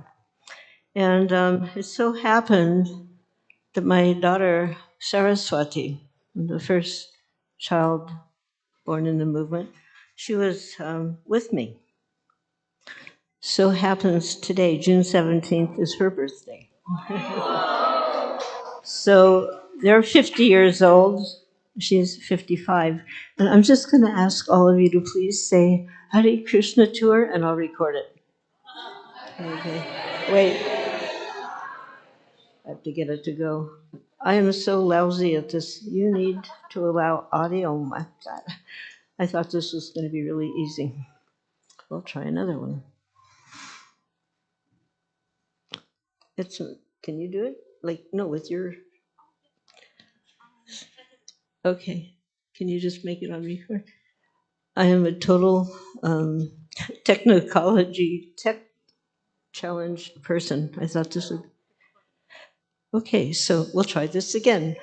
And it so happened that my daughter Saraswati, the first child born in the movement, she was with me. So happens today, June 17th, is her birthday. So they're 50 years old. She's 55. And I'm just going to ask all of you to please say Hare Krishna to her, and I'll record it. Okay. Wait. I have to get it to go. I am so lousy at this. You need to allow audio. My God. I thought this was going to be really easy. We'll try another one. Can you do it? No, with your... Okay. Can you just make it on record? I am a total tech challenged person. I thought this would... Okay, so we'll try this again.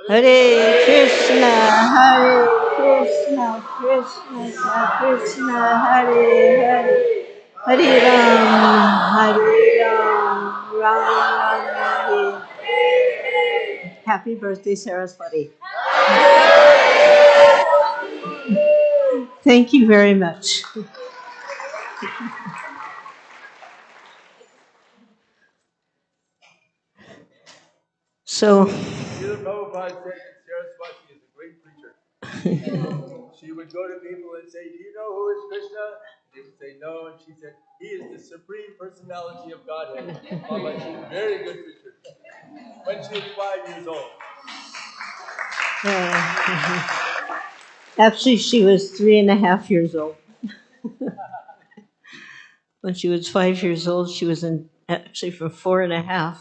Hare Krishna, Krishna Krishna, Hare Hare. Hare Ram, Ram Ram. Happy birthday, Saraswati. Thank you very much. So, Srila Prabhupada said that Saraswati is a great preacher. She would go to people and say, "Do you know who is Krishna?" They would say no, and she said, "He is the supreme personality of Godhead." Mama, she's a very good preacher. When she was 5 years old. actually, she was 3.5 years old. When she was 5 years old, she was actually from 4.5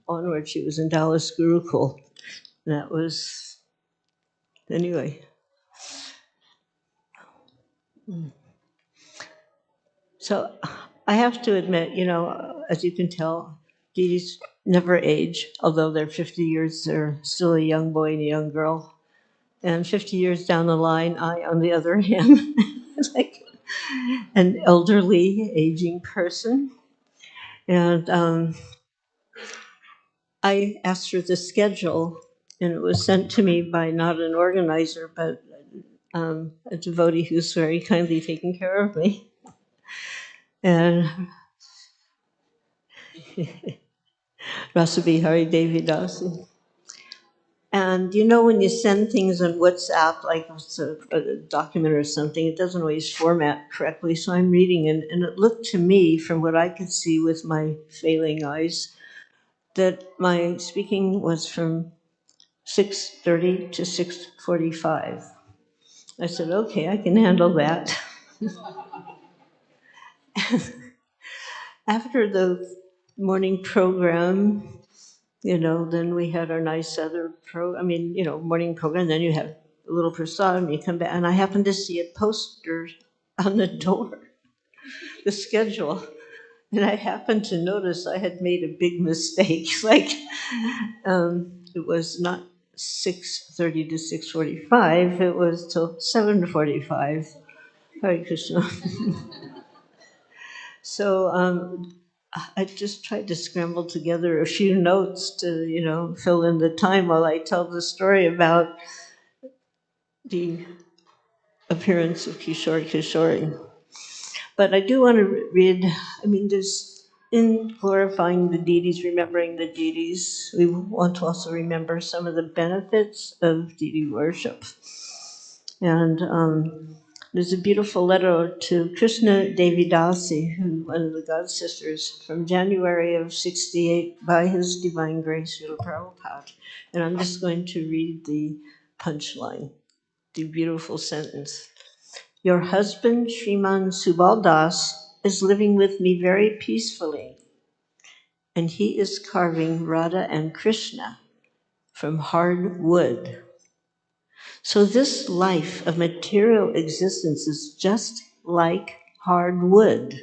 onward, she was in Dallas Gurukul. And that was, anyway. So I have to admit, as you can tell, deities never age, although they're 50 years, they're still a young boy and a young girl. And 50 years down the line, I, on the other hand, like an elderly, aging person. And I asked for the schedule, and it was sent to me by not an organizer, but a devotee who's very kindly taken care of me. And Rasabihari Devi Dasi. And when you send things on WhatsApp, like it's a document or something, it doesn't always format correctly. So I'm reading, and it looked to me, from what I could see with my failing eyes, that my speaking was from 6:30 to 6:45. I said, okay, I can handle that. After the morning program, then we had our nice other morning program. Then you have a little prasadam, you come back, and I happened to see a poster on the door, the schedule, and I happened to notice I had made a big mistake. Like, it was not 6:30 to 6:45, it was till 7:45. Hare Krishna. So I just tried to scramble together a few notes to, fill in the time while I tell the story about the appearance of Kishore Kishori. But I do want to read, there's, in glorifying the deities, remembering the deities, we want to also remember some of the benefits of deity worship. And there's a beautiful letter to Krishna Devi Dasi, one of the God sisters, from January of '68 by His Divine Grace, Srila Prabhupada. And I'm just going to read the punchline, the beautiful sentence. Your husband, Sriman Subal Das, is living with me very peacefully, and he is carving Radha and Krishna from hard wood. So this life of material existence is just like hard wood.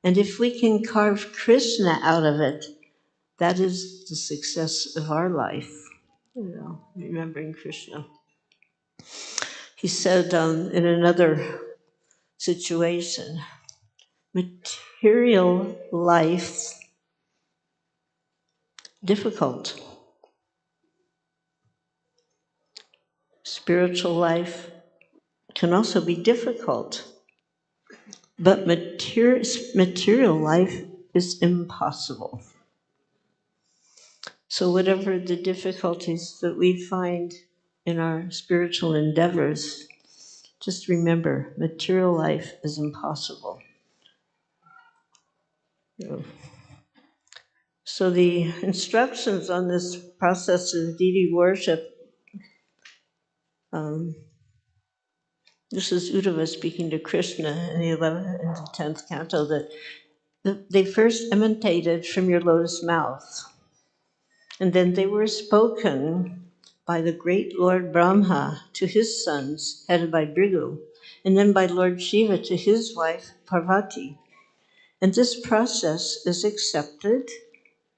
And if we can carve Krishna out of it, that is the success of our life. Remembering Krishna. He said in another situation, material life, difficult. Spiritual life can also be difficult. But material life is impossible. So whatever the difficulties that we find in our spiritual endeavors, just remember, material life is impossible. So the instructions on this process of deity worship, this is Uddhava speaking to Krishna in the 11th and the 10th canto, that they first emanated from your lotus mouth. And then they were spoken by the great Lord Brahma to his sons, headed by Bhrigu, and then by Lord Shiva to his wife Parvati. And this process is accepted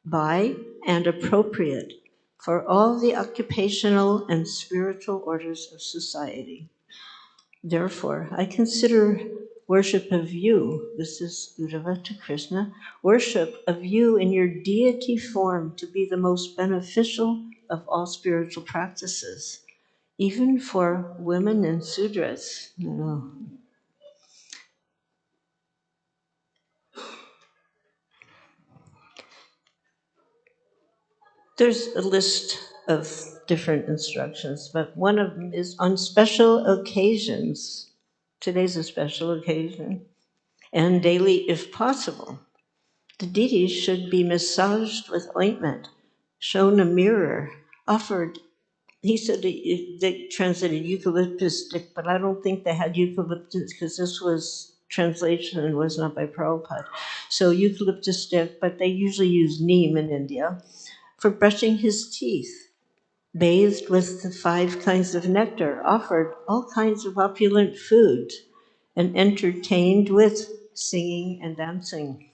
by and appropriate for all the occupational and spiritual orders of society. Therefore, I consider worship of you, this is Uddhava to Krishna, worship of you in your deity form to be the most beneficial of all spiritual practices, even for women and sudras. There's a list of different instructions, but one of them is on special occasions. Today's a special occasion, and daily if possible. The deities should be massaged with ointment, shown a mirror, offered. He said they translated eucalyptus stick, but I don't think they had eucalyptus because this was translation and was not by Prabhupada. So eucalyptus stick, but they usually use neem in India for brushing his teeth, bathed with the 5 kinds of nectar, offered all kinds of opulent food, and entertained with singing and dancing.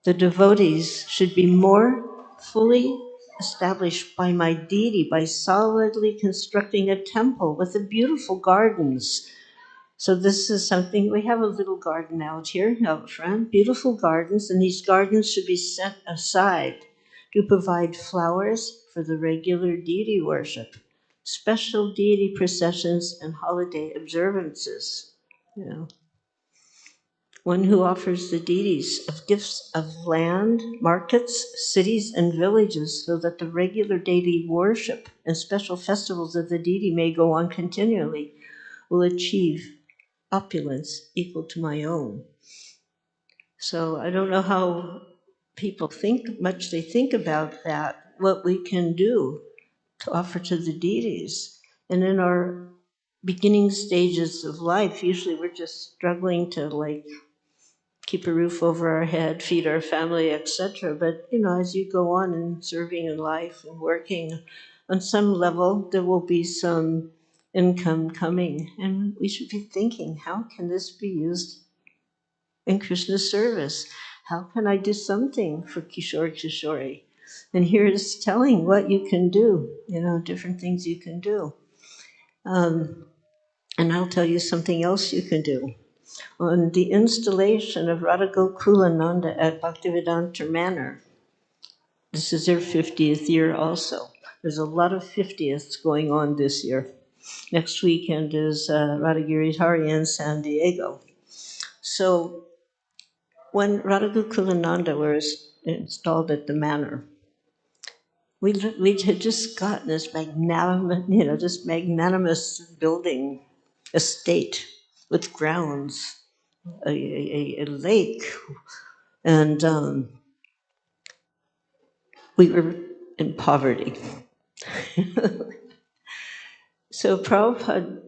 The devotees should be more fully established by my deity by solidly constructing a temple with the beautiful gardens. So this is something, we have a little garden out here, out front, beautiful gardens, and these gardens should be set aside to provide flowers for the regular deity worship, special deity processions, and holiday observances. You know, one who offers the deities of gifts of land, markets, cities, and villages so that the regular deity worship and special festivals of the deity may go on continually will achieve opulence equal to my own. So I don't know how people they think about that, what we can do to offer to the deities. And in our beginning stages of life, usually we're just struggling to keep a roof over our head, feed our family, etc. But as you go on in serving in life and working, on some level there will be some income coming, and we should be thinking, how can this be used in Krishna's service? How can I do something for Kishore Kishori? And here it's telling what you can do, different things you can do. And I'll tell you something else you can do. On the installation of Radha Gokulananda at Bhaktivedanta Manor. This is their 50th year also. There's a lot of 50ths going on this year. Next weekend is Radha Giridhari in San Diego. So when Radha Gokulananda was installed at the manor, we had just gotten this magnanimous building, estate with grounds, a lake, and we were in poverty. So Prabhupada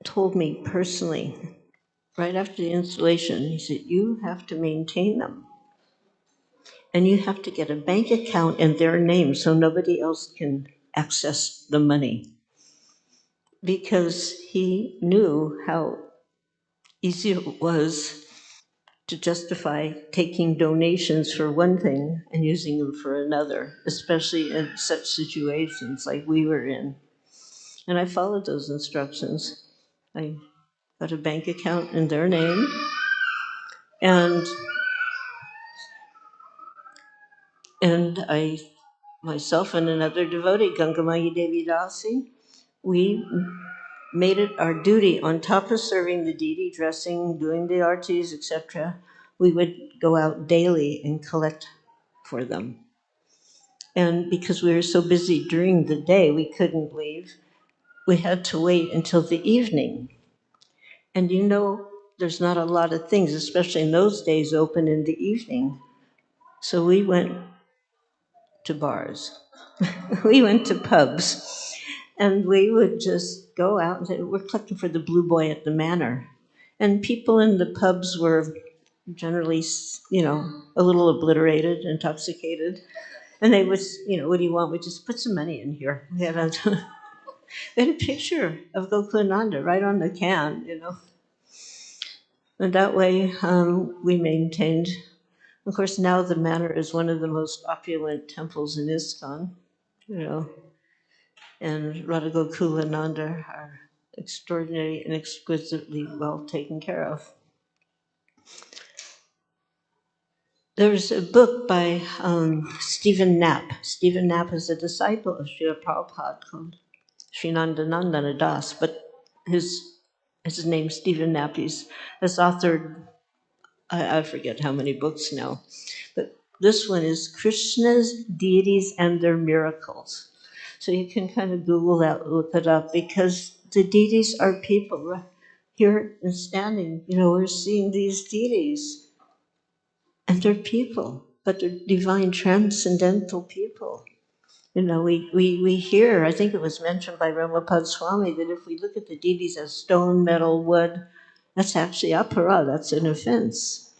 told me personally, right after the installation, he said, you have to maintain them. And you have to get a bank account in their name so nobody else can access the money. Because he knew how easy it was to justify taking donations for one thing and using them for another, especially in such situations like we were in. And I followed those instructions. I got a bank account in their name, and I, myself and another devotee, Gangamayi Devi Dasi, we made it our duty, on top of serving the deity, dressing, doing the artis, etc., we would go out daily and collect for them. And because we were so busy during the day, we couldn't leave. We had to wait until the evening. And there's not a lot of things, especially in those days, open in the evening. So we went to bars. We went to pubs. And we would just go out and say, we're collecting for the blue boy at the manor. And people in the pubs were generally, a little obliterated, intoxicated. And they would, what do you want? We just put some money in here. We had a picture of Gokulananda right on the can, And that way we maintained. Of course, now the manor is one of the most opulent temples in ISKCON, and Radha Gokulananda are extraordinary and exquisitely well taken care of. There's a book by Stephen Knapp. Stephen Knapp is a disciple of Srila Prabhupada called Srinandanandana Das, but his name's Stephen Knapp. Has authored, I forget how many books now, but this one is Krishna's Deities and Their Miracles. So you can kind of Google that, look it up, because the deities are people. Right here and standing, we're seeing these deities, and they're people, but they're divine, transcendental people. We hear, I think it was mentioned by Ramapad Swami, that if we look at the deities as stone, metal, wood, that's actually apara, that's an offense.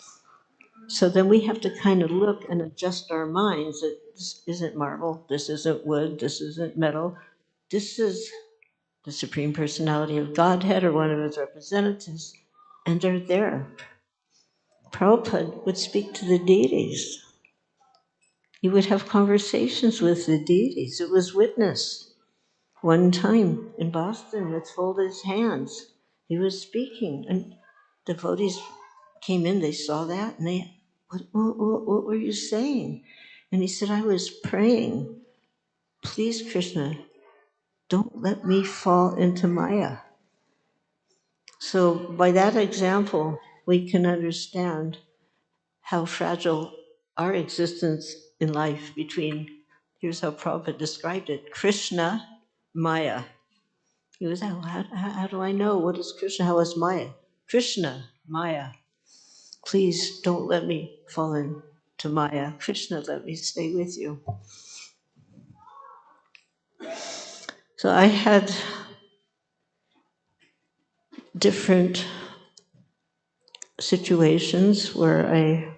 So then we have to kind of look and adjust our minds that this isn't marble, this isn't wood, this isn't metal, this is the Supreme Personality of Godhead or one of his representatives, and they're there. Prabhupada would speak to the deities. He would have conversations with the deities. It was witnessed. One time in Boston with folded hands, he was speaking, and devotees came in, they saw that, and they, what were you saying? And he said, I was praying, please, Krishna, don't let me fall into Maya. So by that example, we can understand how fragile our existence in life between, here's how Prabhupada described it, Krishna, Maya. He was, how do I know? What is Krishna? How is Maya? Krishna, Maya. Please don't let me fall into Maya. Krishna, let me stay with you. So I had different situations where I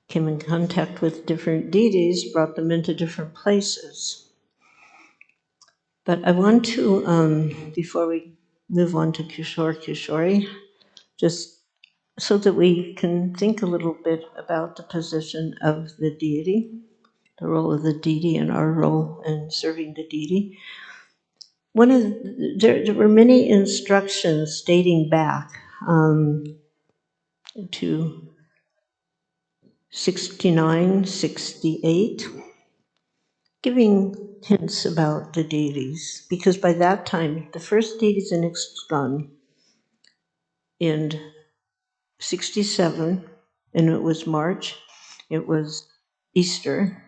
came in contact with different deities, brought them into different places. But I want to, before we move on to Kishore Kishori, just so that we can think a little bit about the position of the deity, the role of the deity and our role in serving the deity. There were many instructions dating back to 69, 68, giving hints about the deities, because by that time, the first deities in ISKCON in 67, and it was March, it was Easter,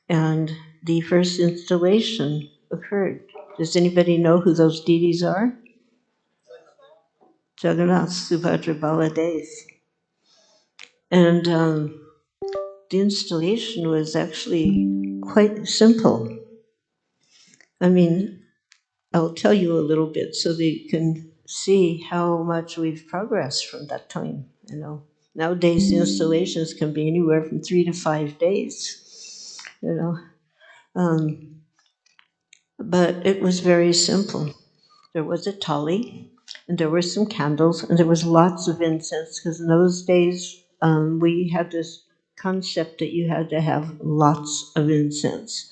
and the first installation occurred. Does anybody know who those deities are? Jagannath, Subhadra, Baladev. And the installation was actually quite simple. I mean, I'll tell you a little bit so that you can see how much we've progressed from that time. Nowadays the installations can be anywhere from 3 to 5 days. But it was very simple. There was a tali, and there were some candles, and there was lots of incense, because in those days we had this concept that you had to have lots of incense.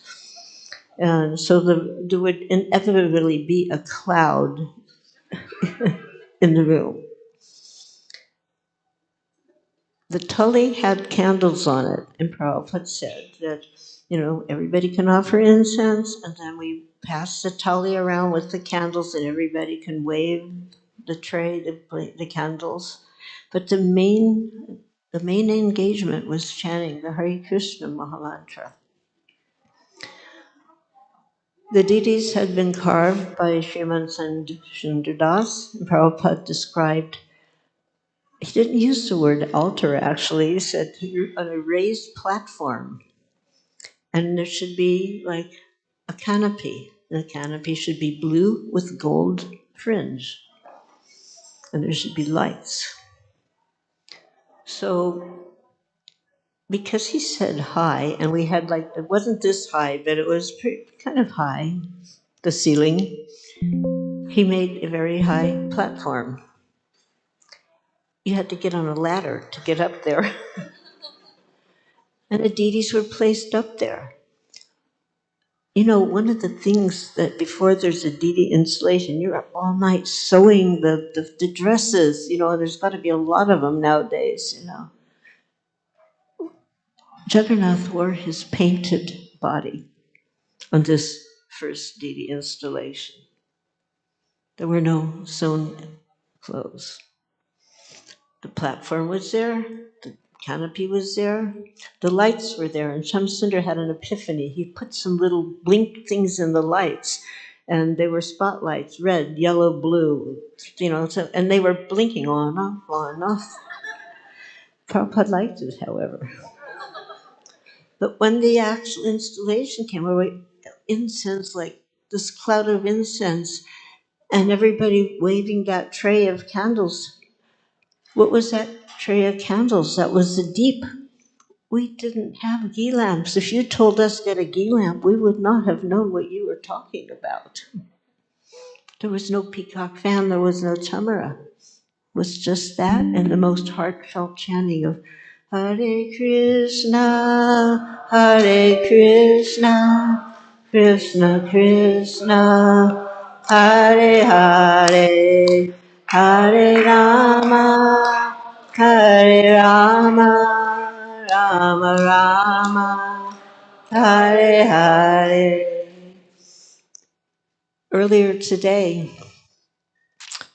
And so there would inevitably be a cloud in the room. The tali had candles on it, and Prabhupada said that, everybody can offer incense, and then we pass the tali around with the candles, and everybody can wave the tray, the candles. But the main engagement was chanting the Hare Krishna Mahamantra. The deities had been carved by Sriman Sundar Das, and Prabhupada described. He didn't use the word altar, actually. He said on a raised platform. And there should be like a canopy. The canopy should be blue with gold fringe. And there should be lights. So, because he said high, and we had it wasn't this high, but it was kind of high, the ceiling, he made a very high platform. You had to get on a ladder to get up there. And the deities were placed up there. One of the things that before there's a deity installation, you're up all night sewing the dresses. There's got to be a lot of them nowadays, Jagannath wore his painted body on this first deity installation. There were no sewn clothes. The platform was there, the canopy was there, the lights were there, and Shamsundar had an epiphany. He put some little blink things in the lights, and they were spotlights, red, yellow, blue, and they were blinking on and off, on and off. Prabhupada liked it, however. But when the actual installation came, incense, like this cloud of incense, and everybody waving that tray of candles. What was that tray of candles? That was the deep. We didn't have ghee lamps. If you told us to get a ghee lamp, we would not have known what you were talking about. There was no peacock fan, there was no tamara. It was just that and the most heartfelt chanting of Hare Krishna, Krishna Krishna, Hare Hare, Hare Rama, Hare Rama, Rama Rama, Hare Hare. Earlier today,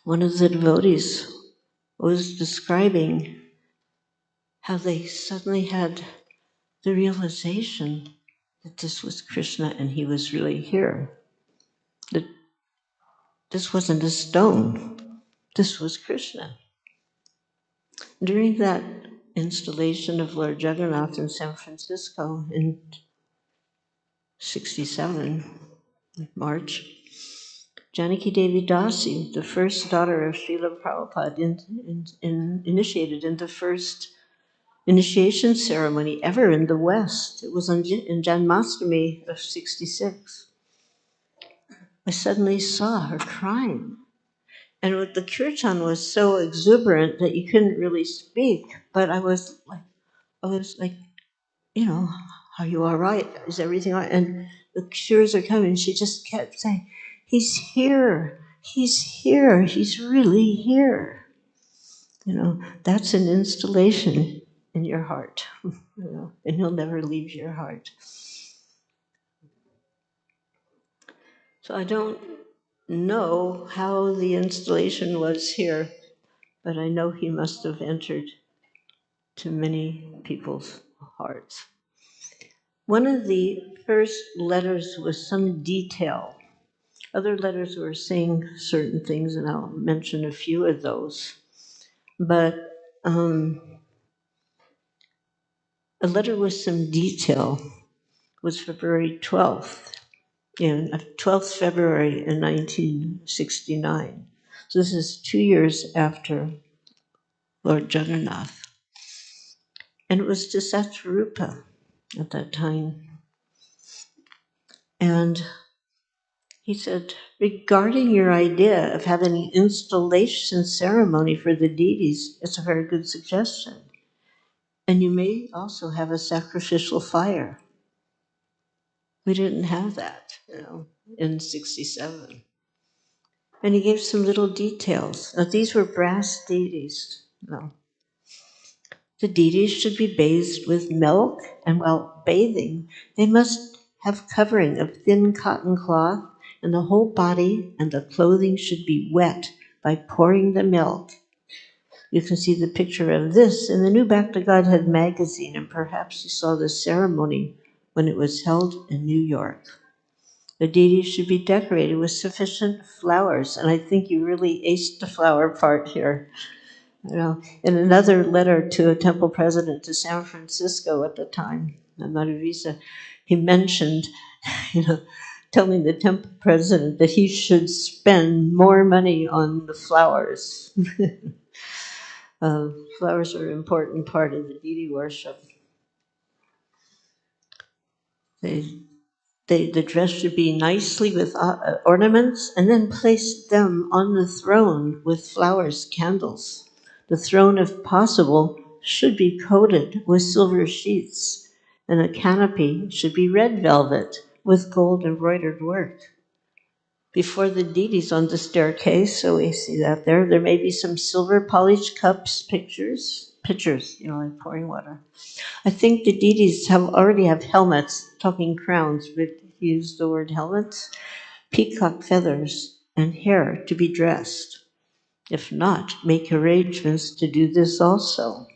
one of the devotees was describing how they suddenly had the realization that this was Krishna and he was really here. That this wasn't a stone, this was Krishna. During that installation of Lord Jagannath in San Francisco in 67, March, Janaki Devi Dasi, the first daughter of Srila Prabhupada, initiated in the first initiation ceremony ever in the West. It was in Janmashtami of 66. I suddenly saw her crying. And the kirtan was so exuberant that you couldn't really speak. But I was like, are you all right? Is everything all right? And the tears are coming. She just kept saying, he's here. He's here. He's really here. That's an installation in your heart, and he'll never leave your heart. So I don't know how the installation was here, but I know he must have entered to many people's hearts. One of the first letters was some detail. Other letters were saying certain things, and I'll mention a few of those. But a letter with some detail was February 12th, 12th February in 1969. So this is 2 years after Lord Jagannath. And it was to Satyarupa at that time. And he said, regarding your idea of having an installation ceremony for the deities, it's a very good suggestion. And you may also have a sacrificial fire. We didn't have that, in 67. And he gave some little details. Now, these were brass deities. The deities should be bathed with milk, and while bathing, they must have covering of thin cotton cloth, and the whole body and the clothing should be wet by pouring the milk. You can see the picture of this in the New Back to Godhead magazine, and perhaps you saw the ceremony when it was held in New York. The deities should be decorated with sufficient flowers, and I think you really aced the flower part here. In another letter to a temple president to San Francisco at the time, Madhava, he mentioned, telling the temple president that he should spend more money on the flowers. Flowers are an important part of the deity worship. The dress should be nicely with ornaments, and then place them on the throne with flowers, candles. The throne, if possible, should be coated with silver sheaths, and the canopy should be red velvet with gold embroidered work. Before the deities on the staircase, so we see that there may be some silver polished cups, pitchers, pitchers, like pouring water. I think the deities already have helmets, talking crowns, but he used the word helmets, peacock feathers, and hair to be dressed. If not, make arrangements to do this also.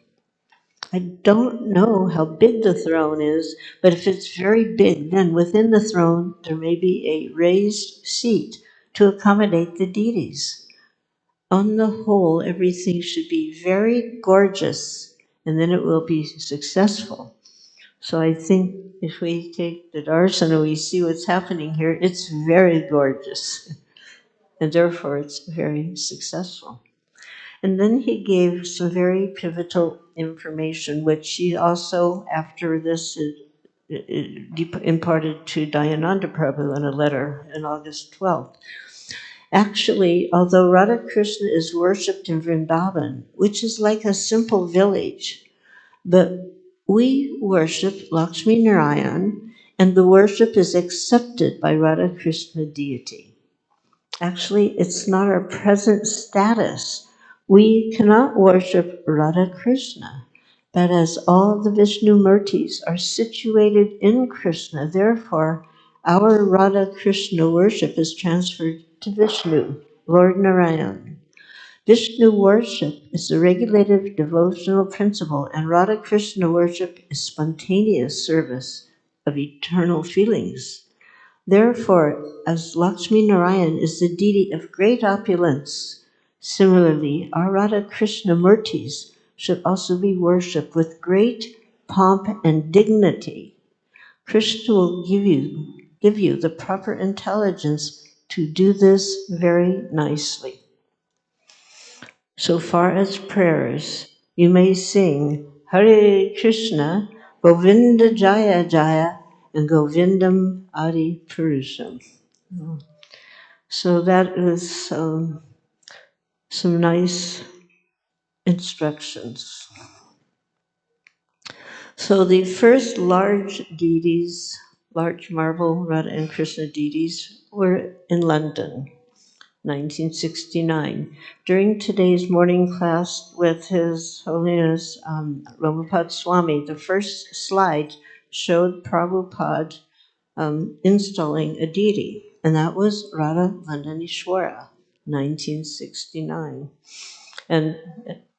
I don't know how big the throne is, but if it's very big, then within the throne there may be a raised seat to accommodate the deities. On the whole, everything should be very gorgeous, and then it will be successful. So I think if we take the darshan and we see what's happening here, it's very gorgeous, and therefore it's very successful. And then he gave some very pivotal information, which he also, after this, imparted to Dayananda Prabhu in a letter on August 12th. Actually, although Radha Krishna is worshipped in Vrindavan, which is like a simple village, but we worship Lakshmi Narayan, and the worship is accepted by Radha Krishna deity. Actually, it's not our present status. We cannot worship Radha Krishna, but as all the Vishnu Murtis are situated in Krishna, therefore our Radha Krishna worship is transferred to Vishnu, Lord Narayan. Vishnu worship is a regulative devotional principle, and Radha Krishna worship is spontaneous service of eternal feelings. Therefore, as Lakshmi Narayan is the deity of great opulence, similarly, our Radha Krishna Murtis should also be worshipped with great pomp and dignity. Krishna will give you the proper intelligence to do this very nicely. So far as prayers, you may sing Hare Krishna, Govinda Jaya Jaya, and Govindam Adi Purusham. So that is some nice instructions. So the first large deities, large marble Radha and Krishna deities, were in London, 1969. During today's morning class with His Holiness Prabhupada Swami, the first slide showed Prabhupada installing a deity, and that was Radha Vandanishwara, 1969. And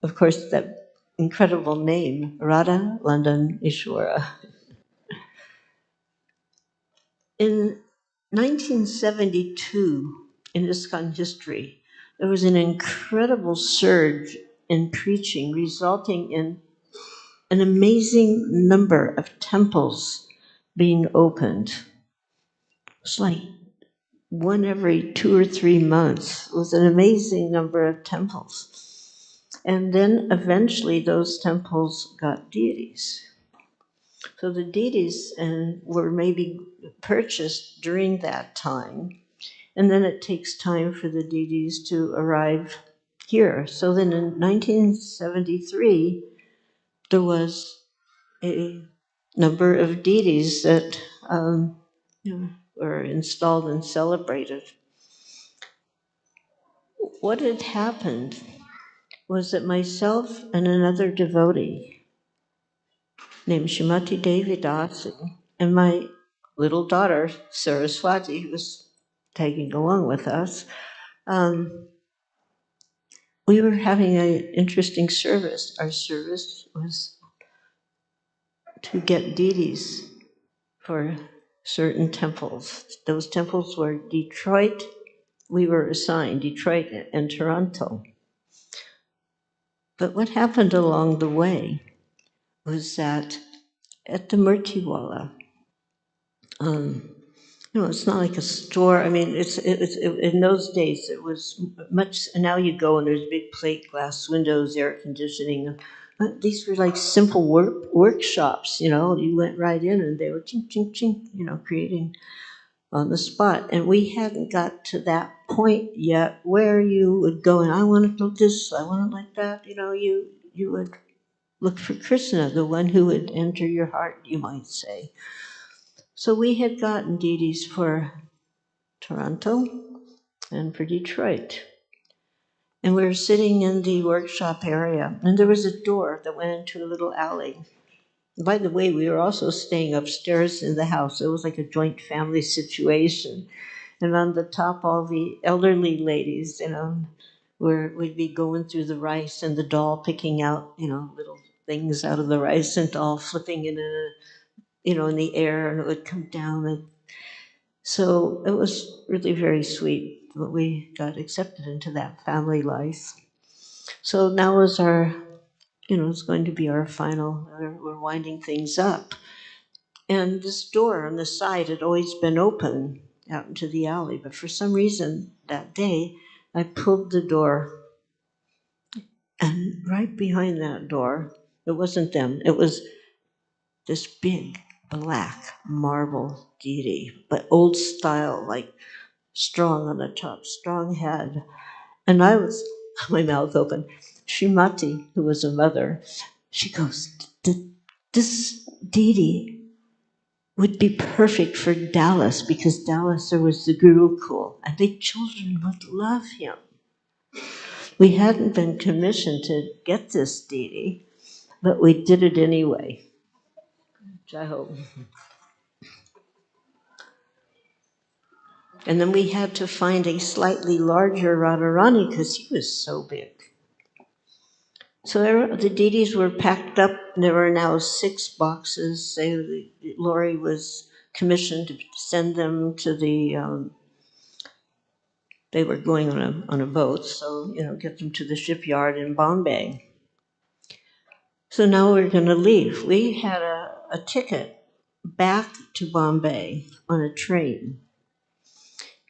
of course, that incredible name, Radha Vandanishwara. In 1972, in ISKCON history, there was an incredible surge in preaching, resulting in an amazing number of temples being opened. It's like one every 2 or 3 months. It was an amazing number of temples. And then eventually those temples got deities. So the deities were maybe purchased during that time. And then it takes time for the deities to arrive here. So then in 1973, there was a number of deities that were installed and celebrated. What had happened was that myself and another devotee named Shrimati Devi Dasi and my little daughter, Saraswati, who was tagging along with us, we were having an interesting service. Our service was to get deities for certain temples. Those temples were Detroit. We were assigned Detroit and Toronto. But what happened along the way was that at the Murtiwala, it's not like a store. I mean, it's in those days it was much. Now you go and there's big plate glass windows, air conditioning. But these were like simple workshops. You went right in and they were ching ching ching. Creating on the spot. And we hadn't got to that point yet where you would go and I want to do this, I want it like that. You would look for Krishna, the one who would enter your heart, you might say. So we had gotten deities for Toronto and for Detroit. And we were sitting in the workshop area, and there was a door that went into a little alley. By the way, we were also staying upstairs in the house. It was like a joint family situation. And on the top, all the elderly ladies, we'd be going through the rice and the doll picking out, little things out of the rice and all flipping it in the air, and it would come down. And so it was really very sweet. But we got accepted into that family life. So now is it's going to be our final, we're winding things up. And this door on the side had always been open out into the alley, but for some reason that day, I pulled the door, and right behind that door, it wasn't them, it was this big black marble deity, but old style, like strong on the top, strong head. And I was, my mouth open. Srimati, who was a mother, she goes, This deity would be perfect for Dallas, because Dallas there was the Gurukul, and the children would love him. We hadn't been commissioned to get this deity, but we did it anyway, which I hope. And then we had to find a slightly larger Radharani because he was so big. So the deities were packed up. There were now 6 boxes. Lori was commissioned to send them to the. They were going on a boat, so get them to the shipyard in Bombay. So now we're going to leave. We had a ticket back to Bombay on a train,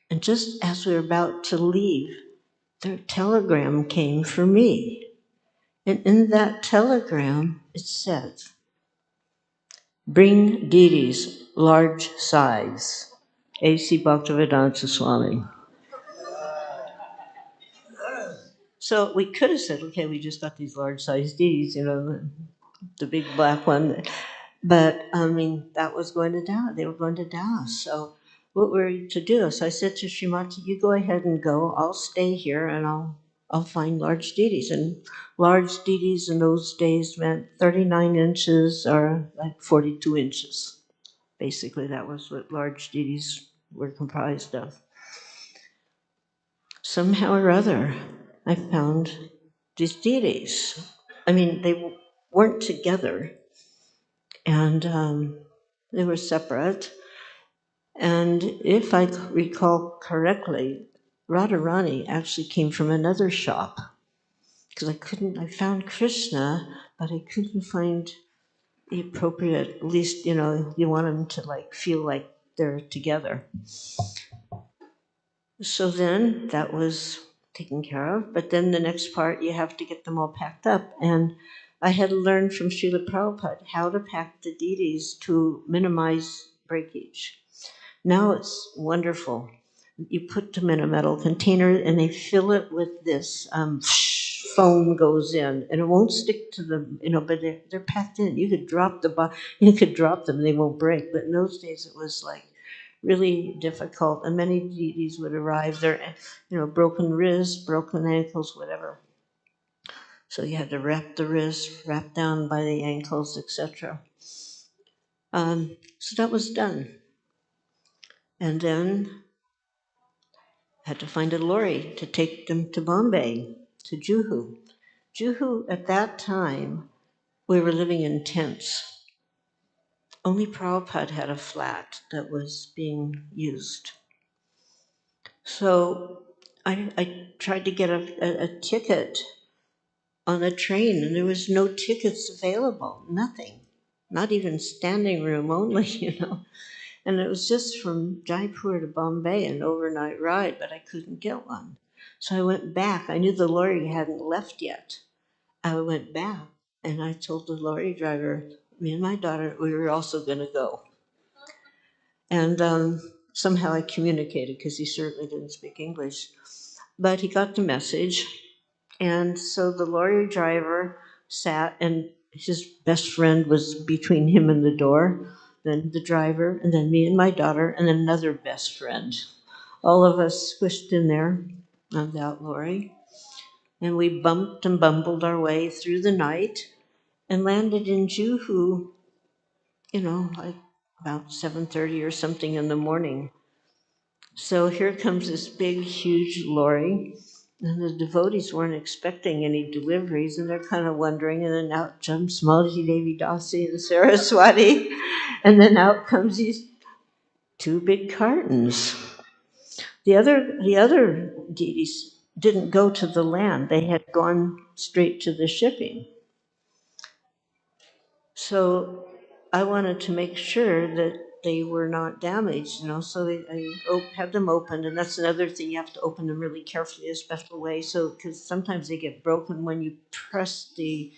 and just as we were about to leave, their telegram came for me, and in that telegram it said, "Bring deities, large size, A.C. Bhaktivedanta Swami." So we could have said, okay, we just got these large size deities, the big black one. But that was going to Dallas. They were going to Dallas. So what were we to do? So I said to Srimati, you go ahead and go. I'll stay here and I'll find large deities. And large deities in those days meant 39 inches or like 42 inches. Basically, that was what large deities were comprised of. Somehow or other, I found these deities. They weren't together, and they were separate. And if I recall correctly, Radharani actually came from another shop, because I found Krishna, but I couldn't find the appropriate, at least, you want them to feel like they're together. So then that was taken care of. But then the next part, you have to get them all packed up. And I had learned from Srila Prabhupada how to pack the deities to minimize breakage. Now it's wonderful. You put them in a metal container and they fill it with this foam goes in, and it won't stick to them, but they're packed in. You could drop them, they won't break. But in those days it was really difficult, and many deities would arrive there, broken wrists, broken ankles, whatever. So you had to wrap the wrists, wrap down by the ankles, etc. So that was done. And then had to find a lorry to take them to Bombay, to Juhu. Juhu, at that time, we were living in tents. Only Prabhupada had a flat that was being used. So I tried to get a ticket on a train, and there was no tickets available, nothing, not even standing room only, And it was just from Jaipur to Bombay, an overnight ride, but I couldn't get one. So I went back. I knew the lorry hadn't left yet. I went back, and I told the lorry driver, me and my daughter, we were also going to go. And somehow I communicated, because he certainly didn't speak English. But he got the message. And so the lorry driver sat, and his best friend was between him and the door, then the driver, and then me and my daughter, and then another best friend. All of us squished in there on that lorry. And we bumped and bumbled our way through the night and landed in Juhu, like about 7:30 or something in the morning. So here comes this big, huge lorry, and the devotees weren't expecting any deliveries, and they're kind of wondering. And then out jumps Malathi Devi Dasi and Saraswati, and then out comes these two big cartons. The other deities didn't go to the land; they had gone straight to the shipping. So I wanted to make sure that they were not damaged, so I had them opened, and that's another thing, you have to open them really carefully, a special way, so, because sometimes they get broken when you press the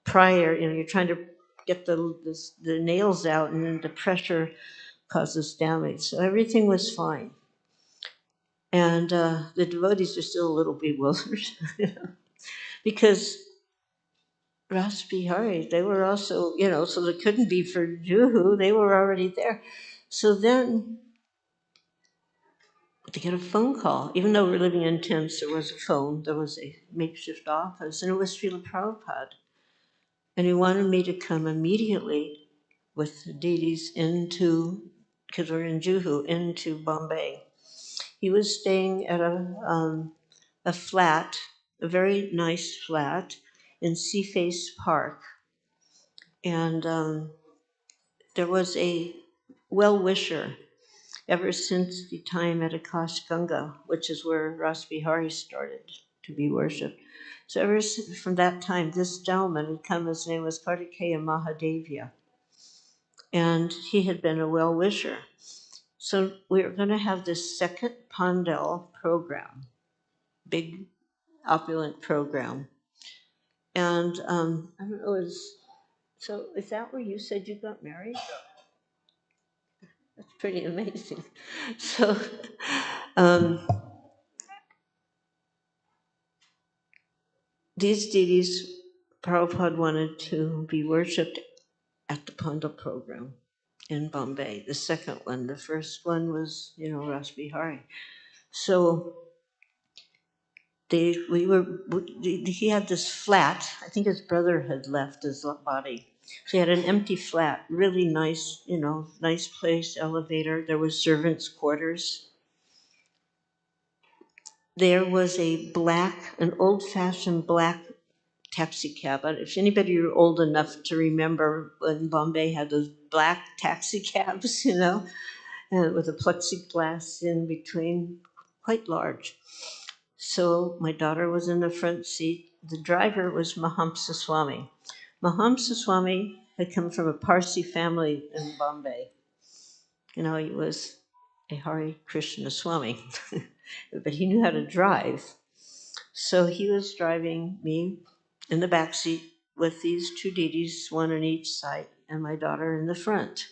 prior, you're trying to get the nails out, and then the pressure causes damage. So everything was fine. And the devotees are still a little bewildered because Ras Bihari, they were also, so they couldn't be for Juhu, they were already there. So then they get a phone call. Even though we're living in tents, there was a phone, there was a makeshift office, and it was Srila Prabhupada. And he wanted me to come immediately with the deities because we're in Juhu, into Bombay. He was staying at a flat, a very nice flat in Seaface Park. And there was a well-wisher ever since the time at Akash Ganga, which is where Ras Bihari started to be worshipped. So ever since, from that time, this gentleman had come, his name was Kartikeya Mahadevya, and he had been a well-wisher. So we were going to have this second Pandal program, big opulent program. And I don't know, so is that where you said you got married? That's pretty amazing. So these deities, Prabhupada wanted to be worshipped at the Pandal program in Bombay. The second one, the first one was, Ras Bihari. So he had this flat. I think his brother had left his body. So he had an empty flat, really nice, nice place, elevator. There was servants' quarters. There was an old-fashioned black taxi cab. If anybody are old enough to remember when Bombay had those black taxi cabs, and with a plexiglass in between, quite large. So my daughter was in the front seat. The driver was Mahamsa Swami. Mahamsa Swami had come from a Parsi family in Bombay. He was a Hare Krishna Swami, but he knew how to drive. So he was driving me in the back seat with these two deities, one on each side, and my daughter in the front,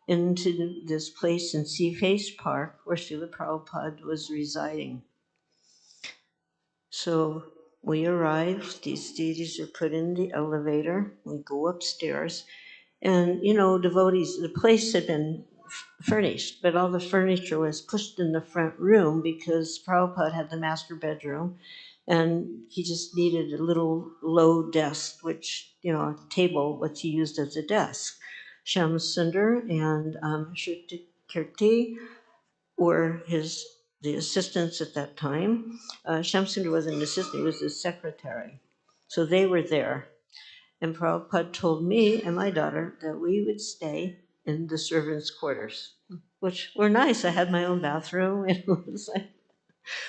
into this place in Seaface Park where Srila Prabhupada was residing. So we arrived, these deities are put in the elevator, we go upstairs, and devotees, the place had been furnished, but all the furniture was pushed in the front room because Prabhupada had the master bedroom, and he just needed a little low desk, which, a table, which he used as a desk. Shyam Sundar and Shruti Kirti were the assistants at that time. Shyam Sundar wasn't an assistant, he was his secretary. So they were there. And Prabhupada told me and my daughter that we would stay in the servants' quarters, which were nice. I had my own bathroom.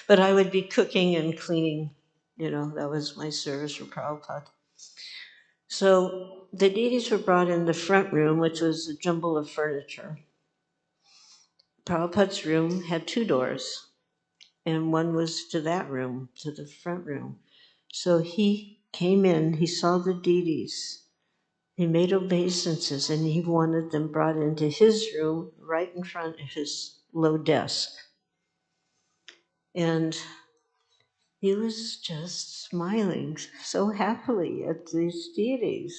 But I would be cooking and cleaning. That was my service for Prabhupada. So the deities were brought in the front room, which was a jumble of furniture. Prabhupada's room had two doors, and one was to that room, to the front room. So he came in, he saw the deities. He made obeisances, and he wanted them brought into his room right in front of his low desk. And he was just smiling so happily at these deities.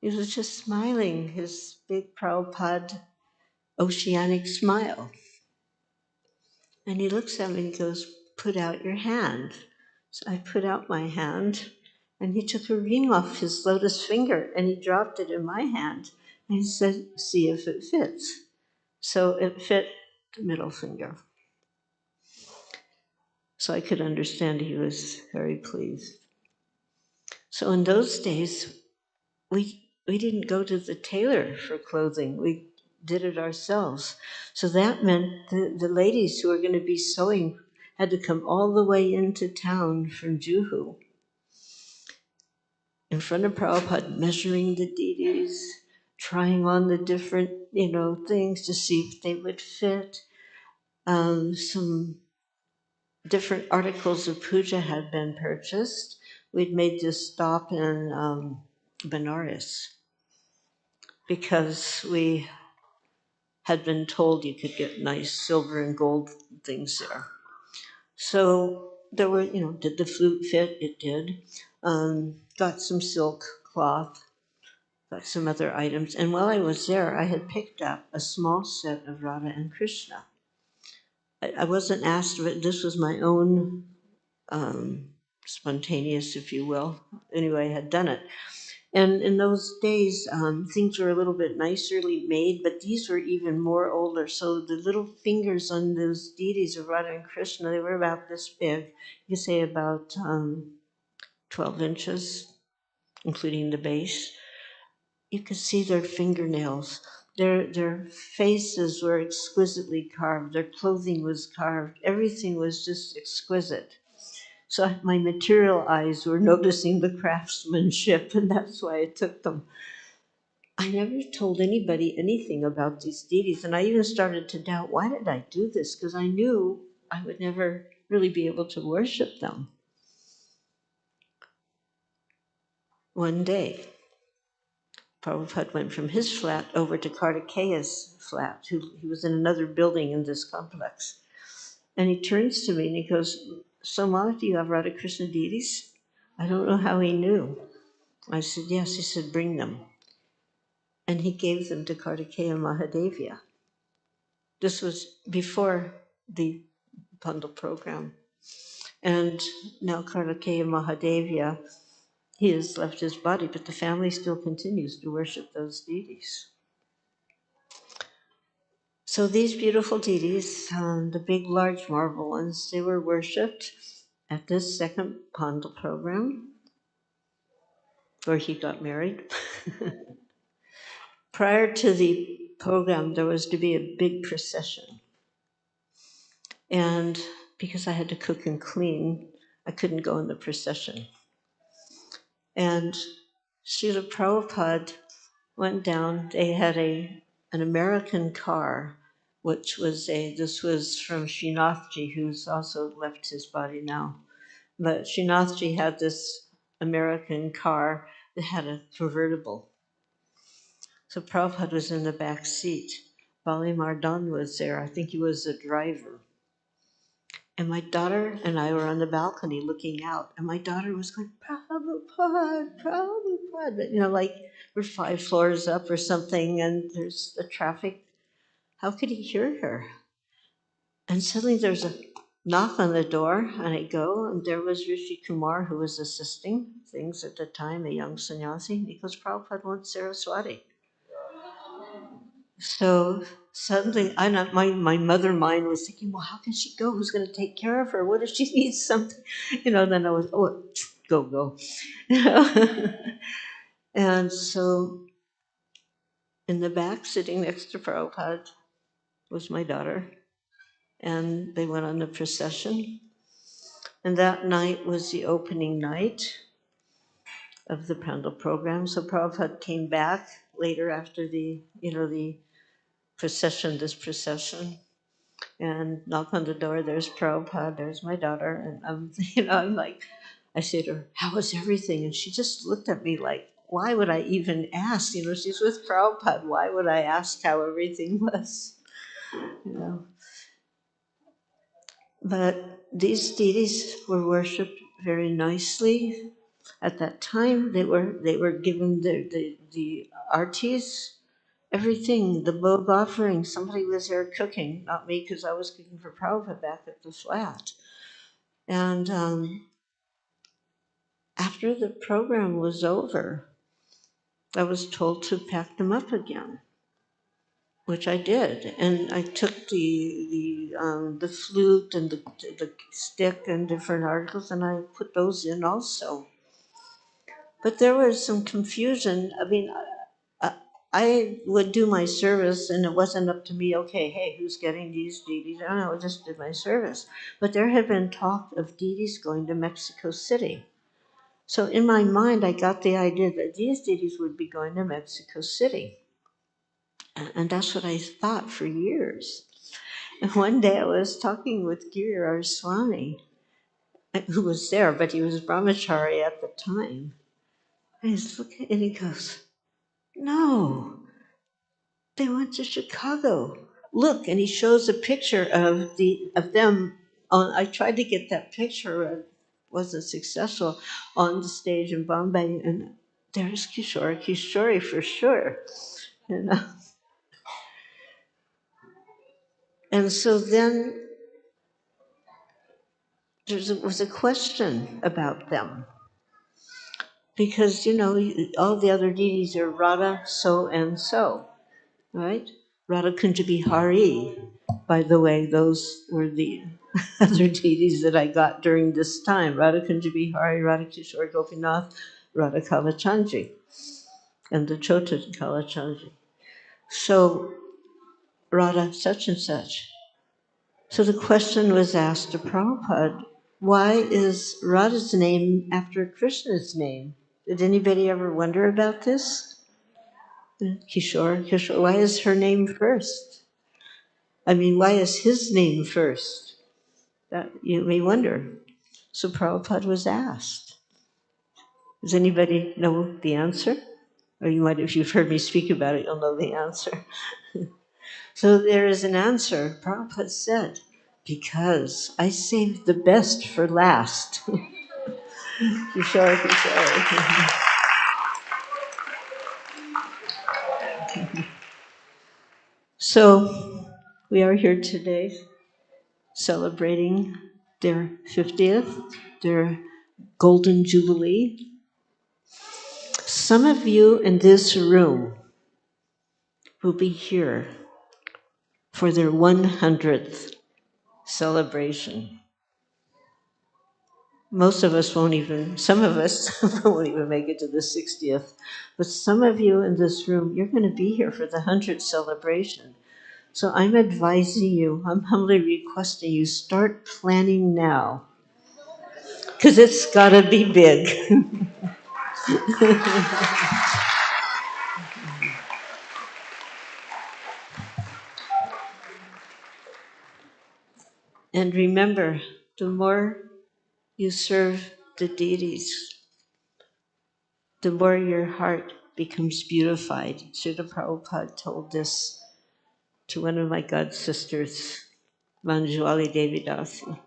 He was just smiling, his big Prabhupada oceanic smile. And he looks at me and he goes, "Put out your hand." So I put out my hand, and he took a ring off his lotus finger and he dropped it in my hand. And he said, "See if it fits." So it fit the middle finger. So I could understand he was very pleased. So in those days, we didn't go to the tailor for clothing. We did it ourselves. So that meant the ladies who were going to be sewing had to come all the way into town from Juhu in front of Prabhupada, measuring the deities, trying on the different, things to see if they would fit. Some different articles of puja had been purchased. We'd made this stop in Benares because we had been told you could get nice silver and gold things there. So there were, did the flute fit? It did. Got some silk cloth, got some other items. And while I was there, I had picked up a small set of Radha and Krishna. I wasn't asked, but this was my own spontaneous, if you will. Anyway, I had done it. And in those days, things were a little bit nicerly made, but these were even more older. So the little fingers on those deities of Radha and Krishna, they were about this big. You could say about 12 inches, including the base. You could see their fingernails. Their faces were exquisitely carved. Their clothing was carved. Everything was just exquisite. So my material eyes were noticing the craftsmanship, and that's why I took them. I never told anybody anything about these deities, and I even started to doubt, why did I do this? Because I knew I would never really be able to worship them. One day, Prabhupada went from his flat over to Kartikeya's flat. He was in another building in this complex. And he turns to me and he goes, "So, Ma, do you have Radha Krishna deities?" I don't know how he knew. I said, "Yes." He said, "Bring them." And he gave them to Kartikeya Mahadevya. This was before the bundle program. And now Kartikeya Mahadevya, he has left his body, but the family still continues to worship those deities. So these beautiful deities, the big, large marble ones, they were worshipped at this second bundle program, where he got married. Prior to the program, there was to be a big procession. And because I had to cook and clean, I couldn't go in the procession. And Srila Prabhupada went down. They had an American car, this was from Srinathji, who's also left his body now. But Srinathji had this American car that had a convertible. So Prabhupada was in the back seat. Bali Mardan was there. I think he was the driver. And my daughter and I were on the balcony looking out, and my daughter was going, "Prabhupada, Prabhupada." But, like we're 5 floors up or something, and there's the traffic. How could he hear her? And suddenly there's a knock on the door, and I go, and there was Rishi Kumar, who was assisting things at the time, a young sannyasi. And he goes, "Prabhupada wants Saraswati." So suddenly, my mother mind was thinking, well, how can she go? Who's going to take care of her? What if she needs something? Then I was, go. And so in the back, sitting next to Prabhupada, was my daughter. And they went on the procession. And that night was the opening night of the Pandal program. So Prabhupada came back later after the this procession. And knock on the door, there's Prabhupada, there's my daughter, and I'm like, I say to her, "How was everything?" And she just looked at me like, why would I even ask? She's with Prabhupada, why would I ask how everything was? But these deities were worshipped very nicely. At that time, they were given the artis, everything, the bog offering. Somebody was there cooking, not me, because I was cooking for Prabhupada back at the flat. And after the program was over, I was told to pack them up again, which I did, and I took the flute and the stick and different articles, and I put those in also. But there was some confusion. I mean, I would do my service, and it wasn't up to me. Okay, hey, who's getting these deities? I don't know. I just did my service. But there had been talk of deities going to Mexico City. So in my mind, I got the idea that these deities would be going to Mexico City. And that's what I thought for years. And one day I was talking with Giriraj Swami, who was there, but he was brahmachari at the time. And he's looking, and he goes, "No, they went to Chicago. Look," and he shows a picture of them. I tried to get that picture, wasn't successful, on the stage in Bombay, and there's Kishore for sure, you know. And so then was a question about them, because all the other deities are Radha, so and so, right? Radha Kunjabi Hari. By the way, those were the other deities that I got during this time: Radha Kunjabi Hari, Radha Kishore Gopinath, Radha Kalachandji, and the Chota Kalachandji. So Radha such and such. So the question was asked to Prabhupada, why is Radha's name after Krishna's name? Did anybody ever wonder about this? Kishore, why is her name first? I mean, why is his name first? That you may wonder. So Prabhupada was asked. Does anybody know the answer? Or you might, if you've heard me speak about it, you'll know the answer. So there is an answer. Prabhupada said, because I saved the best for last. Kishore. So we are here today celebrating their 50th, their Golden Jubilee. Some of you in this room will be here for their 100th celebration. Most of us won't even, some of us won't even make it to the 60th, but some of you in this room, you're going to be here for the 100th celebration. So I'm advising you, I'm humbly requesting you, start planning now, because it's got to be big. And remember, the more you serve the deities, the more your heart becomes beautified. Srila Prabhupada told this to one of my god sisters, Manjuali Devi Dasi.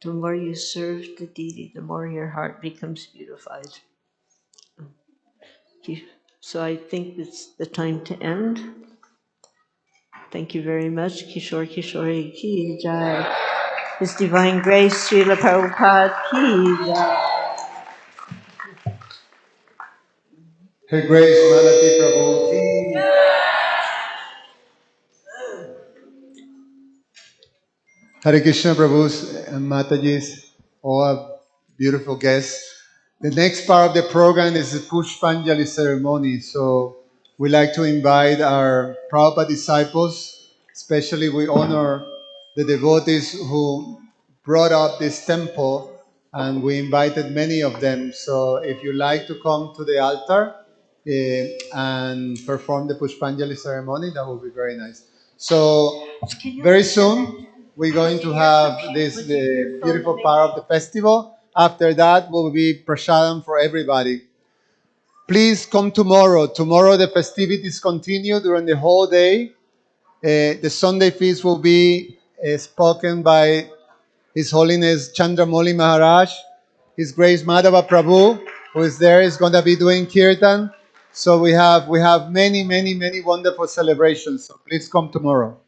The more you serve the deity, the more your heart becomes beautified. So I think it's the time to end. Thank you very much. Kishore Kishore Ki Jai. His Divine Grace, Srila Prabhupada Ki Jai. Her Grace Malathi Prabhu ki. Hare Krishna Prabhus and Matajis, all our beautiful guests. The next part of the program is the Pushpanjali ceremony. So we like to invite our Prabhupada disciples, especially we honor the devotees who brought up this temple, and we invited many of them. So if you like to come to the altar and perform the Pushpanjali ceremony, that would be very nice. So very soon we're going to have this the beautiful part of the festival. After that will be prasadam for everybody. Please come tomorrow. Tomorrow the festivities continue during the whole day. The Sunday feast will be spoken by His Holiness Chandramoli Maharaj. His Grace Madhava Prabhu, who is there, is going to be doing Kirtan. So we have many, many, many wonderful celebrations. So please come tomorrow.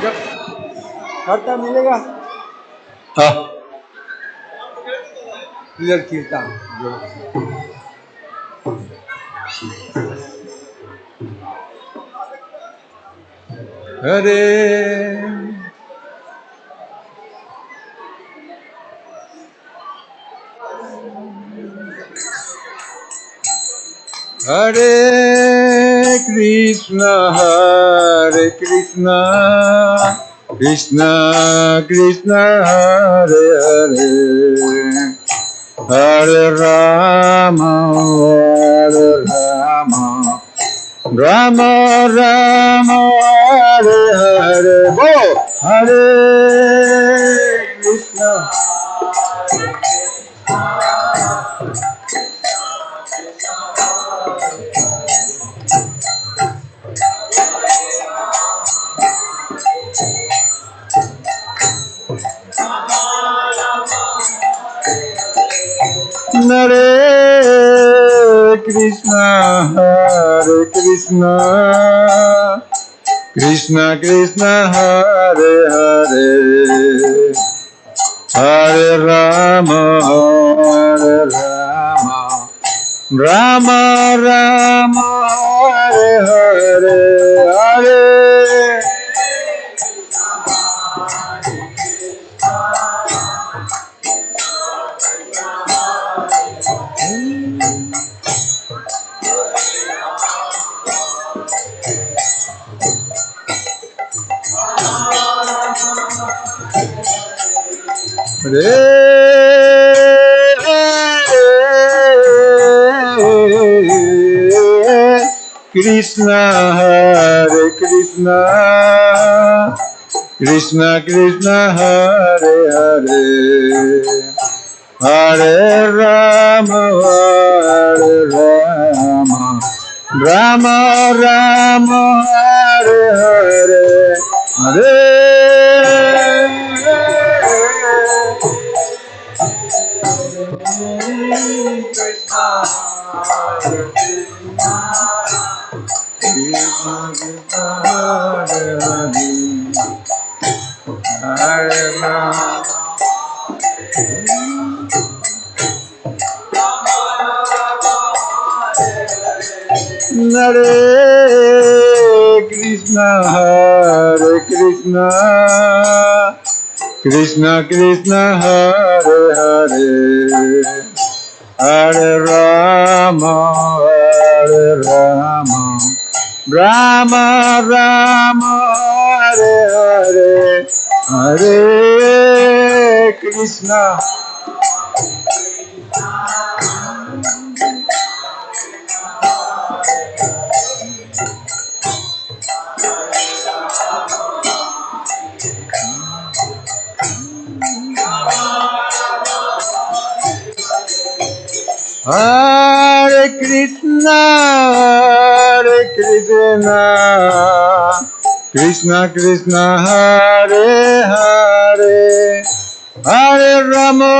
खाता मिलेगा हाँ इधर कीर्तन Hare Hare Krishna, Krishna Krishna, Hare Hare, Hare Rama, Rama Rama, Hare Hare, Bo, Hare Krishna. Hare Krishna, Krishna Krishna, Hare Hare, Hare Rama, Rama Rama, Hare Hare, Hare Hare Krishna, Hare Krishna, Krishna Krishna, Hare Hare, Hare Rama, Rama Rama, Hare Hare, Hare Hare Krishna, Hare Krishna, Krishna Krishna, Hare Hare, Hare Rama, Rama Rama, Hare Hare, Hare Krishna. Hare Krishna, Krishna Krishna, Hare Hare, Hare Rama,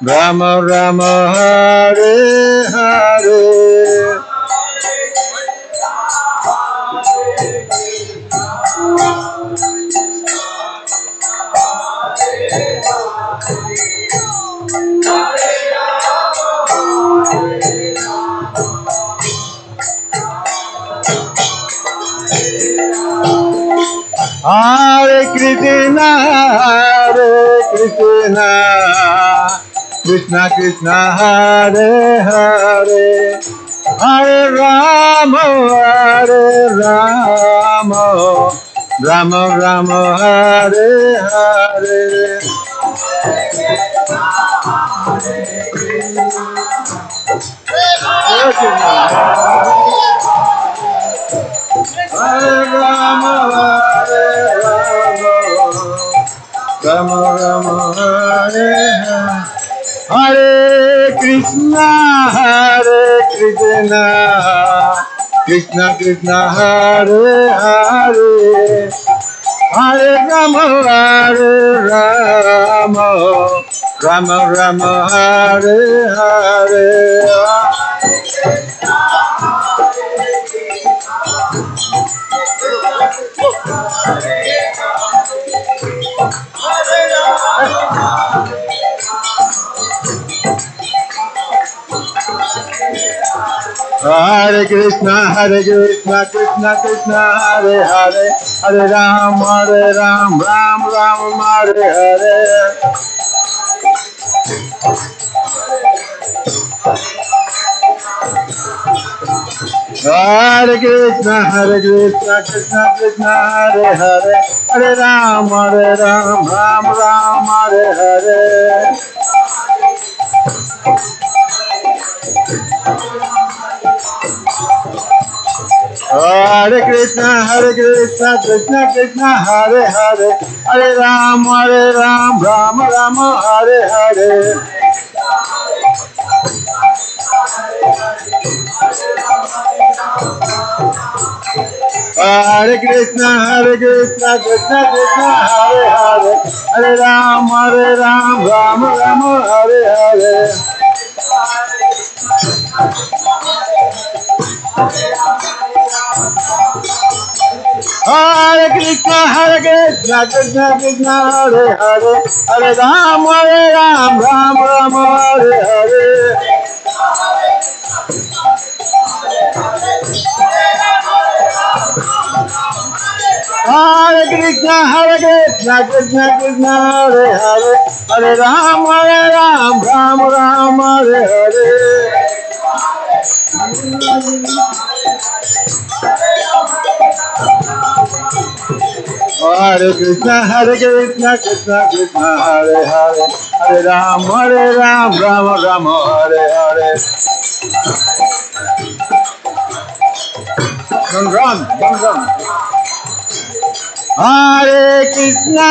Rama Rama, Hare Hare. Hare Krishna, Krishna Krishna, Hare Hare, Hare Rama, Rama Rama, Hare Hare. Hare Rama, Rama Rama, Hare Hare. Hare Krishna, Krishna Krishna, Hare Hare, Hare Rama, Rama Rama, Hare Hare. Hare Krishna, Krishna Krishna, Hare Hare, Hare Ram, Ram Ram, Hare Hare. Hare Krishna, Krishna Krishna, Hare Hare, Hare Ram, Ram Ram, Hare Hare. Hare Krishna, Krishna Krishna, Hare Hare, Hare Ram, Ram Ram, Hare Hare. Hare Krishna, Krishna Krishna, Hare Hare, Hare Ram, Ram Ram, Hare Hare. Hare Krishna, Krishna Krishna, Hare Hare, Hare Ram, Ram Ram, Hare Hare. Hare Krishna, Krishna Krishna, Hare Hare, Hare Ram, Ram Ram, Hare Hare. Hare Krishna, Krishna Krishna, Hare Hare, Hare Ram, Ram Ram, Hare Hare. Don't run. Hare Krishna,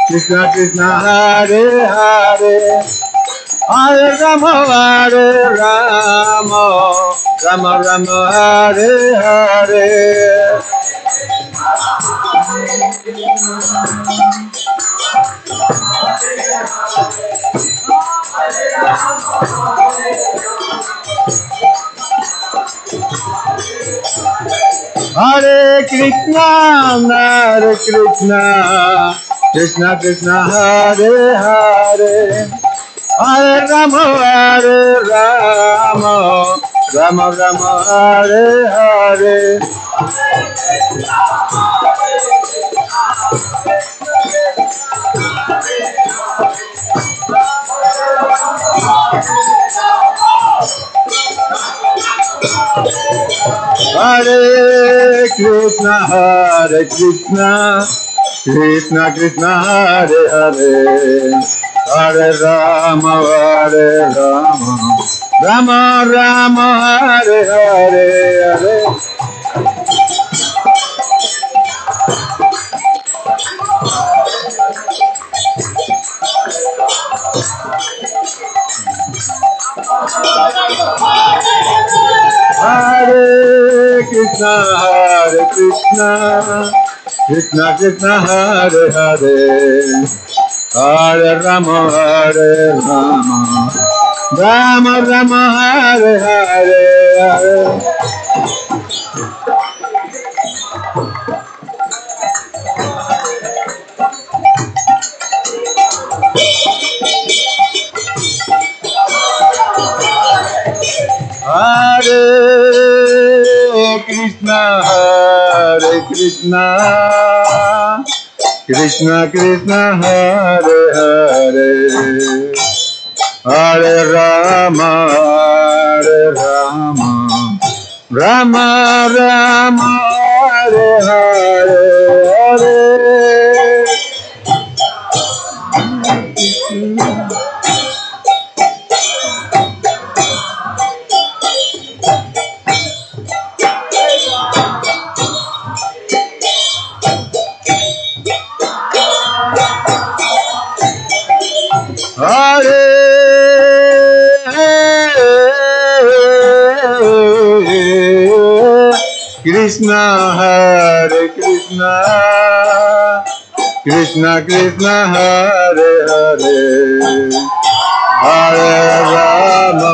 Krishna Krishna, Hare Hare, Hare Rama, Rama Rama, Hare Hare. Hare Krishna, Krishna Krishna, Hare Hare, Hare Rama, Rama Rama, Hare Hare. Hare Krishna, Krishna Krishna, Hare Hare, Hare Rama, Rama Rama, Hare Hare, Hare. Hare Krishna, Krishna Krishna, Hare Hare, Hare Rama, Rama Rama, Hare Hare, Hare. Hare Krishna, Krishna Krishna, Hare Hare, Hare Rama, Rama Rama, Hare Hare, Hare. Hare Krishna, Krishna Krishna, Hare Hare, Hare Rama,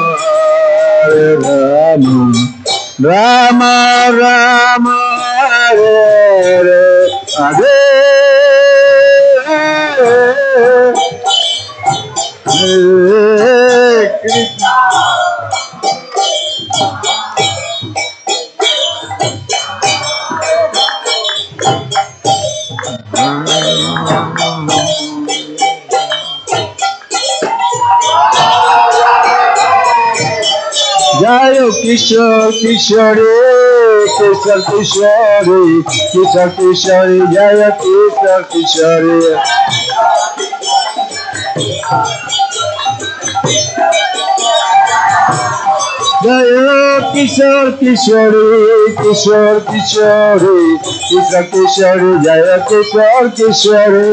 Rama Rama, Hare Hare, Hare Krishna. Jayo Kishore Kishore Kishore Kishore Kishore Kishore Jaya Kishore Kishore Jayo Kishore Kishore Kishore Kishore Kishore Kishore Jaya Kishore Kishore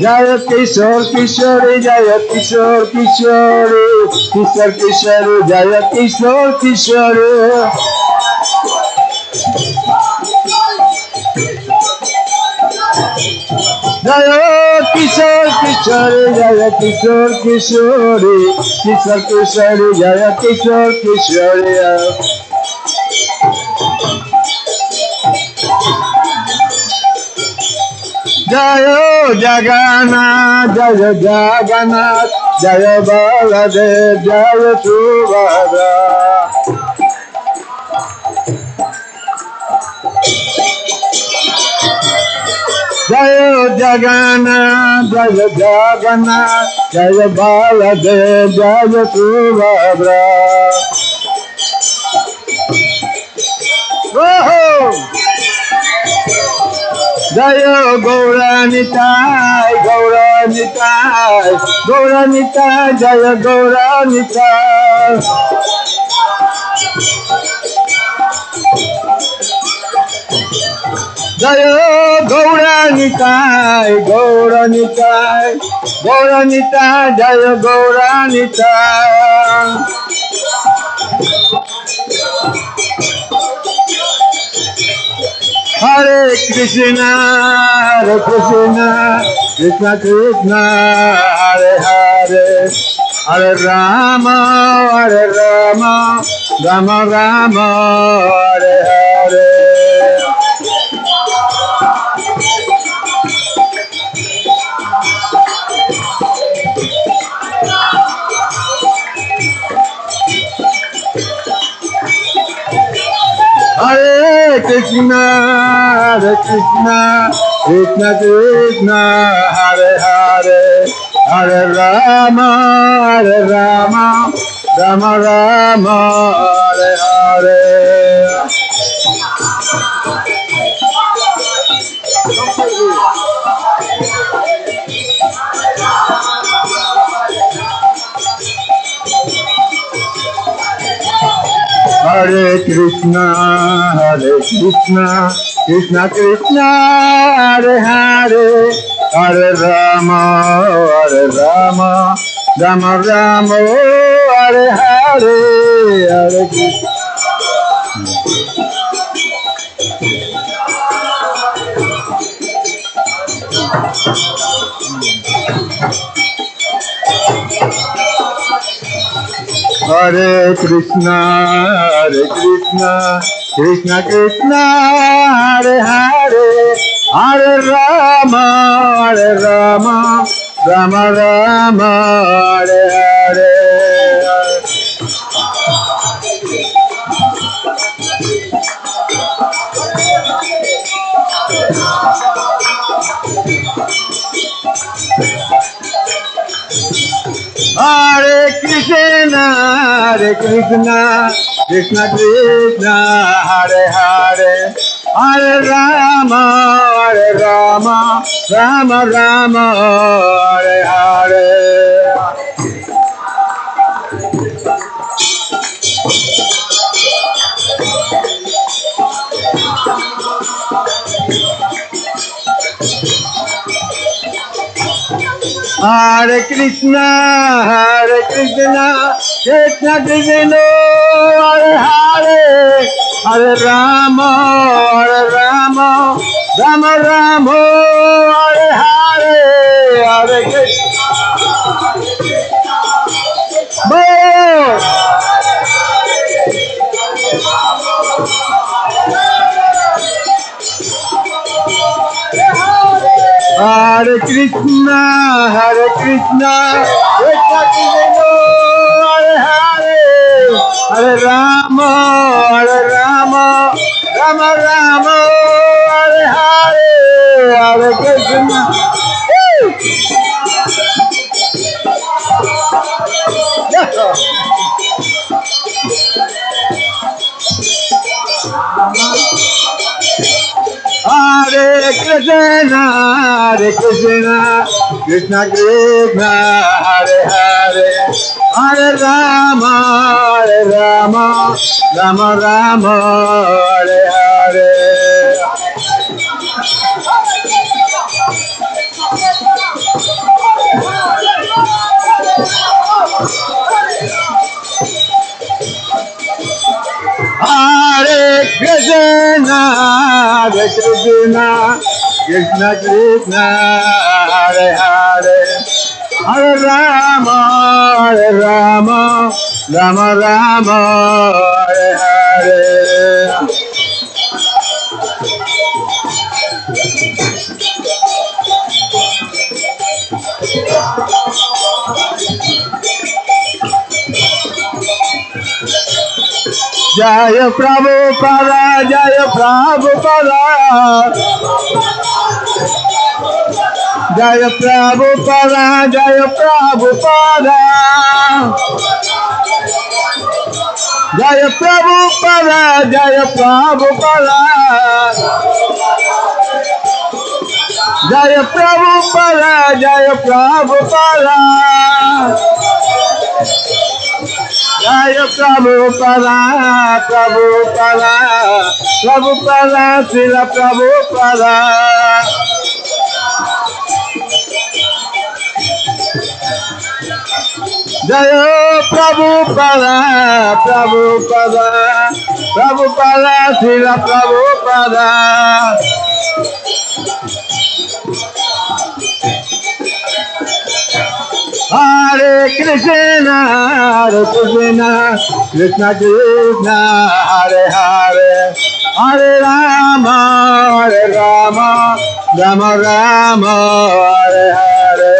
Jaya Kishore Kishore Jaya Kishore Kishore Kishore Kishore Jaya Kishore Kishore Jaya Kishore Kishore Jaya Kishore Kishore Kishore Kishore Jaya Kishore Kishore Jayo Jagannath, Jayo Jagannath, Jayo Baladev, Jayo Subhadra. Jayo Jagannath, Jayo Jagannath, Jayo Baladev, Jayo Subhadra. Whoa! Jayo Gauranitai, Gauranitai, Gauranitai, Jayo Gauranitai. Jayo Gauranitai, Gauranitai, Gauranitai, Jayo Gauranitai. Hare Krishna, Krishna Krishna, Hare Hare, Hare Rama, Rama Rama, Hare Hare. Hare Krishna, Krishna Krishna, Hare Hare, Hare Rama, Rama Rama, Hare Hare. Hare Krishna, Krishna Krishna, Hare Hare, Hare Rama, Rama Rama, Hare Hare, Hare Krishna. Hare Krishna, Krishna Krishna, Hare Hare, Hare Rama, Rama Rama, Hare Hare. Hare Krishna, Krishna Krishna, Hare Hare, Hare Rama, Rama Rama, Hare Hare. Hare Krishna, Krishna Krishna, Hare Hare, Hare Rama, Rama Rama, Hare Hare, Hare Krishna. Hare Hare Krishna, Hare Krishna, Krishna Krishna, Hare Hare, Hare Rama, Rama Rama, Hare Hare, Hare Krishna. Hare Krishna, Krishna Krishna, Hare Hare, Hare Rama, Rama Rama, Hare Hare. Hare Krishna, Krishna Krishna, Hare Hare, Hare Rama, Rama Rama, Hare Hare. Jaya Prabhupada, Jaya Prabhupada, Jaya Prabhupada, Jaya Prabhupada, Jaya Prabhupada, Jaya Prabhupada, Jaya Prabhupada, Jaya Prabhupada. Jaya Prabhupada, Prabhupada, Prabhupada, Srila Prabhupada. Jaya Prabhupada, Prabhupada, Prabhupada, Srila Prabhupada. Hare Krishna, Krishna Krishna, Hare Hare, Hare Rama, Rama Rama, Hare Hare.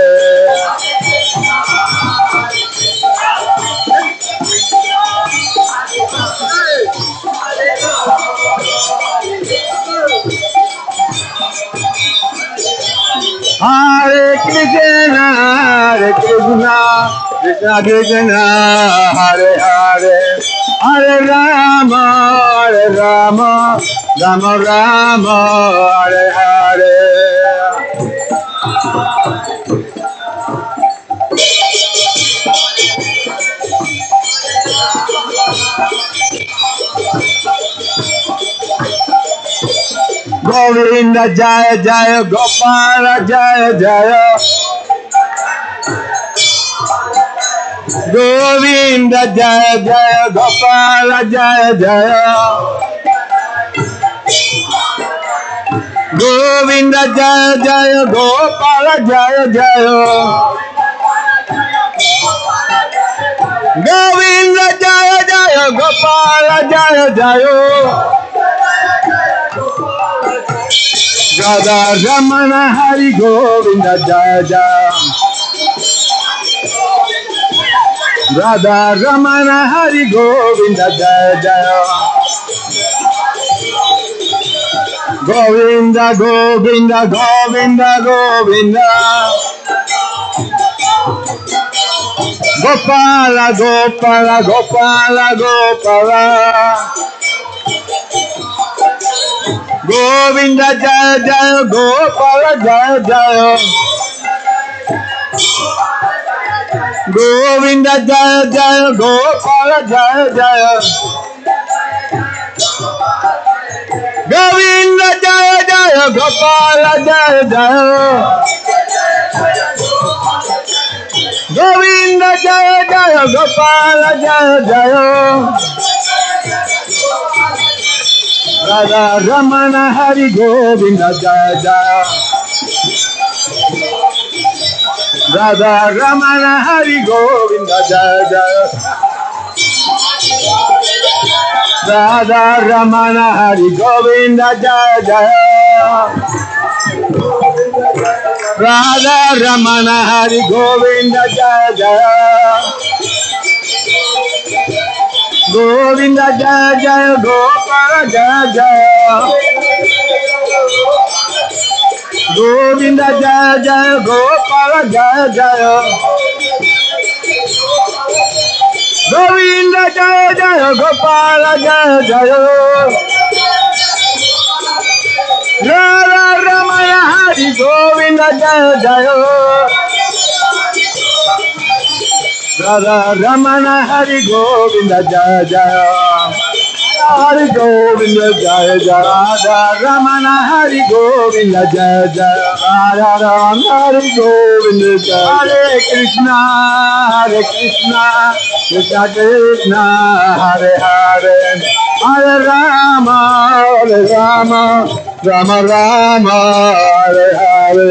Hare Krishna, Krishna Krishna, Hare Hare, Hare Rama, Rama Rama, Hare Hare. Govinda Jaya Jaya, Gopala Jaya Jaya. Govinda Jaya Jaya, Gopala Jaya Jaya. Govinda Jaya Jaya, Gopala Jaya Jaya. Govinda Jaya Jaya, Gopala Jaya Jaya. Radha Ramana Hari Govinda Jaya Jaya. Radha Ramana Hari Govinda Jaya Jaya. Govinda Govinda Govinda Govinda. Gopala Gopala Gopala Gopala. Govinda Jaya Jaya, Gopala Jaya Jaya. Govinda Jaya Jaya, Gopala Jaya Jaya. Govinda Jaya Jaya, Gopala Jaya Jaya. Govinda Jaya Jaya, Gopala Jaya Jaya. Radha Ramana Hari Govinda Jaya Jaya. Radha Ramana Hari Govinda Jaya Jaya. Radha Ramana Hari Govinda Jaya Jaya. Radha Ramana Hari Govinda Jaya Jaya. Govinda Jaya Jaya Gopala Jaya Jaya. Govinda Jaya Jaya Gopala Jaya Jaya. Govinda Jaya Jaya Gopala Jaya Jaya. Radha Ramaya Hari Govinda Jaya Jaya. Radha Ramana Hari Govinda Jaya Jaya. Hari Govinda Jaya Jaya. Radha Ramana Hari Govinda Jaya Jaya. Radha Ramana Hari Govinda Jaya. Hare Krishna, Hare Krishna, Krishna Krishna, Hare Hare, Hare Rama, Hare Rama, Rama Rama, Hare Hare.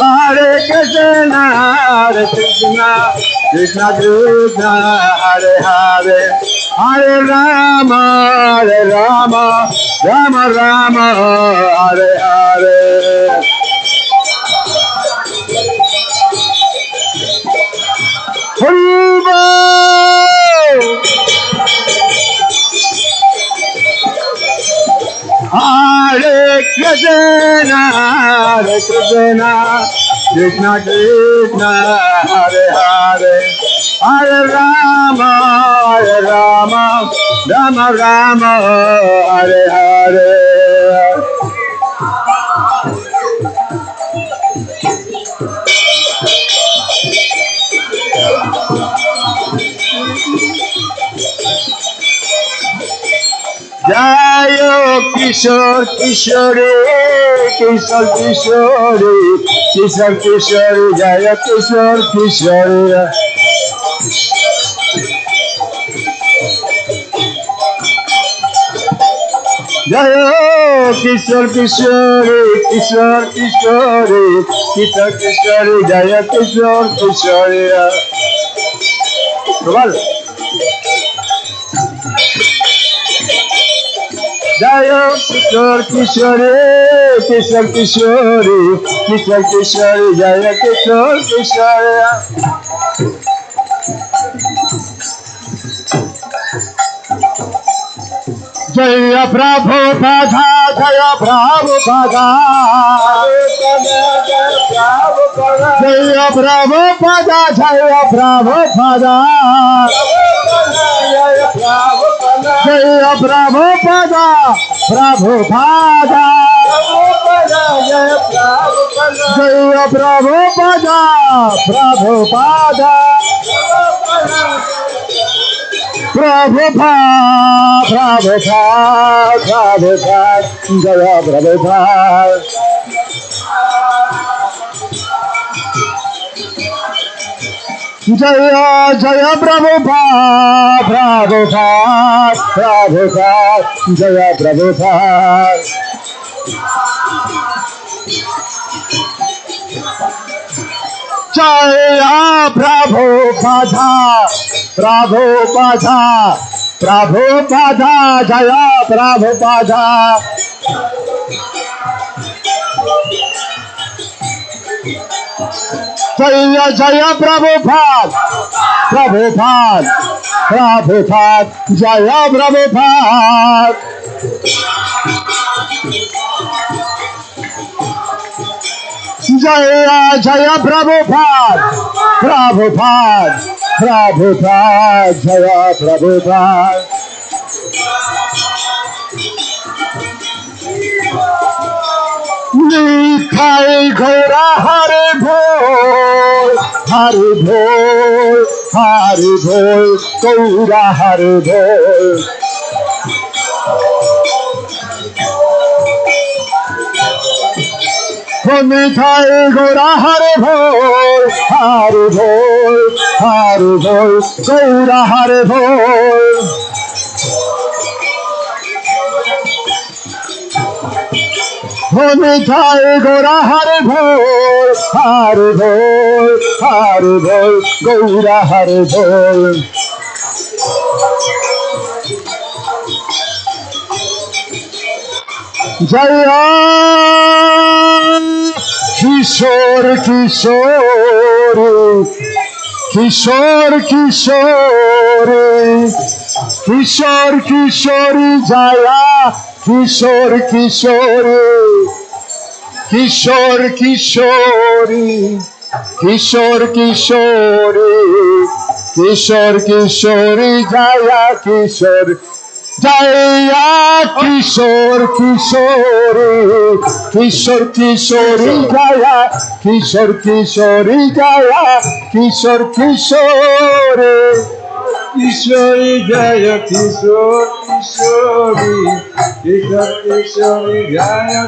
Hare Krishna, Hare Krishna, Krishna Krishna, Hare Hare, Hare Rama, Hare Rama, Rama Rama, Hare Hare. Haribo! Hare Krishna, Hare Krishna, Krishna Krishna, Hare Hare, Hare Rama, Hare Rama, Rama Rama, Hare Hare. Jayo Kishore Kishore, Kishore Kishore, Kishore Kishore, Jayo Kishore Kishore. Jayo Kishore Kishore, Kishore Kishore, Kishore Kishore, Jayo Kishore Kishore. Prabal. Jayo Kishore Kishore, Kishore Kishore, Kishore Kishore, Jayo Kishore Kishore. Jaya Prabhupada, Jaya Prabhupada, Jaya Prabhupada, Jaya Prabhupada, Jaya Prabhupada, Prabhupada, Jaya Prabhupada, Prabhupada. Prabhupada, Prabhupada, Prabhupada, Jaya Prabhupada. Jaya Jaya Prabhupada, Prabhupada, Prabhupada, Jaya Prabhupada. Jaya Prabhupada, Prabhupada, Prabhupada, Jaya Prabhupada. Jaya Jaya Prabhupada, Prabhupada, Prabhupada, Jaya Prabhupada. Jaya Jaya Prabhupada, Prabhupada, Prabhupada, Jaya Prabhupada. Nitai Gaura Hare Bol, Hare Bol, Hare Bol, Gaura Hare Bol. Nitai Gaura Hare Bol, Hare Bol, Hare Bol, Gaura Hare Bol. Nitai Gora Hare Bol, Hare Bol, Hare Bol, Gora Hare Bol. Jaya Kishore Kishore Kishore Kishore Kishore Kishore Jaya Kishore Kishore Kishore Kishore Kishore Kishore Kishore Kishore Jaya Kishore Jaya Kishore Kishore Kishore Kishore Jaya Kishore Kishore Jaya Kishore Kishore Kishore Jaya Kishore Kishore Kishore Kishore Jaya Kishore Kishore Jaya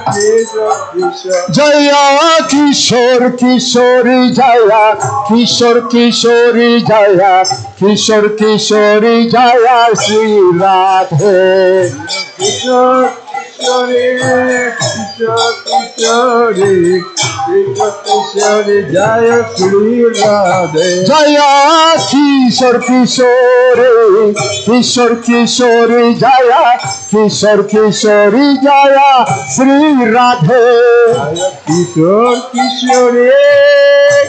Kishore Kishore Jaya Kishore Kishore Jaya Kishore Kishore Jaya Sri Radhe Kishore Kishore Kishore Kishore Kishore Jaya Sri Radhe Jaya Kishore Kishore Kishore Kishore Jaya Kishore Kishore Jaya Sri Radhe Jaya Kishore Kishore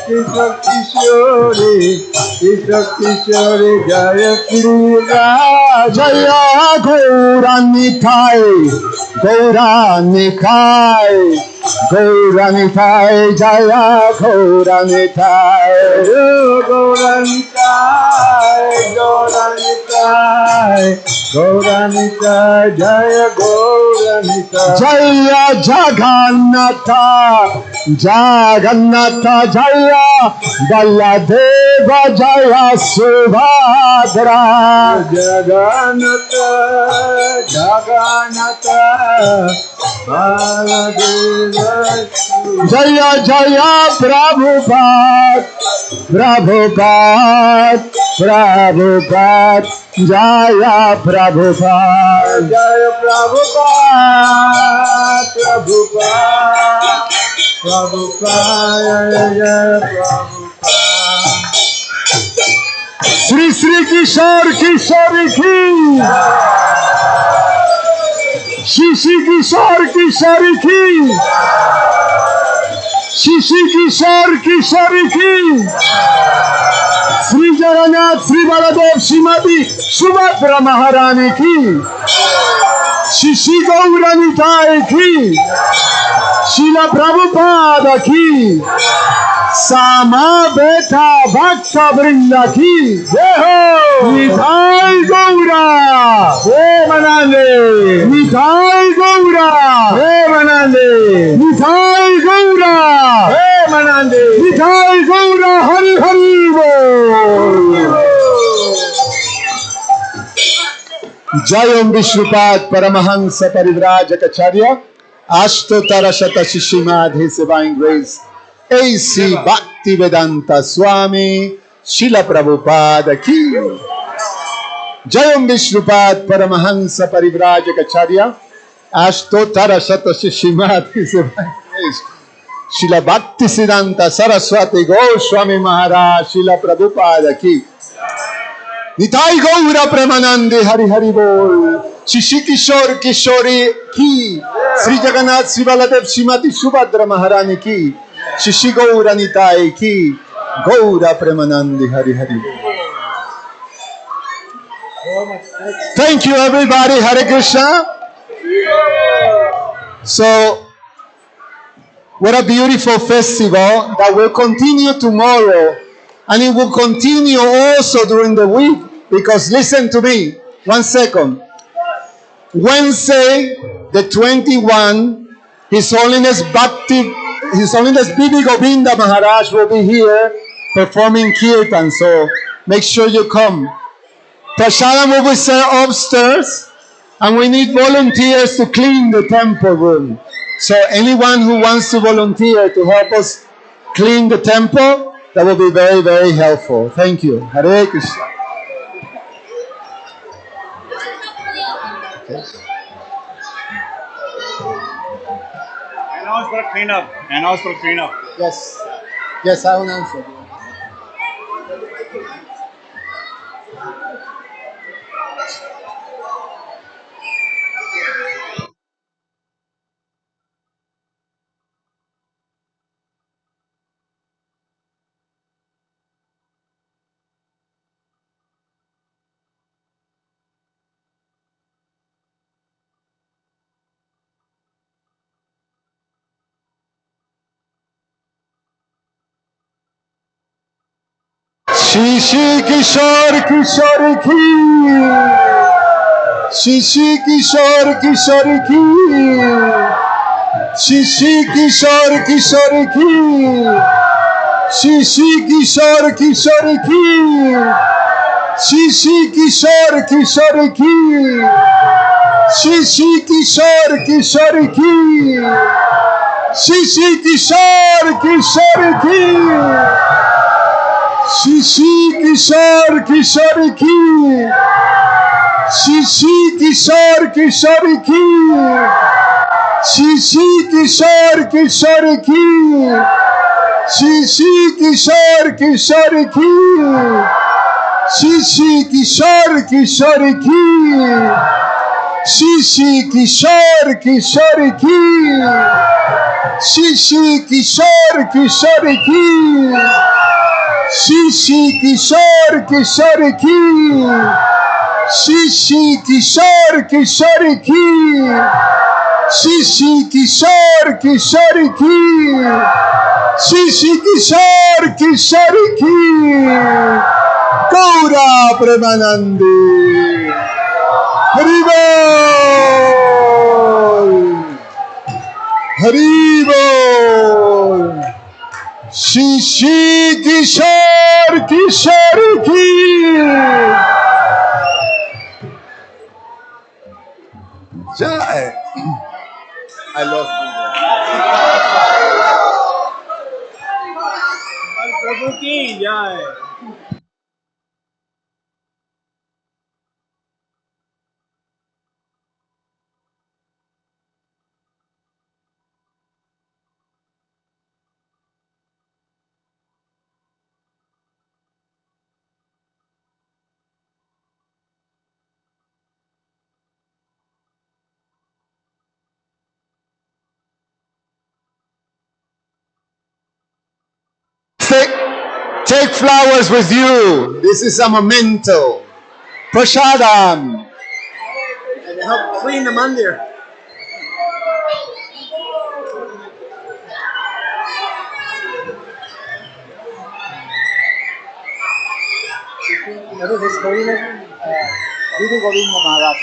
Kishore Kishore Kishore Kishore Jaya Sri Radhe Jaya Gauranitai Gauranitai Gauranitai Jaya Gauranitai Gauranitai Gauranitai Gauranitai Jaya Gauranitai Jaya Jagannatha Jagannatha Jaya Balladeva Jaya Subhadra Jagannatha Jagannatha Jaya Jaya Prabhupada Prabhupada Prabhupada Jaya Prabhupada Jaya Prabhupada Prabhupada Prabhupada Jaya Prabhupada Sri Sri Kishore Kishore Ki Shishi Kishore Kishore Ki Shishi Kishore Kishore Ki Sri Jagannath Sri Baladev Shrimati Subhadra Maharani Ki Shishi Gauranitai Ki Srila Prabhupada Ki Samaveta Bhakta Vrinda Ki Nitai Gaura Premanande Nitai Gaura Premanande Nitai Gaura Premanande Nitai Gaura Hari Hari Bol Jayam Vishnupad Paramahansa Parivrajacharya Ashtotara Shata Shishimad His Divine Grace A.C. Bhaktivedanta Swami Srila Prabhupada Ki Jayam Vishnupad Paramahansa Parivrajacharya Ashtotara Shata Shishimad His Divine Grace Srila Bhaktisiddhanta Saraswati Goswami Maharaj Srila Prabhupada Ki Nitai Gaura Premanande Hari Hari Bol Shishi Kishore Kishore Ki Sri Jagannath Sri Baladev Shrimati Subhadra Maharani Ki Shishi Gaura Nitai Ki Gaura Premanande Hari Hari Bol. Thank you everybody. Hare Krishna. So what a beautiful festival that will continue tomorrow. And it will continue also during the week, because listen to me, 1 second. Wednesday, the 21, His Holiness Bibi Govinda Maharaj will be here performing Kirtan, so make sure you come. Prasadam will be served upstairs, and we need volunteers to clean the temple room. So anyone who wants to volunteer to help us clean the temple, that will be very, very helpful. Thank you. Hare Krishna. for cleanup. Announce for cleanup. Yes. Yes, I will answer. Shishi Kishore Kishore ki. Shishi Kishore Kishore ki. Shishi Kishore Kishore ki. Shishi Kishore Kishore ki. Shishi Kishore Kishore ki. Shishi Kishore Kishore ki. Shishi Kishore Kishore ki. Shishi Kishore Kishore ki. Shishi Kishore Kishore ki. Shishi Kishore Kishore ki. Shishi Kishore Kishore ki. Shishi Kishore Kishore ki. Shishi Kishore Kishore ki. Shishi Kishore Kishore ki. Shishi Kishore Kishore ki. Shishi Kishore Kishore ki. Shishi Kishore Kishore ki. Shishi Kishore Kishore ki. Gaura Premanande. Haribol. Haribol. Shishi Kishore Kishore ki. Jai. I lost my Prabhu ki jai. Take flowers with you. This is a memento. Prasadam. And help clean the mandir. His Holiness Guru Govinda Maharaj.